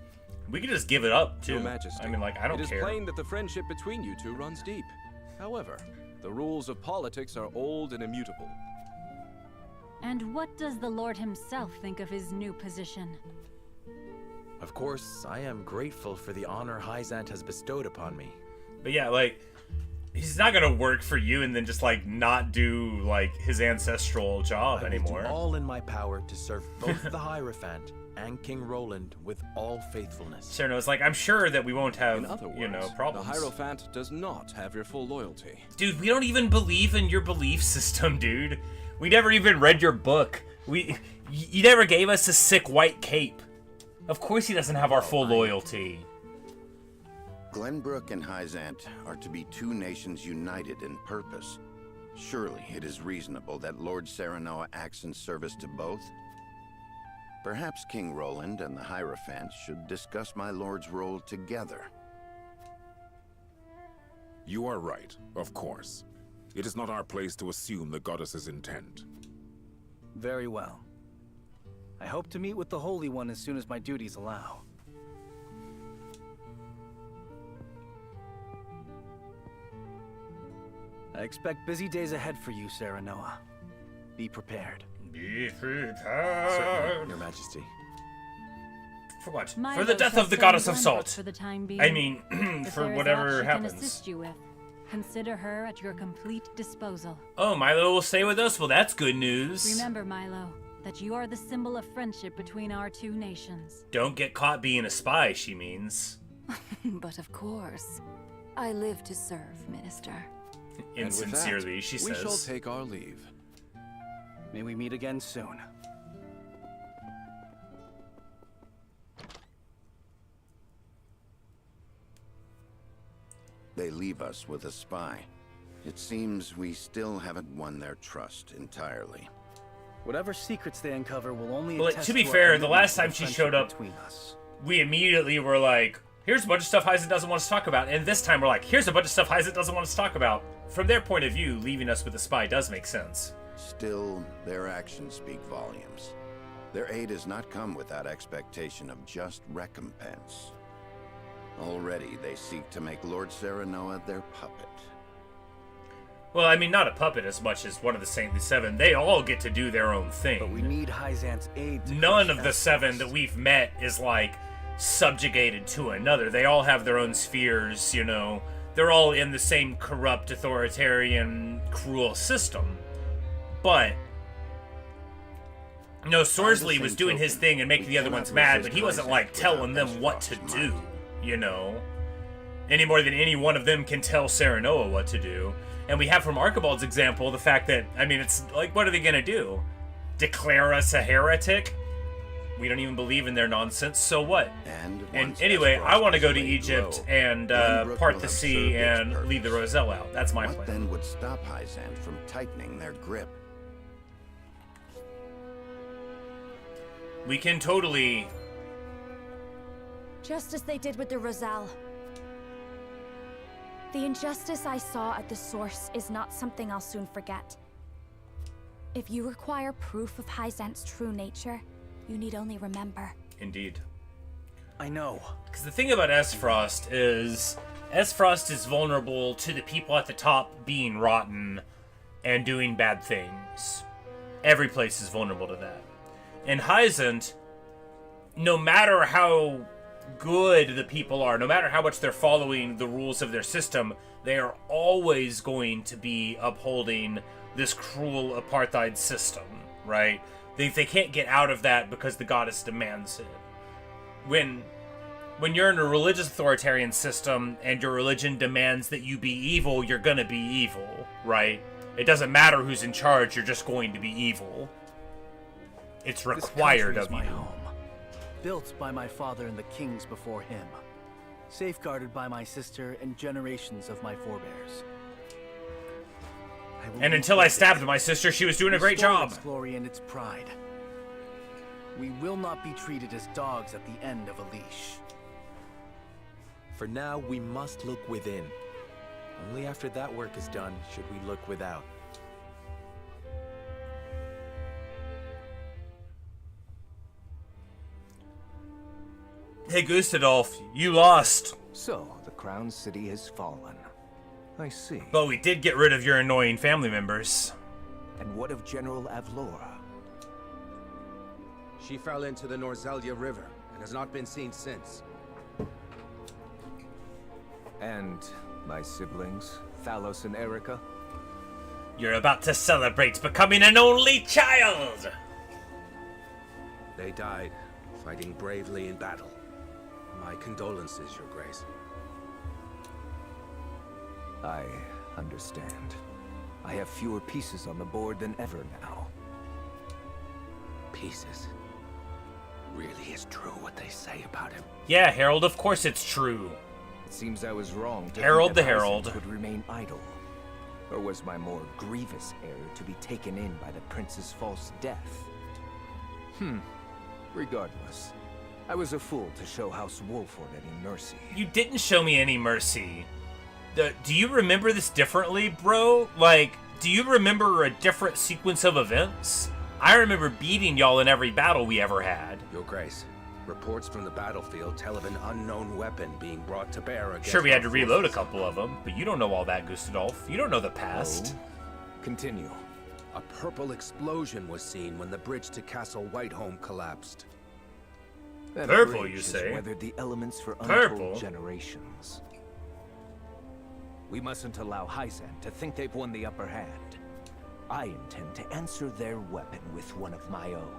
We could just give it up, too. Your Majesty, I mean, like, I don't care. It is plain that the friendship between you two runs deep. However, the rules of politics are old and immutable. And what does the Lord himself think of his new position? Of course, I am grateful for the honor Hyzante has bestowed upon me. But yeah, like, He's not gonna work for you and then just like not do like his ancestral job anymore. I will do all in my power to serve both the Hierophant and King Roland with all faithfulness. Cyrano's like, I'm sure that we won't have, In other words, you know, problems. the Hierophant does not have your full loyalty. Dude, we don't even believe in your belief system, dude. We never even read your book. You never gave us a sick white cape. Of course he doesn't have our full loyalty. Glenbrook and Hyzante are to be two nations united in purpose. Surely it is reasonable that Lord Serenoa acts in service to both? Perhaps King Roland and the Hierophant should discuss my lord's role together. You are right, of course. It is not our place to assume the goddess's intent. Very well. I hope to meet with the Holy One as soon as my duties allow. I expect busy days ahead for you, Serenoa. Be prepared. Be prepared. Certainly, Your Majesty. For what? Milo For the death shall of the stay goddess in of Glenbrook salt. For the time being. I mean, If for there is whatever aught she happens. can assist you with, consider her at your complete disposal. Oh, Milo will stay with us? Well, that's good news. Remember, Milo, that you are the symbol of friendship between our two nations. Don't get caught being a spy, she means. But of course, I live to serve, Minister. Insincerely, she says. We shall take our leave. May we meet again soon. They leave us with a spy. It seems we still haven't won their trust entirely. Whatever secrets they uncover will only Well, attest to be our fair, the commitment last to time she friendship showed up, between us. we immediately were like, here's a bunch of stuff Hyzante doesn't want us to talk about. And this time we're like, here's a bunch of stuff Hyzante doesn't want us to talk about. From their point of view, leaving us with a spy does make sense. Still, their actions speak volumes. Their aid has not come without expectation of just recompense. Already, they seek to make Lord Serenoa their puppet. Well, I mean, not a puppet as much as one of the Saintly Seven. They all get to do their own thing. But we need Hyzante's aid to None crush of the S seven that we've met is, like, subjugated to another. They all have their own spheres, you know. They're all in the same corrupt, authoritarian, cruel system. But no, Sorsley was doing his thing and making the other ones mad, but he wasn't, like, telling them what to do, you know? Any more than any one of them can tell Serenoa what to do. And we have from Archibald's example the fact that, I mean, it's like, what are they gonna do? Declare us a heretic? We don't even believe in their nonsense, so what? And anyway, I want to go to Egypt and part the sea and lead the Roselle out. That's my plan. What then would stop Hyzante from tightening their grip? We can totally... Just as they did with the Roselle. The injustice I saw at the source is not something I'll soon forget. If you require proof of Hyzante's true nature, you need only remember. Indeed. I know. Because the thing about Esfrost is vulnerable to the people at the top being rotten and doing bad things. Every place is vulnerable to that. And Hyzante, no matter how good the people are, no matter how much they're following the rules of their system, they are always going to be upholding this cruel apartheid system, right? They can't get out of that because the goddess demands it. When you're in a religious authoritarian system and your religion demands that you be evil, you're gonna be evil, right? It doesn't matter who's in charge, you're just going to be evil. It's required of you. My home. Built by my father and the kings before him. Safeguarded by my sister and generations of my forebears. And until I stabbed my sister, she was doing a great job. Its glory and its pride. We will not be treated as dogs at the end of a leash. For now, we must look within. Only after that work is done should we look without. Hey, Gustadolf, you lost. So, the Crown City has fallen. I see. But we did get rid of your annoying family members. And what of General Avlora? She fell into the Norzelia River and has not been seen since. And my siblings, Thalos and Erica? You're about to celebrate becoming an only child! They died, fighting bravely in battle. My condolences, Your Grace. I understand. I have fewer pieces on the board than ever now. Pieces? Really is true what they say about him? Yeah, Harold, of course it's true. It seems I was wrong to Harold think the that Herald Hyzante would remain idle. Or was my more grievous error to be taken in by the prince's false death? Regardless, I was a fool to show House Wolford any mercy. You didn't show me any mercy. Do you remember this differently, bro? Like, do you remember a different sequence of events? I remember beating y'all in every battle we ever had. Your Grace, reports from the battlefield tell of an unknown weapon being brought to bear against... Sure, we had to our reload a forces. couple of them, but you don't know all that, Gustadolf. You don't know the past. Oh. Continue. A purple explosion was seen when the bridge to Castle Whiteholm collapsed. That Purple, bridge you has say? weathered the elements for Purple? untold generations. We mustn't allow Hyzante to think they've won the upper hand. I intend to answer their weapon with one of my own.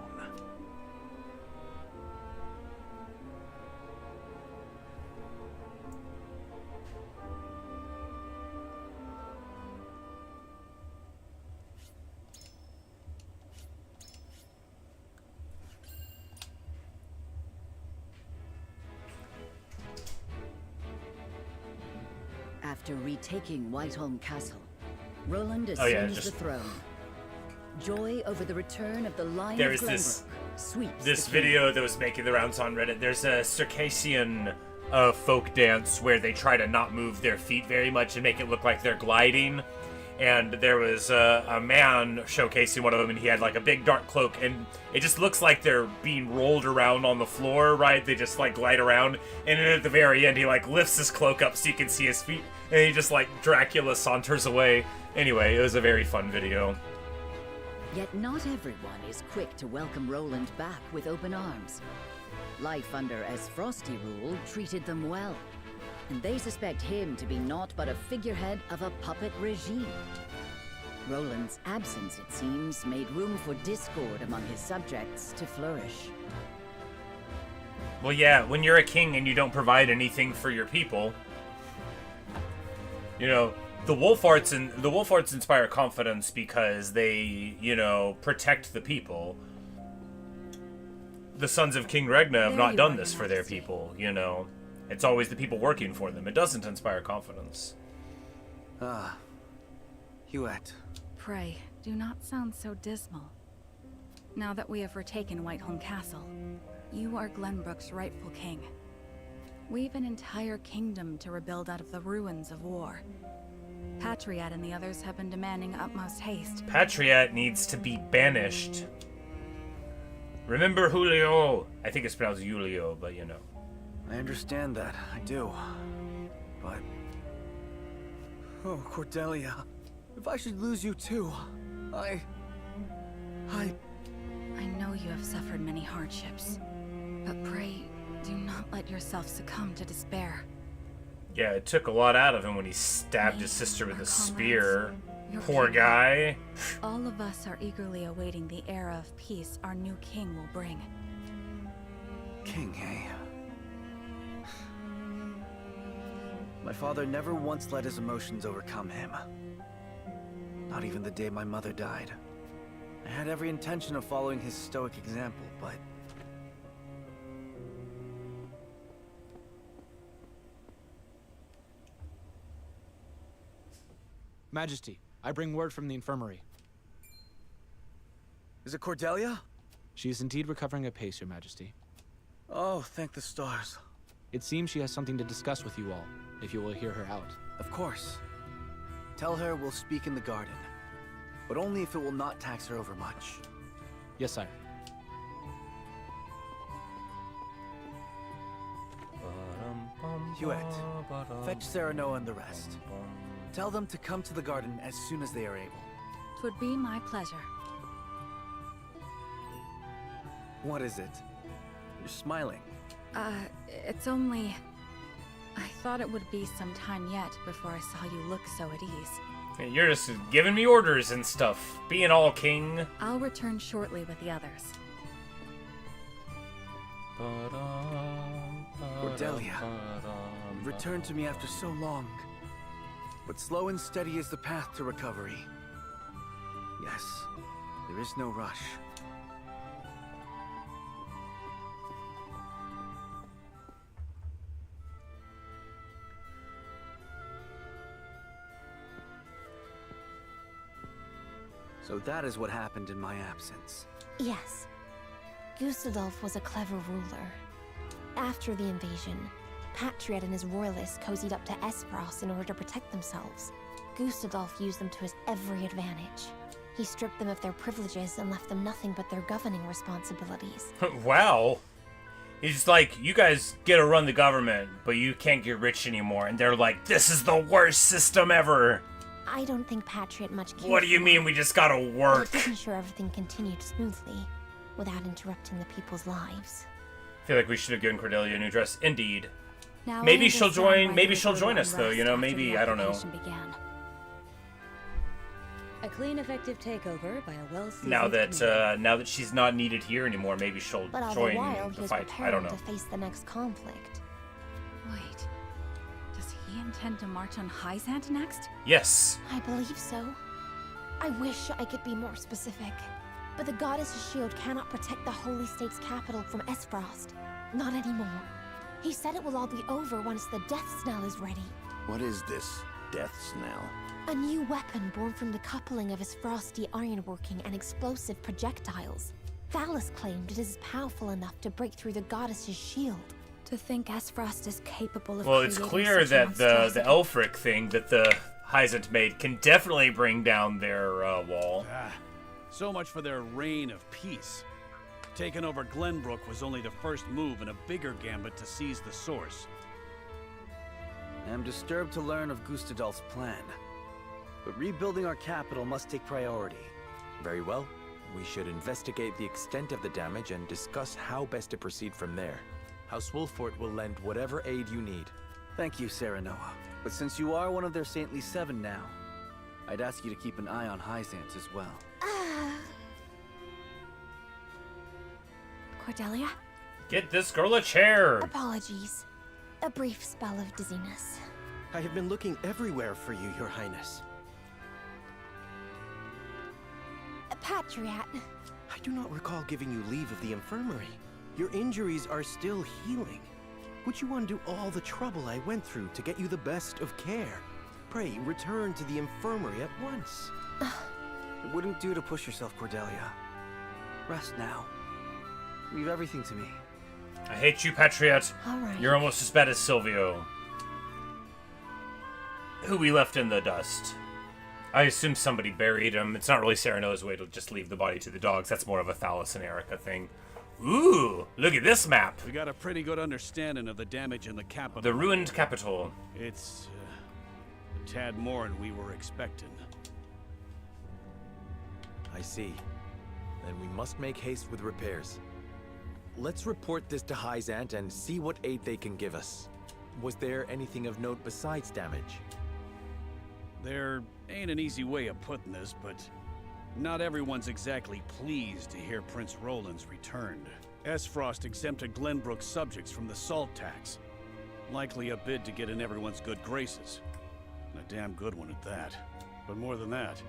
After retaking Whiteholm Castle, Roland Oh, yeah, ascends just- the throne. Joy over the return of the line There's of this Glenbrook sweeps this the video that was making the rounds on Reddit. There's a Circassian folk dance where they try to not move their feet very much and make it look like they're gliding. And there was a man showcasing one of them, and he had like a big dark cloak, and it just looks like they're being rolled around on the floor, right? They just like glide around, and then at the very end, he like lifts his cloak up so you can see his feet, and he just like Dracula saunters away. Anyway, it was a very fun video. Yet not everyone is quick to welcome Roland back with open arms. Life under as Frosty rule treated them well, and they suspect him to be naught but a figurehead of a puppet regime. Roland's absence, it seems, made room for discord among his subjects to flourish. Well, yeah, when you're a king and you don't provide anything for your people, you know, the Wolfarts inspire confidence because they, you know, protect the people. The sons of King Regna have not done this for their people, you know. It's always the people working for them. It doesn't inspire confidence. Ah, Huet. Pray, do not sound so dismal. Now that we have retaken Whiteholm Castle, you are Glenbrook's rightful king. We've an entire kingdom to rebuild out of the ruins of war. Patriot and the others have been demanding utmost haste. Patriot needs to be banished. Remember Julio? I think it's pronounced Julio, but you know. I understand that, I do. But... oh, Cordelia. If I should lose you too, I know you have suffered many hardships, but pray, do not let yourself succumb to despair. Yeah, it took a lot out of him when he stabbed his sister with a spear. Poor guy. All of us are eagerly awaiting the era of peace our new king will bring. King, eh? My father never once let his emotions overcome him. Not even the day my mother died. I had every intention of following his stoic example, but... Majesty, I bring word from the infirmary. Is it Cordelia? She is indeed recovering apace, Your Majesty. Oh, thank the stars. It seems she has something to discuss with you all, if you will hear her out. Of course. Tell her we'll speak in the garden, but only if it will not tax her overmuch. Yes, sire. Huet, fetch Serenoa and the rest. Tell them to come to the garden as soon as they are able. 'Twould be my pleasure. What is it? You're smiling. It's only... I thought it would be some time yet before I saw you look so at ease. Hey, you're just giving me orders and stuff. Being all king. I'll return shortly with the others. Cordelia, you returned to me after so long. But slow and steady is the path to recovery. Yes, there is no rush. So that is what happened in my absence. Yes. Gustadolf was a clever ruler. After the invasion, Patriot and his royalists cozied up to Espros in order to protect themselves. Gustadolf used them to his every advantage. He stripped them of their privileges and left them nothing but their governing responsibilities. Wow. He's like, you guys get to run the government, but you can't get rich anymore. And they're like, this is the worst system ever. I don't think Patriot much cared. What do you mean we just gotta work? But ensure everything continued smoothly, without interrupting the people's lives. I feel like we should have given Cordelia a new dress. Indeed. Now Maybe she'll join. Maybe she'll join us though. You know, maybe I don't know. A clean, effective takeover by a well-seasoned Now that she's not needed here anymore, maybe she'll But all the join while, the he was fight. I don't preparing know. to face the next conflict. Wait. Does he intend to march on Hyzante next? Yes. I believe so. I wish I could be more specific. But the goddess's shield cannot protect the Holy State's capital from Espros. Not anymore. He said it will all be over once the death snell is ready. What is this death snell? A new weapon born from the coupling of his frosty ironworking and explosive projectiles. Thalos claimed it is powerful enough to break through the goddess's shield. To think Espros is capable of Well, it's clear that the Elfric thing that the Hyzante made can definitely bring down their wall. So much for their reign of peace. Taking over Glenbrook was only the first move in a bigger gambit to seize the source. I am disturbed to learn of Gustadolf's plan. But rebuilding our capital must take priority. Very well. We should investigate the extent of the damage and discuss how best to proceed from there. House Wolfort will lend whatever aid you need. Thank you, Serenoa. But since you are one of their Saintly Seven now, I'd ask you to keep an eye on Hyzante as well. Cordelia? Get this girl a chair. Apologies. A brief spell of dizziness. I have been looking everywhere for you, Your Highness. Patriot. I do not recall giving you leave of the infirmary. Your injuries are still healing. Would you undo all the trouble I went through to get you the best of care? Pray, return to the infirmary at once. It wouldn't do to push yourself, Cordelia. Rest now. Leave everything to me. I hate you, Patriot. All right. You're almost as bad as Silvio, who we left in the dust. I assume somebody buried him. It's not really Serenoa's way to just leave the body to the dogs. That's more of a Thalos and Erica thing. Ooh, look at this map. We got a pretty good understanding of the damage in the capital. The ruined capital. It's a tad more than we were expecting. I see. Then we must make haste with repairs. Let's report this to Hyzante and see what aid they can give us. Was there anything of note besides damage? There ain't an easy way of putting this, but not everyone's exactly pleased to hear Prince Roland's returned. Espros exempted Glenbrook's subjects from the salt tax. Likely a bid to get in everyone's good graces. And a damn good one at that. But more than that,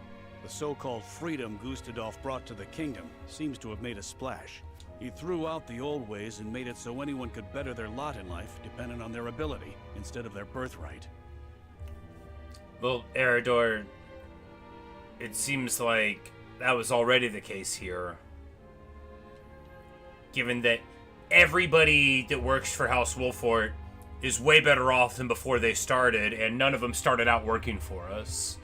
the so-called freedom Gustadolf brought to the kingdom seems to have made a splash. He threw out the old ways and made it so anyone could better their lot in life depending on their ability, instead of their birthright. Well, Eredor, it seems like that was already the case here. Given that everybody that works for House Wolfort is way better off than before they started, and none of them started out working for us.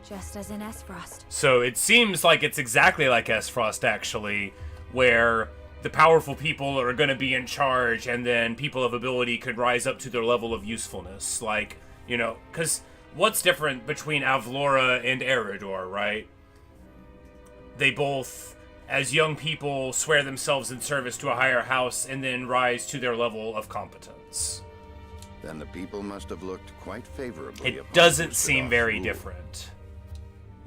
Just as in Espros. So it seems like it's exactly like Espros, actually, where the powerful people are going to be in charge, and then people of ability could rise up to their level of usefulness. Like, you know, because what's different between Avlora and Eredor, right? They both, as young people, swear themselves in service to a higher house and then rise to their level of competence. Then the people must have looked quite favorably upon It doesn't Gustav's seem very rule. different.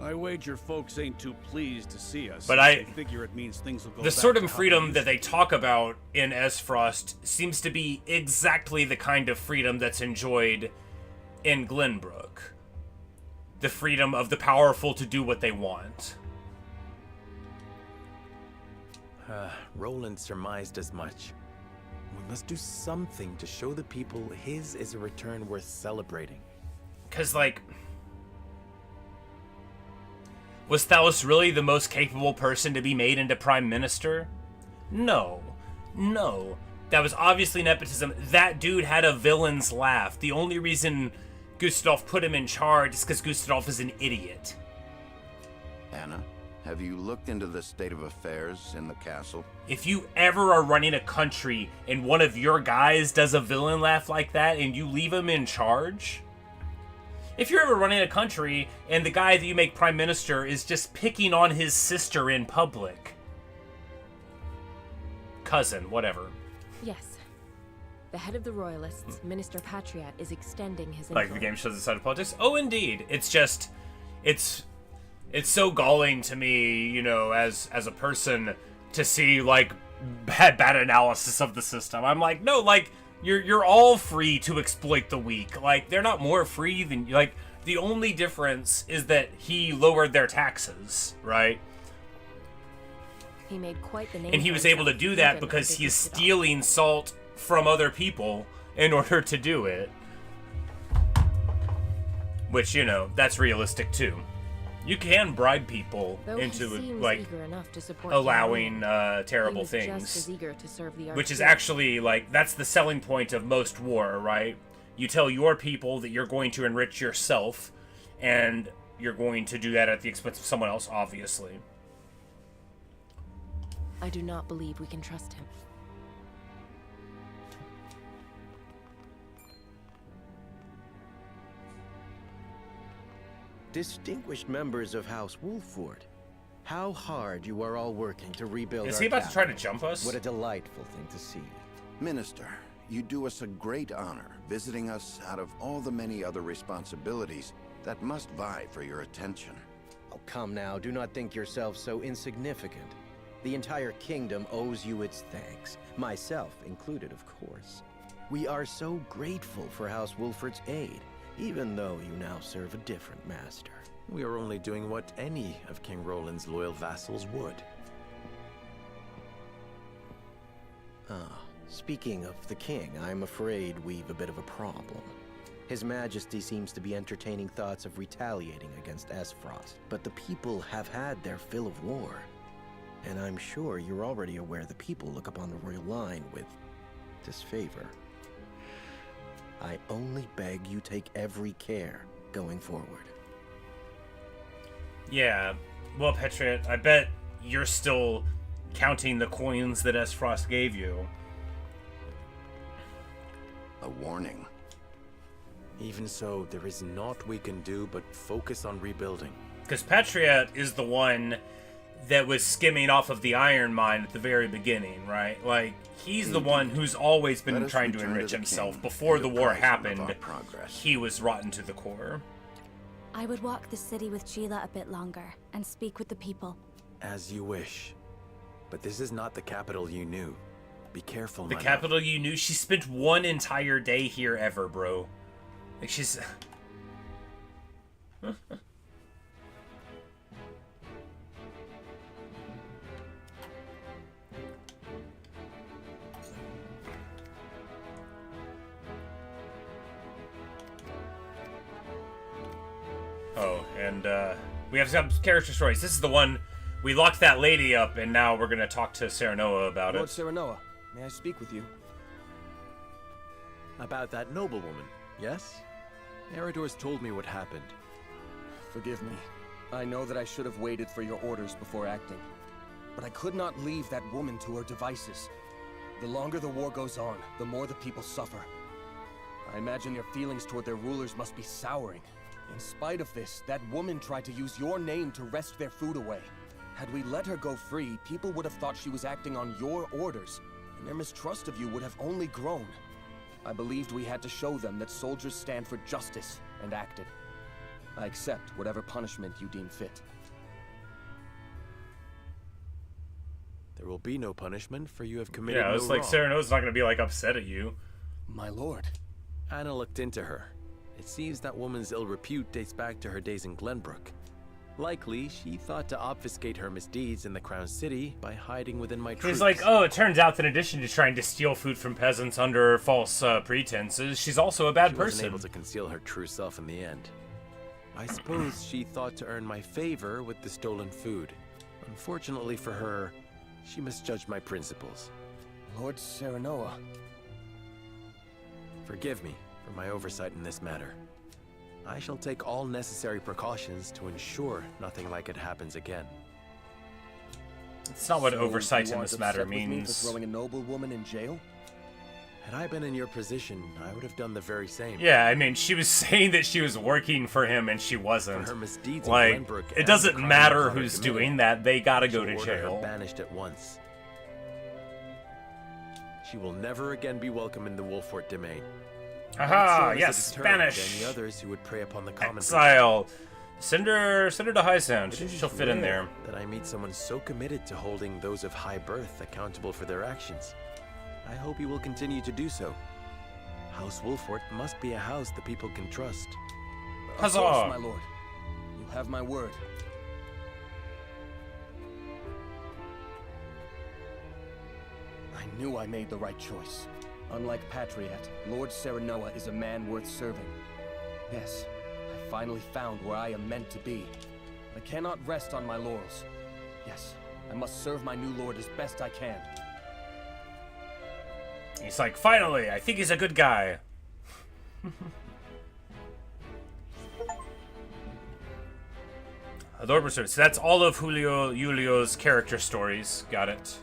I wager folks ain't too pleased to see us. But they figure it means things will go the back sort to of how freedom used that they talk about in Esfrost seems to be exactly the kind of freedom that's enjoyed in Glenbrook. The freedom of the powerful to do what they want. Roland surmised as much. We must do something to show the people his is a return worth celebrating. Because, like, was Thalos really the most capable person to be made into Prime Minister? No. No. That was obviously nepotism. That dude had a villain's laugh. The only reason Gustave put him in charge is because Gustave is an idiot. Anna, have you looked into the state of affairs in the castle? If you ever are running a country and one of your guys does a villain laugh like that and you leave him in charge... If you're ever running a country and the guy that you make prime minister is just picking on his sister in public. Cousin, whatever. Yes. The head of the Royalists, Minister Patriot, is extending his Like the game shows the side of politics? Oh, indeed. It's just... It's so galling to me, you know, as a person to see, like, bad analysis of the system. I'm like, no, like... You're all free to exploit the weak. Like, they're not more free than... Like, the only difference is that he lowered their taxes, right? He made quite the name. And he was able to do that because he is stealing salt from other people in order to do it. Which, you know, that's realistic too. You can bribe people into, like, allowing terrible things. Which is actually, like, that's the selling point of most war, right? You tell your people that you're going to enrich yourself, and you're going to do that at the expense of someone else, obviously. I do not believe we can trust him. Distinguished members of House Wolford, how hard you are all working to rebuild Is our he about to try to capital. jump us? What a delightful thing to see. Minister, you do us a great honor visiting us out of all the many other responsibilities that must vie for your attention. Oh, come now, do not think yourself so insignificant. The entire kingdom owes you its thanks, myself included, of course. We are so grateful for House Wolford's aid, even though you now serve a different master. We are only doing what any of King Roland's loyal vassals would. Speaking of the king, I'm afraid we've a bit of a problem. His Majesty seems to be entertaining thoughts of retaliating against Esfrost, but the people have had their fill of war. And I'm sure you're already aware the people look upon the royal line with disfavor. I only beg you take every care going forward. Yeah. Well, Patriot, I bet you're still counting the coins that Esfrost gave you. A warning. Even so, there is naught we can do but focus on rebuilding. Because Patriot is the one that was skimming off of the iron mine at the very beginning, right? Like, he's the one who's always been trying to enrich himself. Before the war happened, he was rotten to the core. I would walk the city with Sheila a bit longer and speak with the people. As you wish. But this is not the capital you knew. Be careful, The my capital you knew? She spent one entire day here ever, bro. Like, she's... Oh, and we have some character stories. This is the one we locked that lady up, and now we're gonna talk to Serenoa about Lord it. Serenoa, may I speak with you? About that noblewoman, yes? Eridor's told me what happened. Forgive me. I know that I should have waited for your orders before acting. But I could not leave that woman to her devices. The longer the war goes on, the more the people suffer. I imagine their feelings toward their rulers must be souring. In spite of this, that woman tried to use your name to wrest their food away. Had we let her go free, people would have thought she was acting on your orders, and their mistrust of you would have only grown. I believed we had to show them that soldiers stand for justice, and acted. I accept whatever punishment you deem fit. There will be no punishment, for you have committed Yeah, no it's like wrong. Sereno's not gonna be like upset at you. My lord. Anna looked into her. It seems that woman's ill repute dates back to her days in Glenbrook. Likely, she thought to obfuscate her misdeeds in the Crown City by hiding within my troops. He's like, oh, it turns out that in addition to trying to steal food from peasants under false pretenses, she's also a bad She person. wasn't able to conceal her true self in the end. I suppose she thought to earn my favor with the stolen food. Unfortunately for her, she misjudged my principles. Lord Serenoa. Forgive me for my oversight in this matter. I shall take all necessary precautions to ensure nothing like it happens again. It's not what So oversight you in aren't this matter upset with me for means. throwing a noble woman in jail? Had I been in your position, I would have done the very same. Yeah, I mean, she was saying that she was working for him and she wasn't. For her misdeeds in Like, Glenbrook it and doesn't the crime matter her father who's committed, doing that, they gotta go shall to order her jail. banished at once. She will never again be welcome in the Wolfort domain. Aha, Not so yes, as a deterrent to Spanish. Any others who would prey upon the common Exile. Send her to Hyzante. It is She'll fit in rare there. That I meet someone so committed to holding those of high birth accountable for their actions. I hope he will continue to do so. House Wolfort must be a house the people can trust. Of course, my lord. You have my word. I knew I made the right choice. Unlike Patriot, Lord Serenoa is a man worth serving. Yes, I finally found where I am meant to be. I cannot rest on my laurels. Yes, I must serve my new lord as best I can. He's like, finally, I think he's a good guy. Adorable service. So that's all of Julio's character stories. Got it.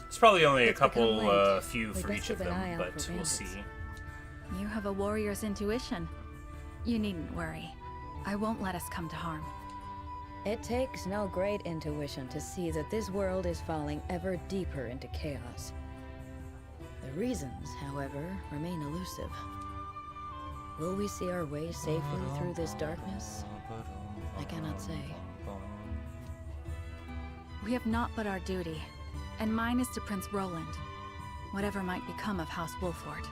It's probably only a It's become couple, late. few We for best each of keep an them, eye out but for we'll bandits. see. You have a warrior's intuition. You needn't worry. I won't let us come to harm. It takes no great intuition to see that this world is falling ever deeper into chaos. The reasons, however, remain elusive. Will we see our way safely through this darkness? I cannot say. We have naught but our duty, and mine is to Prince Roland, whatever might become of House Wolfort.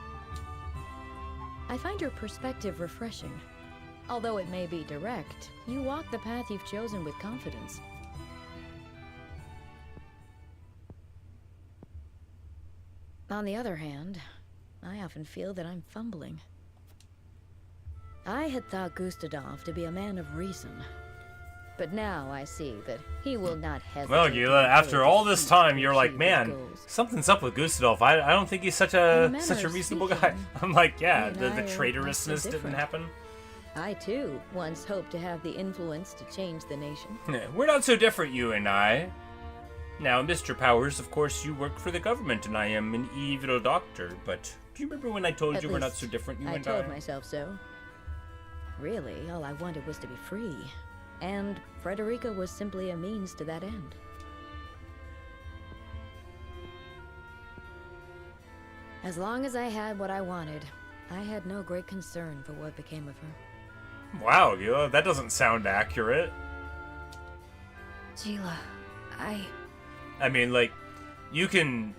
I find your perspective refreshing. Although it may be direct, you walk the path you've chosen with confidence. On the other hand, I often feel that I'm fumbling. I had thought Gustadov to be a man of reason. But now I see that he will not hesitate. Well, Gila, after all this time, you're like, man, something's up with Gustadov. I don't think he's such a reasonable guy. I'm like, yeah, the traitorousness didn't happen. I, too, once hoped to have the influence to change the nation. We're not so different, you and I. Now, Mr. Powers, of course, you work for the government, and I am an evil doctor, but do you remember when I told At you we're not least, so different, you I and told myself so. Really, all I wanted was to be free. And Frederica was simply a means to that end. As long as I had what I wanted, I had no great concern for what became of her. Wow, Gila, that doesn't sound accurate. Gila, I mean, like, you can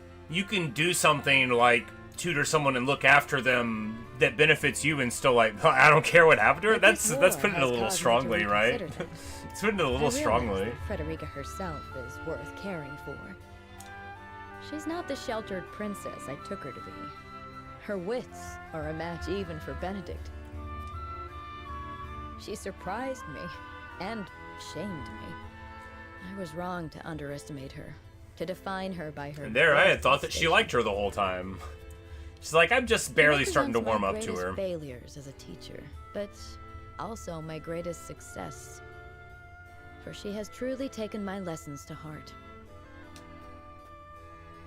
do something like tutor someone and look after them that benefits you and still like, I don't care what happened to her. That's putting it a little strongly, right? It's putting it a little strongly. That Frederica herself is worth caring for. She's not the sheltered princess I took her to be. Her wits are a match even for Benedict. She surprised me and shamed me. I was wrong to underestimate her, to define her by her. And there, I had thought that she liked her the whole time. She's like, I'm just barely starting to warm up to her. Failures as a teacher, but also my greatest success. For she has truly taken my lessons to heart.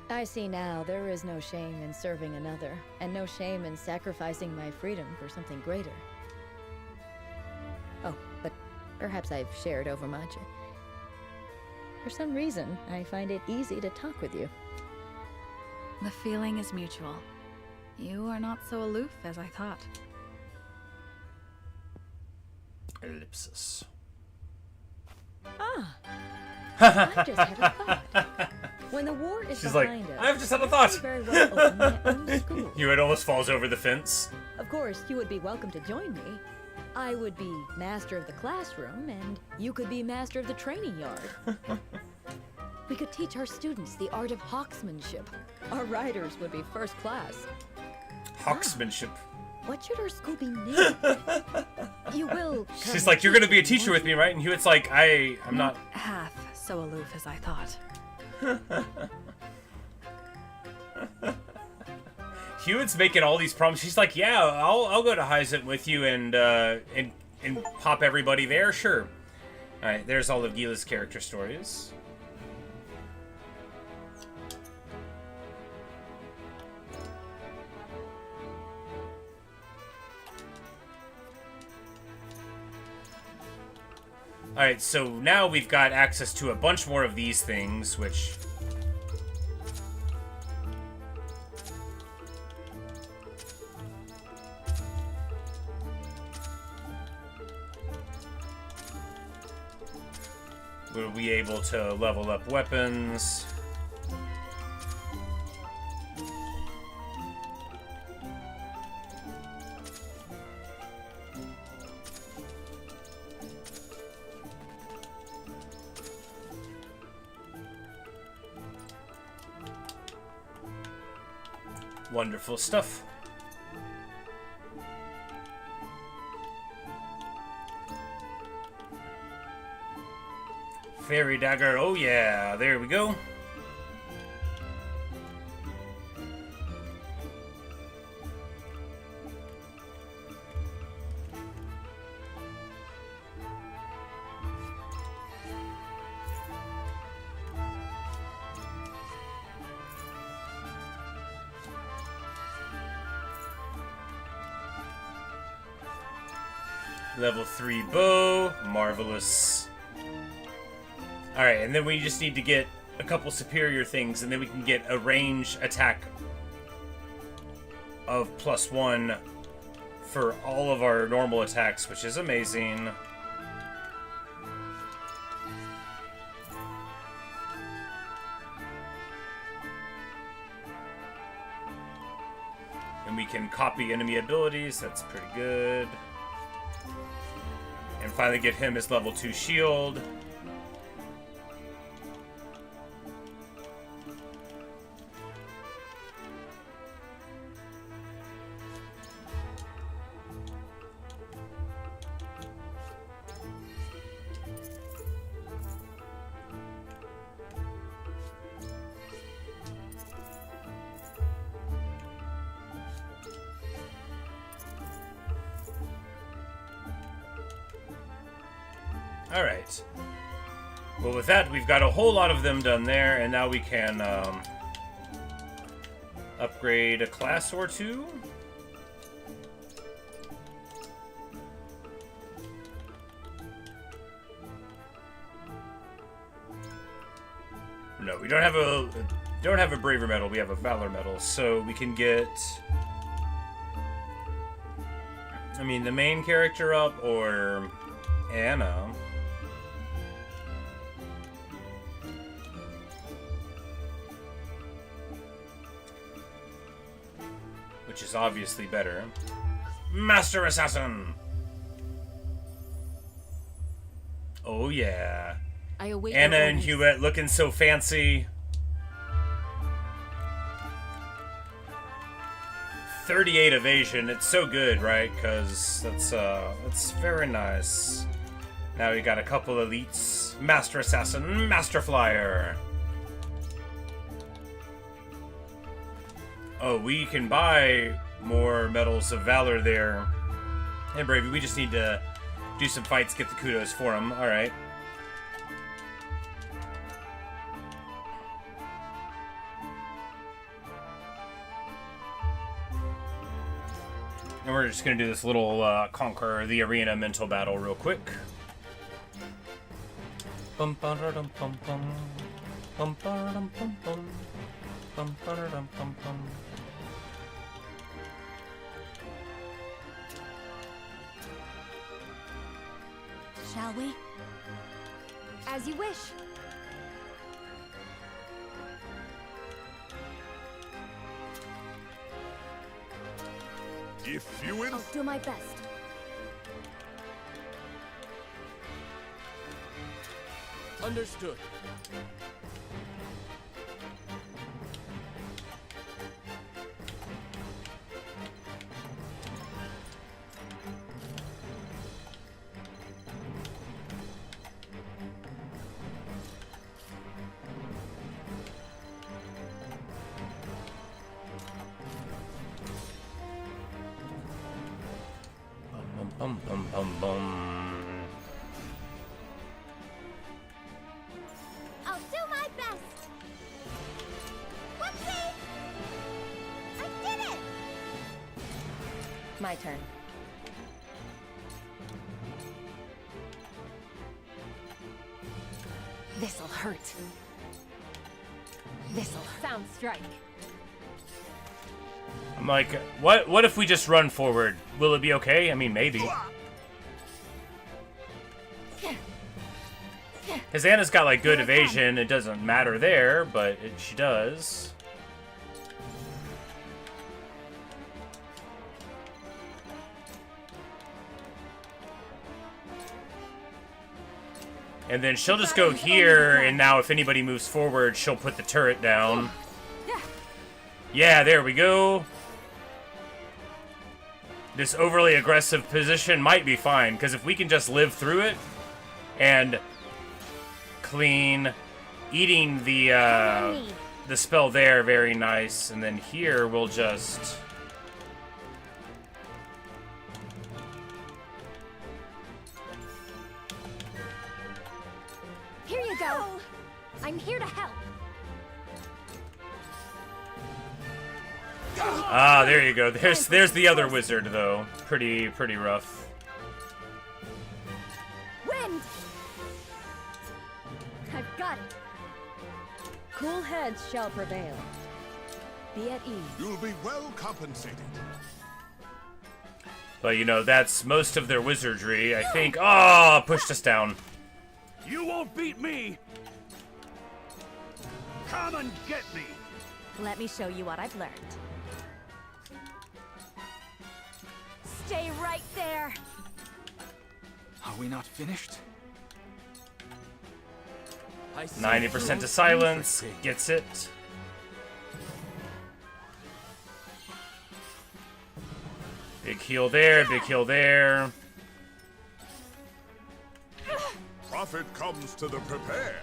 I see now there is no shame in serving another, and no shame in sacrificing my freedom for something greater. Oh, but perhaps I've shared overmuch. For some reason, I find it easy to talk with you. The feeling is mutual. You are not so aloof as I thought. Ellipsis. Ah! I just had a thought. When the war is She's like, behind us, I've just had a thought. I very well open my own school. It almost falls over the fence. Of course, you would be welcome to join me. I would be master of the classroom, and you could be master of the training yard. We could teach our students the art of hawksmanship. Our riders would be first class. Hawksmanship. What should our school be named? You will. She's like, you're gonna be a teacher with me, right? And Hewitt's like, I'm not. Half so aloof as I thought. Hewitt's making all these promises. She's like, yeah, I'll go to Hyzante with you and pop everybody there, sure. All right, there's all of Gila's character stories. Alright, so now we've got access to a bunch more of these things, which... we'll be able to level up weapons. Wonderful stuff. Fairy dagger, oh yeah, there we go. Level 3 bow. Marvelous. Alright, and then we just need to get a couple superior things, and then we can get a range attack of +1 for all of our normal attacks, which is amazing. And we can copy enemy abilities, that's pretty good. And finally get him his level 2 shield. Alright. Well, with that, we've got a whole lot of them done there, and now we can upgrade a class or two. No, we don't have a braver medal, we have a valor medal, so we can get, I mean, the main character up, or Anna. Which is obviously better. Master Assassin! Oh yeah. I await Anna your and orders. Hewitt looking so fancy. 38 evasion, it's so good, right? Because that's very nice. Now we got a couple elites. Master Assassin, Master Flyer. Oh, we can buy more medals of valor there. And Bravey, we just need to do some fights, get the kudos for them. Alright. And we're just going to do this little conquer the arena mental battle real quick. Bum ba-da-dum bum bum. Bum ba-da-dum bum bum. Bum ba-da-dum bum bum. Shall we? As you wish. If you will. I'll do my best. Understood. Bum bum bum bum. I'll do my best. Whoopsie! I did it! My turn. This'll hurt. This'll sound strike. I'm like, what if we just run forward? Will it be okay? I mean, maybe. Because Anna's got, like, good evasion. It doesn't matter there, but she does. And then she'll just go here, and now if anybody moves forward, she'll put the turret down. Yeah, there we go. This overly aggressive position might be fine, because if we can just live through it and clean, eating the spell there, very nice, and then here we'll just... Here you go. I'm here to help. Ah, there you go. There's the other wizard, though. Pretty rough. Wind! I've got it. Cool heads shall prevail. Be at ease. You'll be well compensated. But, you know, that's most of their wizardry, I think. Ah, pushed us down. You won't beat me! Come and get me! Let me show you what I've learned. Stay right there. Are we not finished? 90% to silence. Gets it. Big heal there, big heal there. Profit comes to the prepared.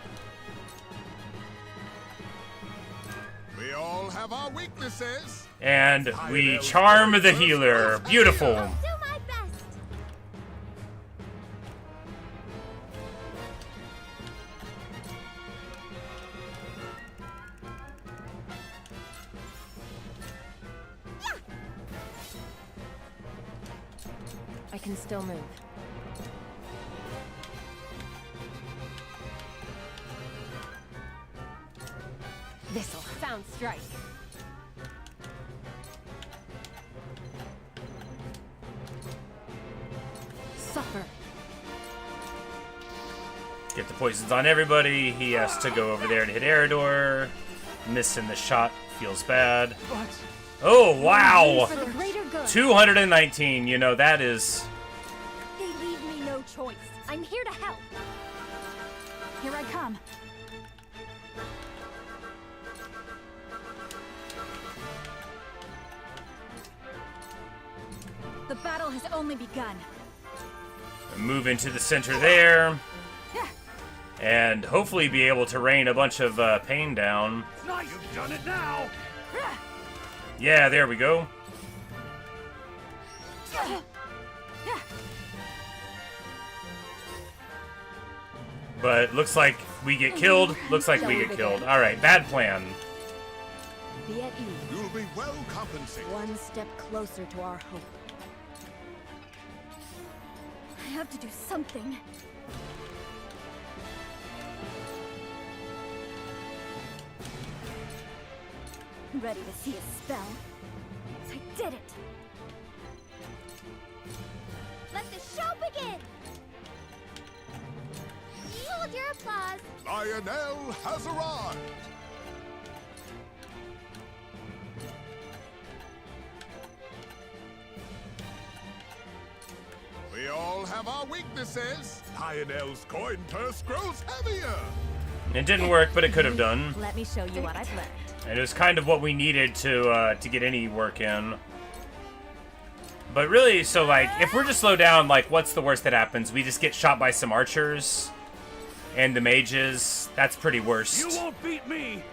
We all have our weaknesses. And we charm the healer. Beautiful. Do my best. I can still move. This'll sound strike. Suffer. Get the poisons on everybody. He has to go over there and hit Eridor. Missing the shot feels bad. Oh, wow! 219, you know, that is... They leave me no choice. I'm here to help. Here I come. The battle has only begun. Move into the center there. And hopefully be able to rain a bunch of pain down. Nice. You've done it now! Yeah, there we go. But looks like we get killed. Looks like we get killed. Alright, bad plan. Be at ease. You'll be well compensated. One step closer to our hope. I have to do something. Ready to see a spell? I did it! Let the show begin! Hold your applause. Lionel has arrived! We all have our weaknesses. Lionel's coin purse grows heavier. It didn't work, but it could have done. Let me show you what I've learned. And it was kind of what we needed to get any work in. But really, so like, if we're to slow down, like, what's the worst that happens? We just get shot by some archers and the mages. That's pretty worst. You won't beat me!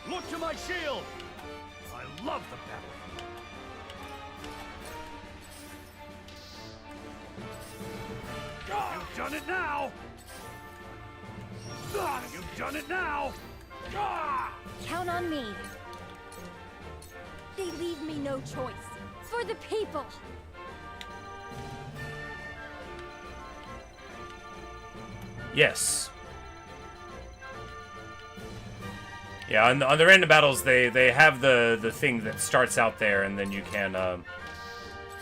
Look to my shield! I love the battlefield. You've done it now! You've done it now! Count on me. They leave me no choice. For the people. Yes. Yeah, on the random battles, they have the thing that starts out there, and then you can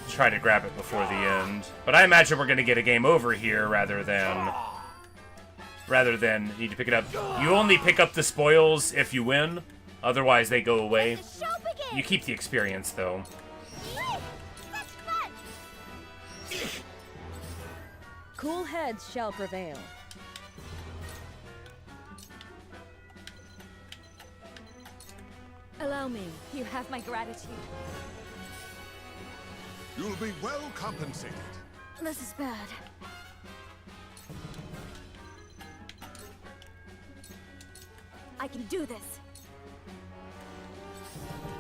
try to grab it before the end. But I imagine we're going to get a game over here rather than need to pick it up. You only pick up the spoils if you win, otherwise they go away. You keep the experience, though. Cool heads shall prevail. Allow me. You have my gratitude. You'll be well compensated. This is bad. I can do this.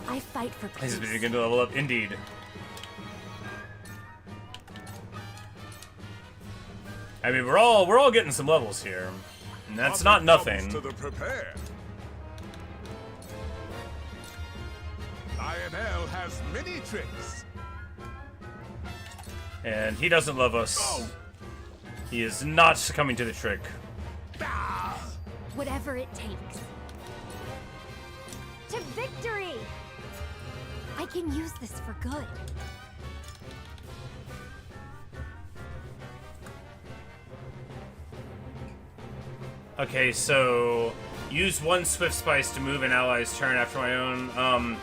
I fight for peace. He's beginning to level up, indeed. I mean, we're all getting some levels here, and that's not nothing. To the prepare. Lionel has many tricks. And he doesn't love us. He is not succumbing to the trick. Whatever it takes. To victory! I can use this for good. Okay, so use one swift spice to move an ally's turn after my own.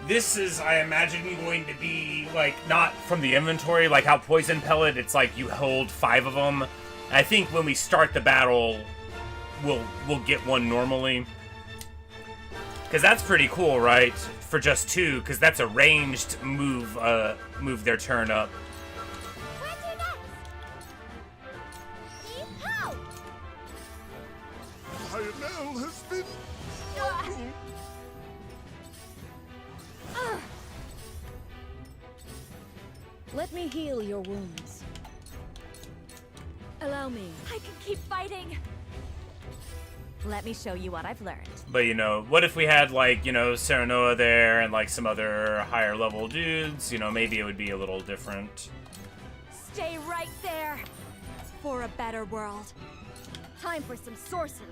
This is, I imagine, going to be, like, not from the inventory, like how Poison Pellet, it's like you hold 5 of them. I think when we start the battle, we'll get one normally. Because that's pretty cool, right? For just 2, because that's a ranged move, move their turn up. Lionel has been... Let me heal your wounds. Allow me. I can keep fighting. Let me show you what I've learned. But, you know, what if we had, like, you know, Serenoa there and, like, some other higher level dudes? You know, maybe it would be a little different. Stay right there. For a better world. Time for some sorcery.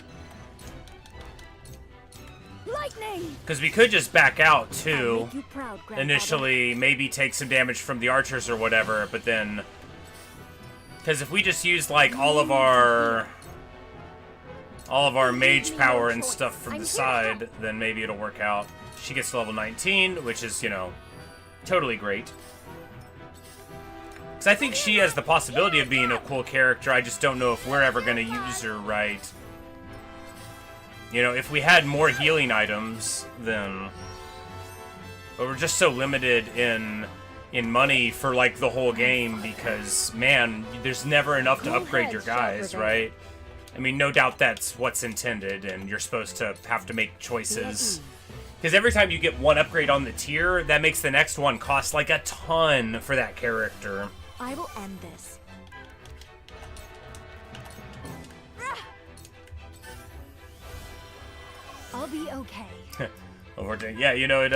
Lightning! Because we could just back out, too. I'll make you proud, Grandfather. Initially, maybe take some damage from the archers or whatever, but then... Because if we just use, like, all of our mage power and stuff from the side, then maybe it'll work out. She gets to level 19, which is, you know, totally great. Because I think she has the possibility of being a cool character, I just don't know if we're ever going to use her right. You know, if we had more healing items, then... But we're just so limited in money for, like, the whole game because, man, there's never enough to upgrade your guys, right? I mean, no doubt that's what's intended, and you're supposed to have to make choices. Because every time you get one upgrade on the tier, that makes the next one cost, like, a ton for that character. I will end this. I'll be okay. Yeah, you know, it,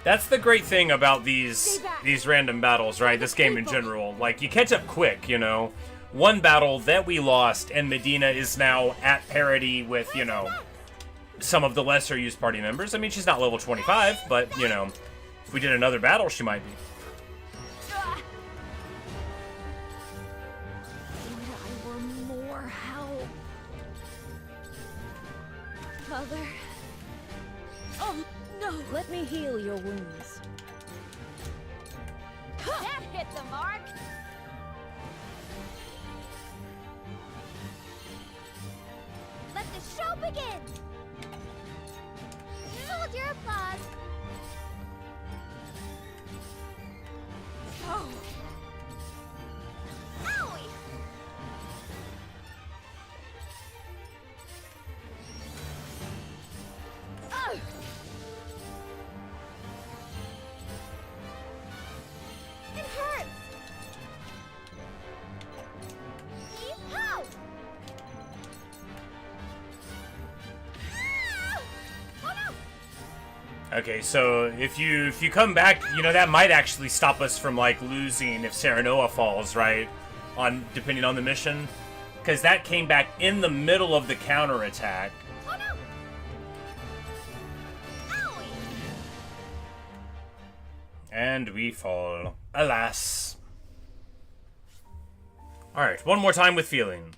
that's the great thing about these random battles, right? This game in general. Like, you catch up quick, you know? one battle that we lost, and Medina is now at parity with, you know, some of the lesser used party members. I mean, she's not level 25, but, you know, if we did another battle, she might be. I were more help. Mother. Oh, no. Let me heal your wounds. That hit the mark! Let the show begin! Hold your applause! Oh! Owie! Ugh! It hurts! Yeehaw! Ah! Oh no! Okay, so if you come back, you know, that might actually stop us from, like, losing if Serenoa falls, right? Depending on the mission. Because that came back in the middle of the counterattack. Oh no! Owie! And we fall. Alas. Alright, one more time with feeling.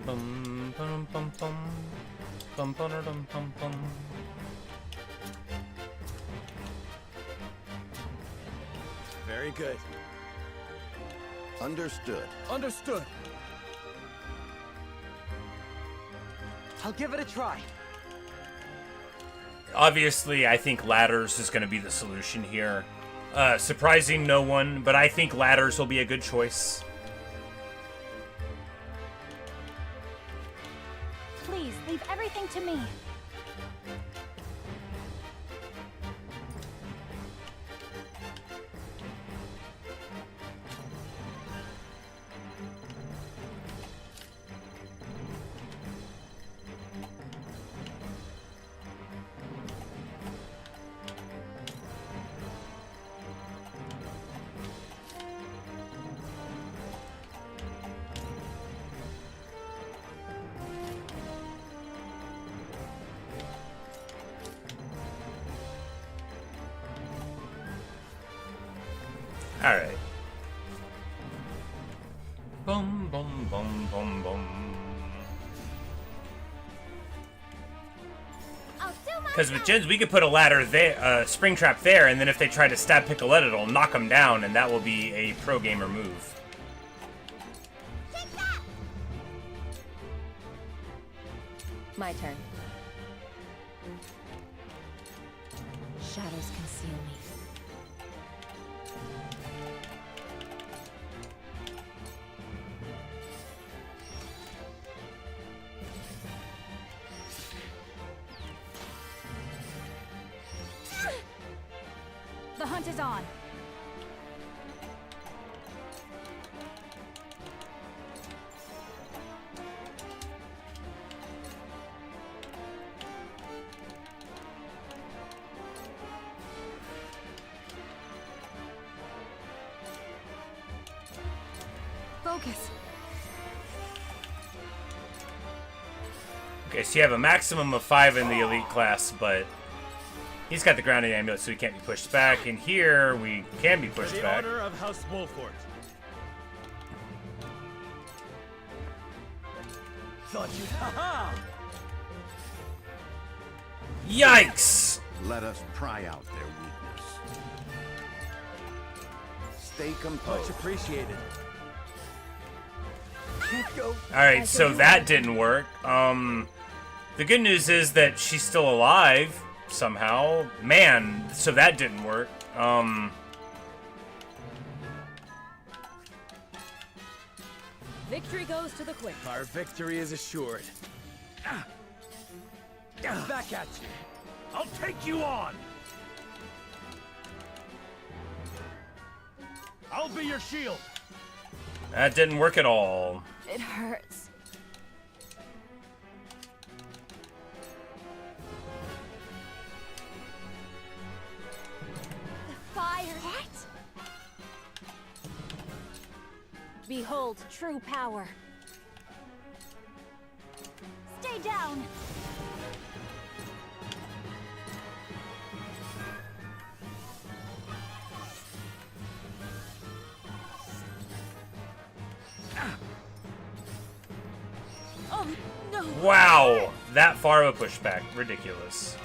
Bum, bum, bum, bum. Bum, bum, bum, bum, bum. Very good. Understood. Understood. I'll give it a try. Obviously, I think ladders is going to be the solution here. Surprising no one, but I think ladders will be a good choice. Please, leave everything to me. Alright. Bum, bum, bum, bum, bum. Because with gens, we could put a ladder there, spring trap there, and then if they try to stab Piccolette, it'll knock them down, and that will be a pro gamer move. My turn. Shadows conceal me. The hunt is on. Focus. Okay, so you have a maximum of 5 in the elite class, but he's got the grounding amulet, so he can't be pushed back. And here, we can be pushed For the back. order of House Wolfort. Thought you'd haha! Yikes! Let us pry out their weakness. Stay composed. Much appreciated. Alright, so that didn't work. The good news is that she's still alive, somehow. Man, so that didn't work. Victory goes to the quick. Our victory is assured. Back at you. I'll take you on! I'll be your shield. That didn't work at all. It hurts. The fire. What? Behold true power. Stay down! Oh, no! Wow! That far of a pushback. Ridiculous.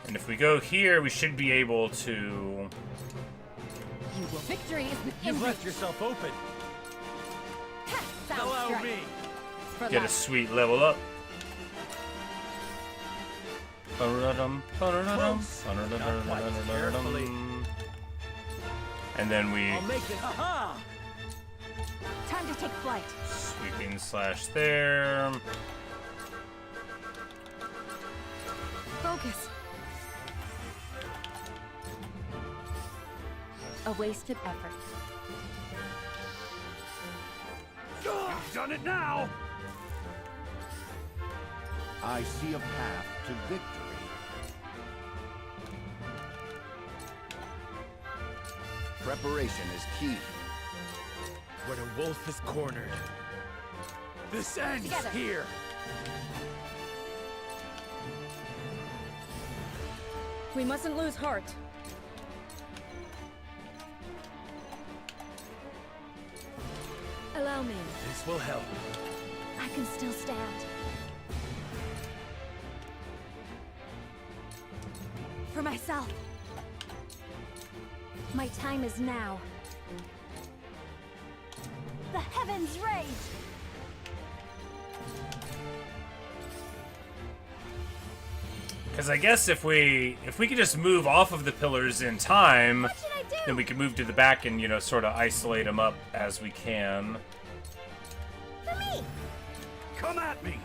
And if we go here, we should be able to... Victory is within You've reach. left yourself open. Sound Allow strike. me. For Get a life. sweet level up. And then we I'll make it. Aha! Time to take flight. sweeping slash there. Focus. A wasted effort. You've done it now! I see a path to victory. Preparation is key. When a wolf is cornered, this ends Together. here. We mustn't lose heart. Allow me. This will help. I can still stand. For myself. My time is now. The heavens rage! Because I guess if we could just move off of the pillars in time, What should I do? then we can move to the back and, you know, sort of isolate them up as we can. For me! Come at me!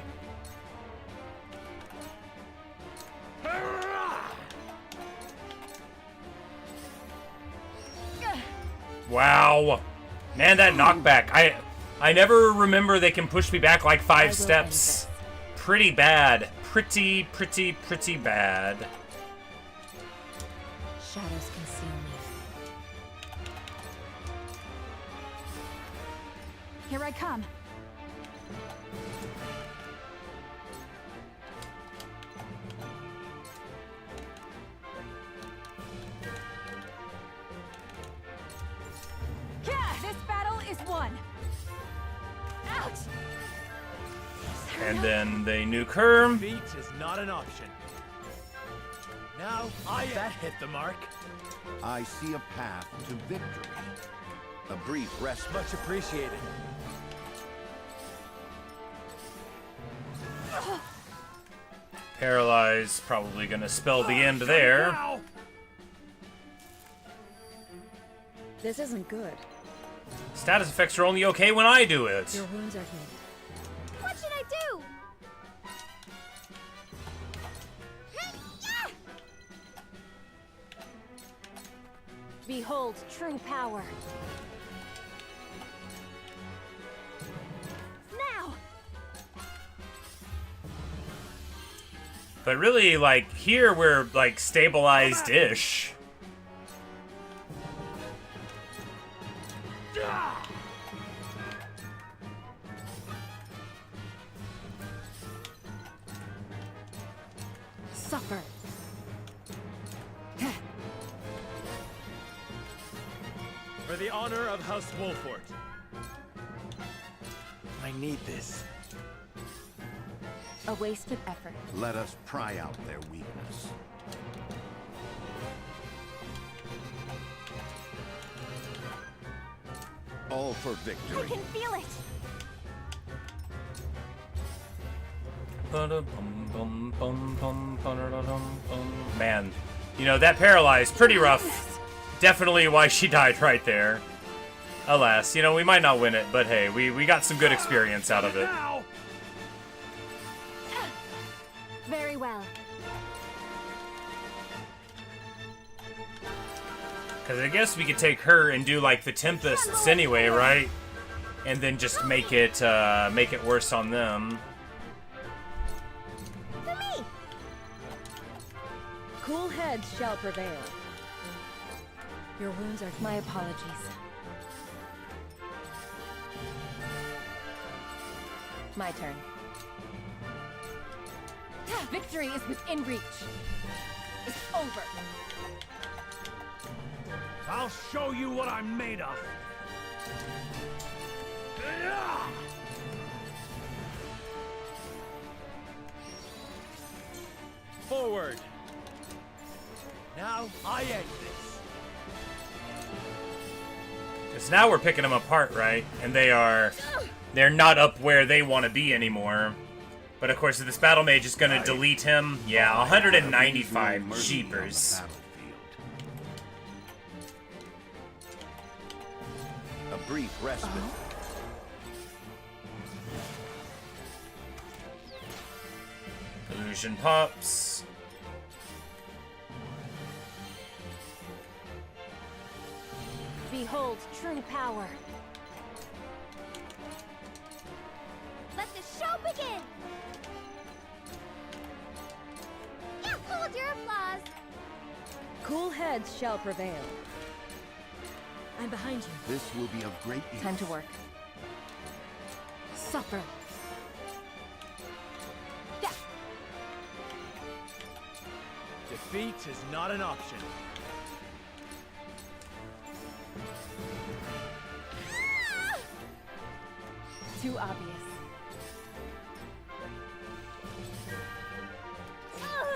Wow. Man, that knockback. I never remember they can push me back like 5 steps. Pretty bad. Pretty bad. Shadows conceal me. Here I come. Yeah, this battle is won. Ouch! And then they nuke her. Defeat is not an option. Now, that hit the mark. I see a path to victory. A brief respite. Much appreciated. Paralyze, probably gonna spell the end there. This isn't good. Status effects are only okay when I do it. Your wounds are healed. What should I do? Behold true power. Now! But really, like, here we're, like, stabilized-ish. Suffer. For the honor of House Wolfort. I need this. A wasted effort. Let us pry out their weakness. All for I victory. can feel it. Man, you know, that paralyzed, pretty rough. Definitely why she died right there. Alas, you know, we might not win it, but hey, we got some good experience out of it. Very well. Because I guess we could take her and do like the Tempests anyway, right? And then just make it worse on them. To me! Cool heads shall prevail. Your wounds are... My apologies. My turn. Victory is within reach. It's over. I'll show you what I'm made of. Forward. Now I end this. Because now we're picking them apart, right? And they're not up where they want to be anymore. But of course, if this battle mage is going to delete him, yeah, 195 sheepers. A brief respite. Illusion pops. Behold true power. Let the show begin! Yeah, hold your applause! Cool heads shall prevail. I'm behind you. This will be of great use. Time to work. Suffer. Yeah. Defeat is not an option. Too obvious.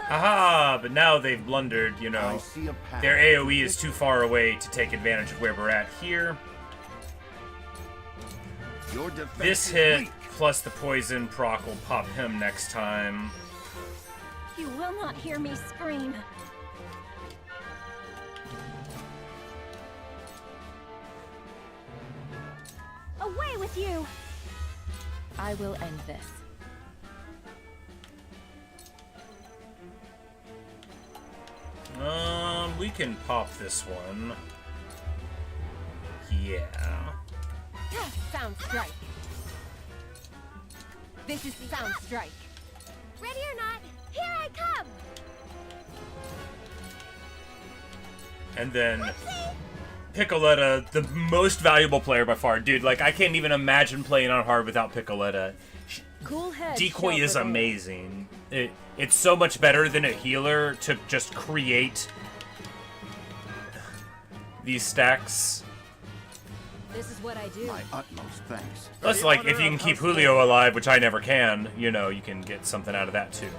Haha, but now they've blundered, you know. Their AoE is too far away to take advantage of where we're at here. This hit plus the poison proc will pop him next time. You will not hear me scream. Away with you! I will end this. We can pop this one. Yeah. Sound strike. This is sound strike. Ready or not, here I come! And then Piccoletta, the most valuable player by far. Dude, like, I can't even imagine playing on hard without Piccoletta. Cool head. Decoy is amazing. It's so much better than a healer to just create these stacks. This is what I do. My utmost thanks. Plus, like, if you can keep Julio alive, which I never can, you know, you can get something out of that too.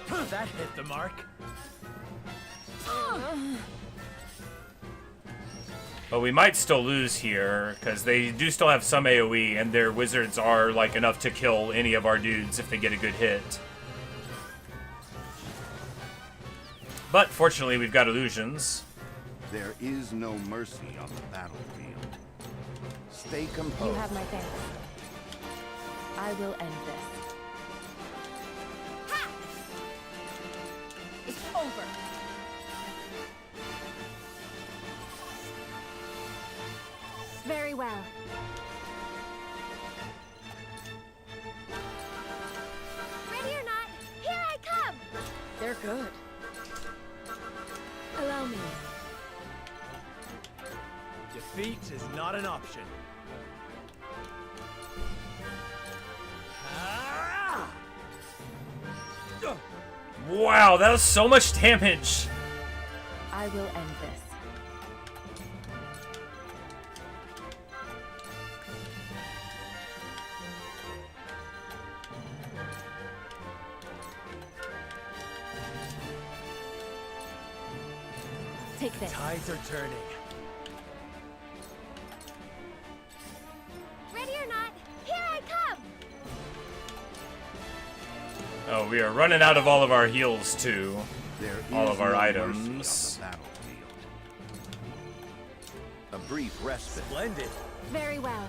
That hit the mark. But we might still lose here, because they do still have some AoE, and their wizards are, like, enough to kill any of our dudes if they get a good hit. But, fortunately, we've got illusions. There is no mercy on the battlefield. Stay composed. You have my thanks. I will end this. Ha! It's over. Very well. Ready or not, here I come! They're good. Allow me. Defeat is not an option. Wow, that was so much damage! I will end this. Take this. Tides are turning. Ready or not, here I come! Oh, we are running out of all of our heals, too. There all is of our no items. mercy on the battlefield. A brief respite. Splendid. Very well.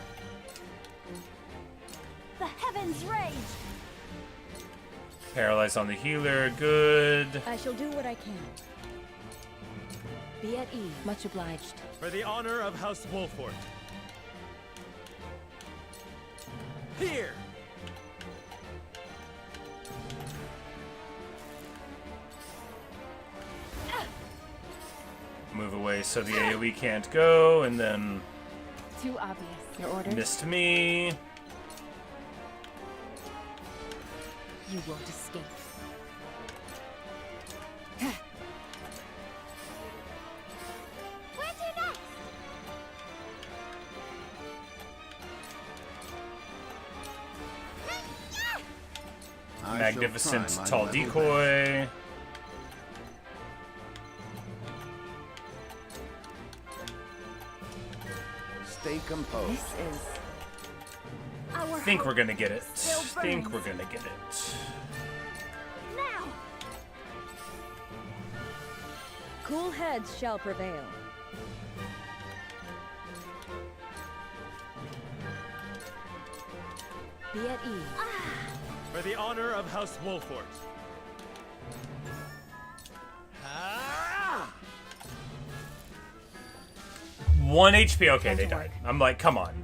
The heavens rage! Paralyze on the healer, good. I shall do what I can. Be at ease. Much obliged. For the honor of House Wolfort. Here! Move away so the AoE can't go, and then... Too obvious. Your orders? Missed me. You won't escape. Magnificent tall decoy. Stay composed. This is... I think we're gonna get it. Think we're gonna get it. Now! Cool heads shall prevail. Be at ease. For the honor of House Wolfort. Ah! 1 HP. Okay, they died. I'm like, come on.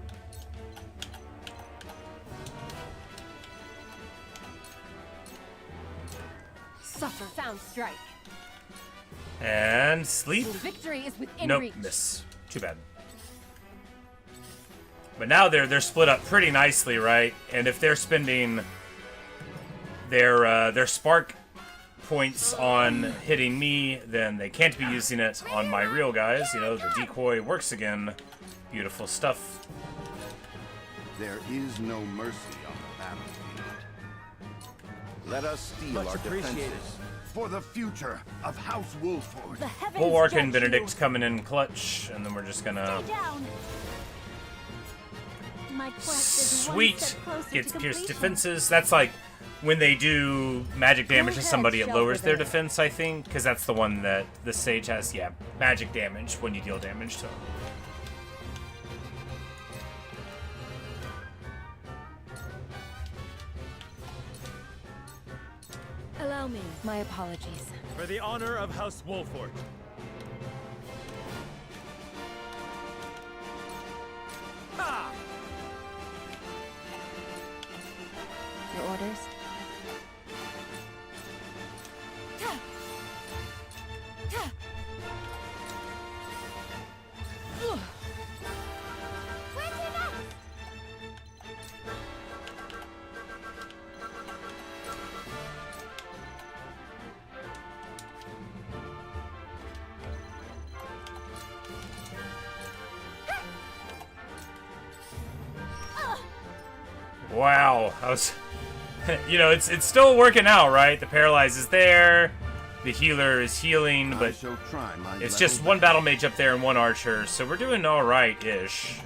Suffer, found strike. And sleep. Victory is within Nope, reach. miss. Too bad. But now they're split up pretty nicely, right? And if they're spending their spark points on hitting me, then they can't be using it on my real guys. You know, the decoy works again. Beautiful stuff. There is no mercy on the battlefield. Let us steel Much our appreciated. defenses for the future of House Wolford. Bulwark and Benedict coming in clutch, and then we're just gonna... My quest is one Sweet! step closer Gets to pierced completion. defenses. That's like when they do magic damage to somebody, it lowers their defense, I think, because that's the one that the sage has. Yeah, magic damage when you deal damage to them. Allow me. My apologies. For the honor of House Wolfort. Ha! Your orders? Wow, I was... you know, it's still working out, right? The paralyze is there, the healer is healing, but it's just one battle mage up there and one archer, so we're doing alright-ish.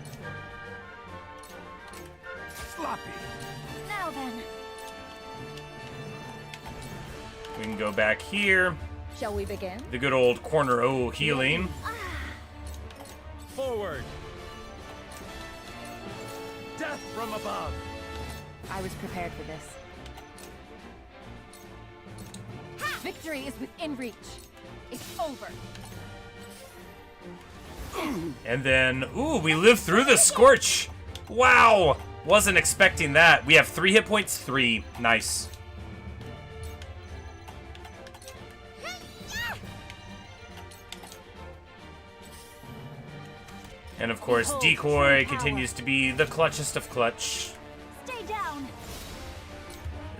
Sloppy. Now then. We can go back here. Shall we begin? The good old corner O healing. Forward. Death from above. I was prepared for this. Victory is within reach. It's over. And then, ooh, we lived through the Scorch. Wow, wasn't expecting that. We have 3 hit points, 3. Nice. And of course, Decoy continues to be the clutchest of clutch. Stay down.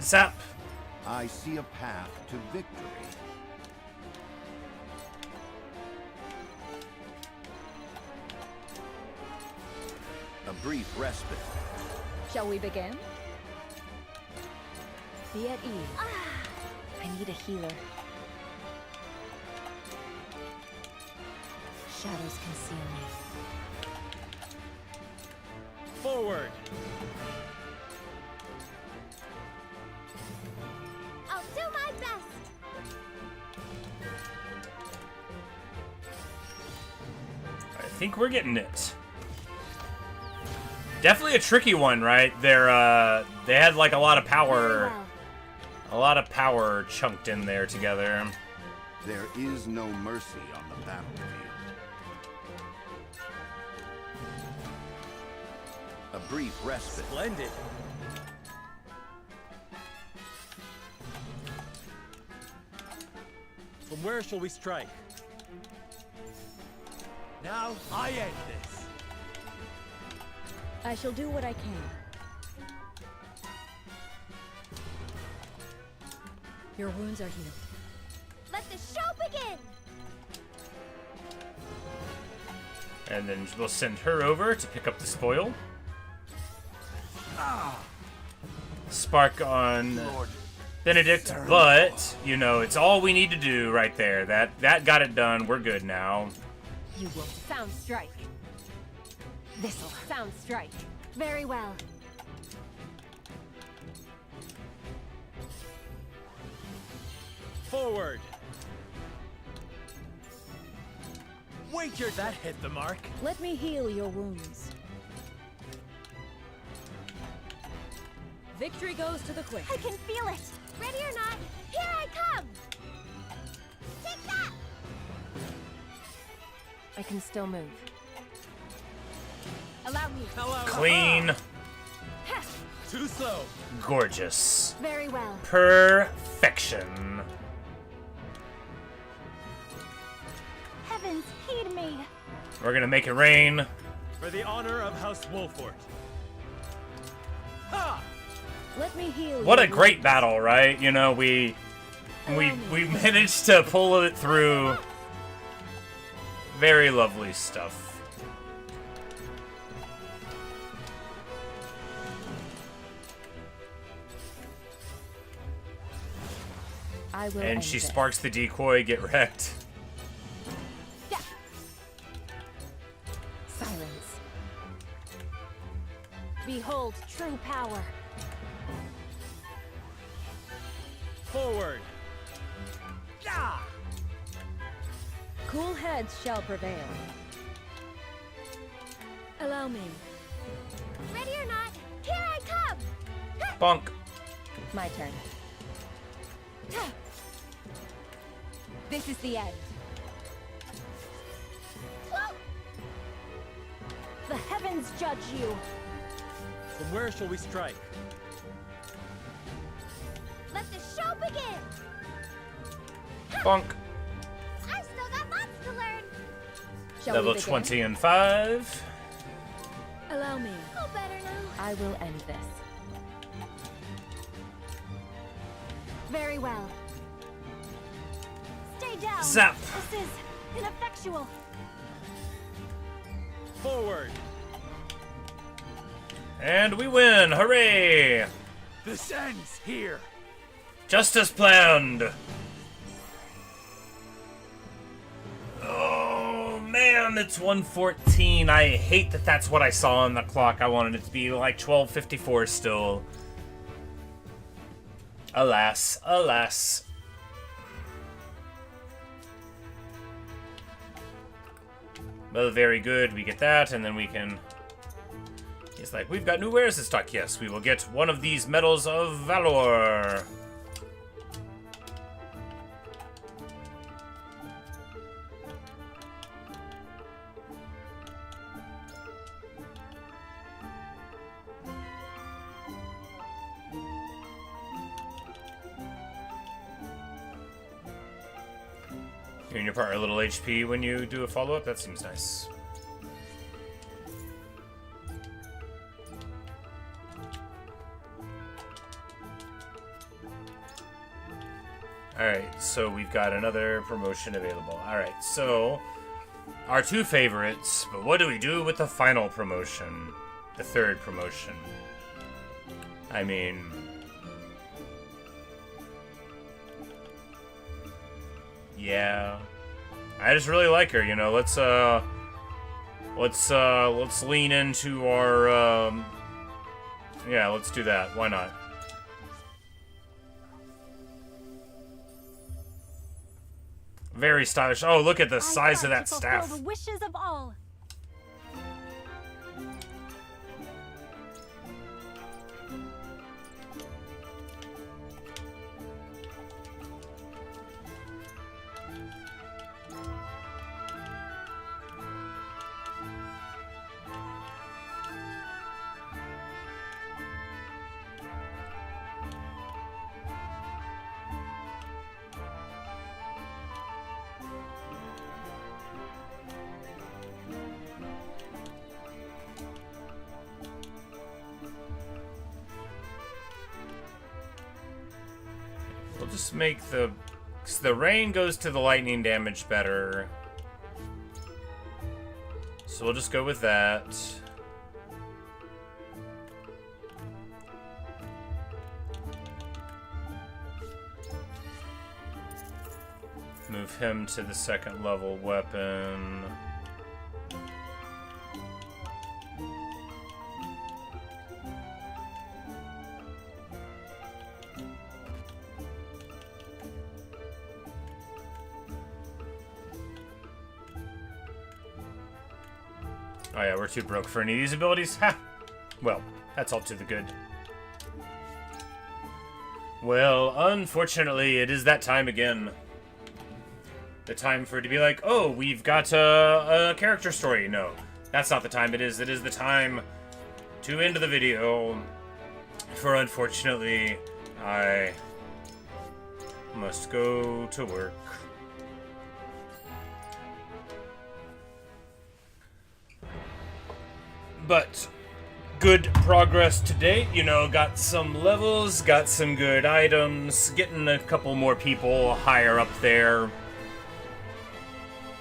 Zap. I see a path to victory. A brief respite. Shall we begin? Be at ease. I need a healer. Shadows conceal me. Forward. I'll do my best. I think we're getting it. Definitely a tricky one, right? They had like a lot of power chunked in there together. There is no mercy on the battlefield. A brief respite. Splendid. From where shall we strike? Now I end this. I shall do what I can. Your wounds are healed. Let the show begin! And then we'll send her over to pick up the spoil. Spark on Benedict, but, you know, it's all we need to do right there. That got it done. We're good now. You will sound strike. This'll sound strike. Very well. Forward. Wager that hit the mark. Let me heal your wounds. Victory goes to the quick. I can feel it. Ready or not, here I come. Take that. I can still move. Allow me. Clean. Too slow. Gorgeous. Very well. Perfection. Heavens, heed me. We're gonna make it rain. For the honor of House Wolfort. Ha! Let me heal. What a great battle, right? You know, we managed to pull it through. Very lovely stuff. I will And end she this. sparks the decoy, get wrecked. Silence. Behold true power. Forward. Yeah! Cool heads shall prevail. Allow me. Ready or not, here I come. Bonk. My turn. This is the end. The heavens judge you. From where shall we strike? Let the show begin. Bonk. I still got lots to learn. Level 20 and 5. Allow me. Oh, better now. I will end this. Very well. Stay down. Zap. This is ineffectual. Forward. And we win! Hooray! This ends here. Just as planned. Oh man, it's 1:14. I hate that that's what I saw on the clock. I wanted it to be like 12:54 still. Alas, alas. Well, very good. We get that, and then we can... He's like, we've got new wares in stock. Yes, we will get one of these medals of valor. Giving your partner a little HP when you do a follow-up? That seems nice. Alright, so we've got another promotion available. Alright, so our two favorites, but what do we do with the final promotion? The third promotion. I mean... yeah. I just really like her, you know. Let's lean into our yeah, let's do that. Why not? Very stylish. Oh, look at the size of that staff. The wishes of all. just make the rain goes to the lightning damage better. So we'll just go with that. Move him to the second level weapon. Oh yeah, we're too broke for any of these abilities. Ha! Well, that's all to the good. Well, unfortunately, it is that time again. The time for it to be like, oh, we've got a character story. No, that's not the time. It is the time to end the video. For unfortunately, I must go to work. But good progress to date, you know, got some levels, got some good items, getting a couple more people higher up there.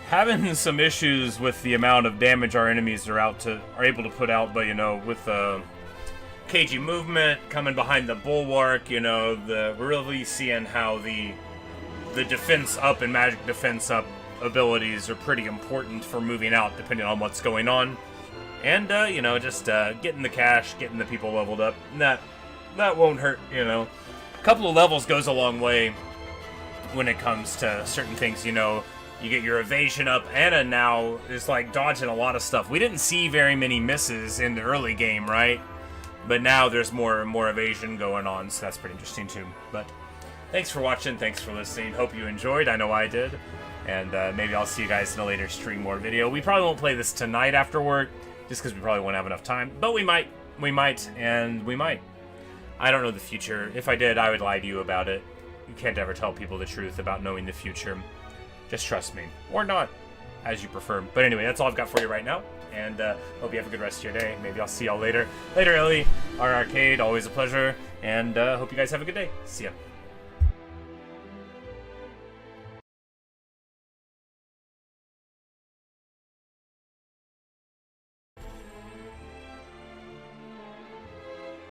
Having some issues with the amount of damage our enemies are able to put out, but you know, with cagey movement coming behind the bulwark, you know, we're really seeing how the defense up and magic defense up abilities are pretty important for moving out depending on what's going on. And, you know, just getting the cash, getting the people leveled up, that won't hurt, you know. A couple of levels goes a long way when it comes to certain things, you know. You get your evasion up. Anna now is, like, dodging a lot of stuff. We didn't see very many misses in the early game, right? But now there's more evasion going on, so that's pretty interesting, too. But thanks for watching, thanks for listening. Hope you enjoyed. I know I did. And maybe I'll see you guys in a later stream or video. We probably won't play this tonight after work, just because we probably won't have enough time. But we might, and we might. I don't know the future. If I did, I would lie to you about it. You can't ever tell people the truth about knowing the future. Just trust me. Or not, as you prefer. But anyway, that's all I've got for you right now. And hope you have a good rest of your day. Maybe I'll see y'all later. Later, Ellie. Our arcade, always a pleasure. And hope you guys have a good day. See ya.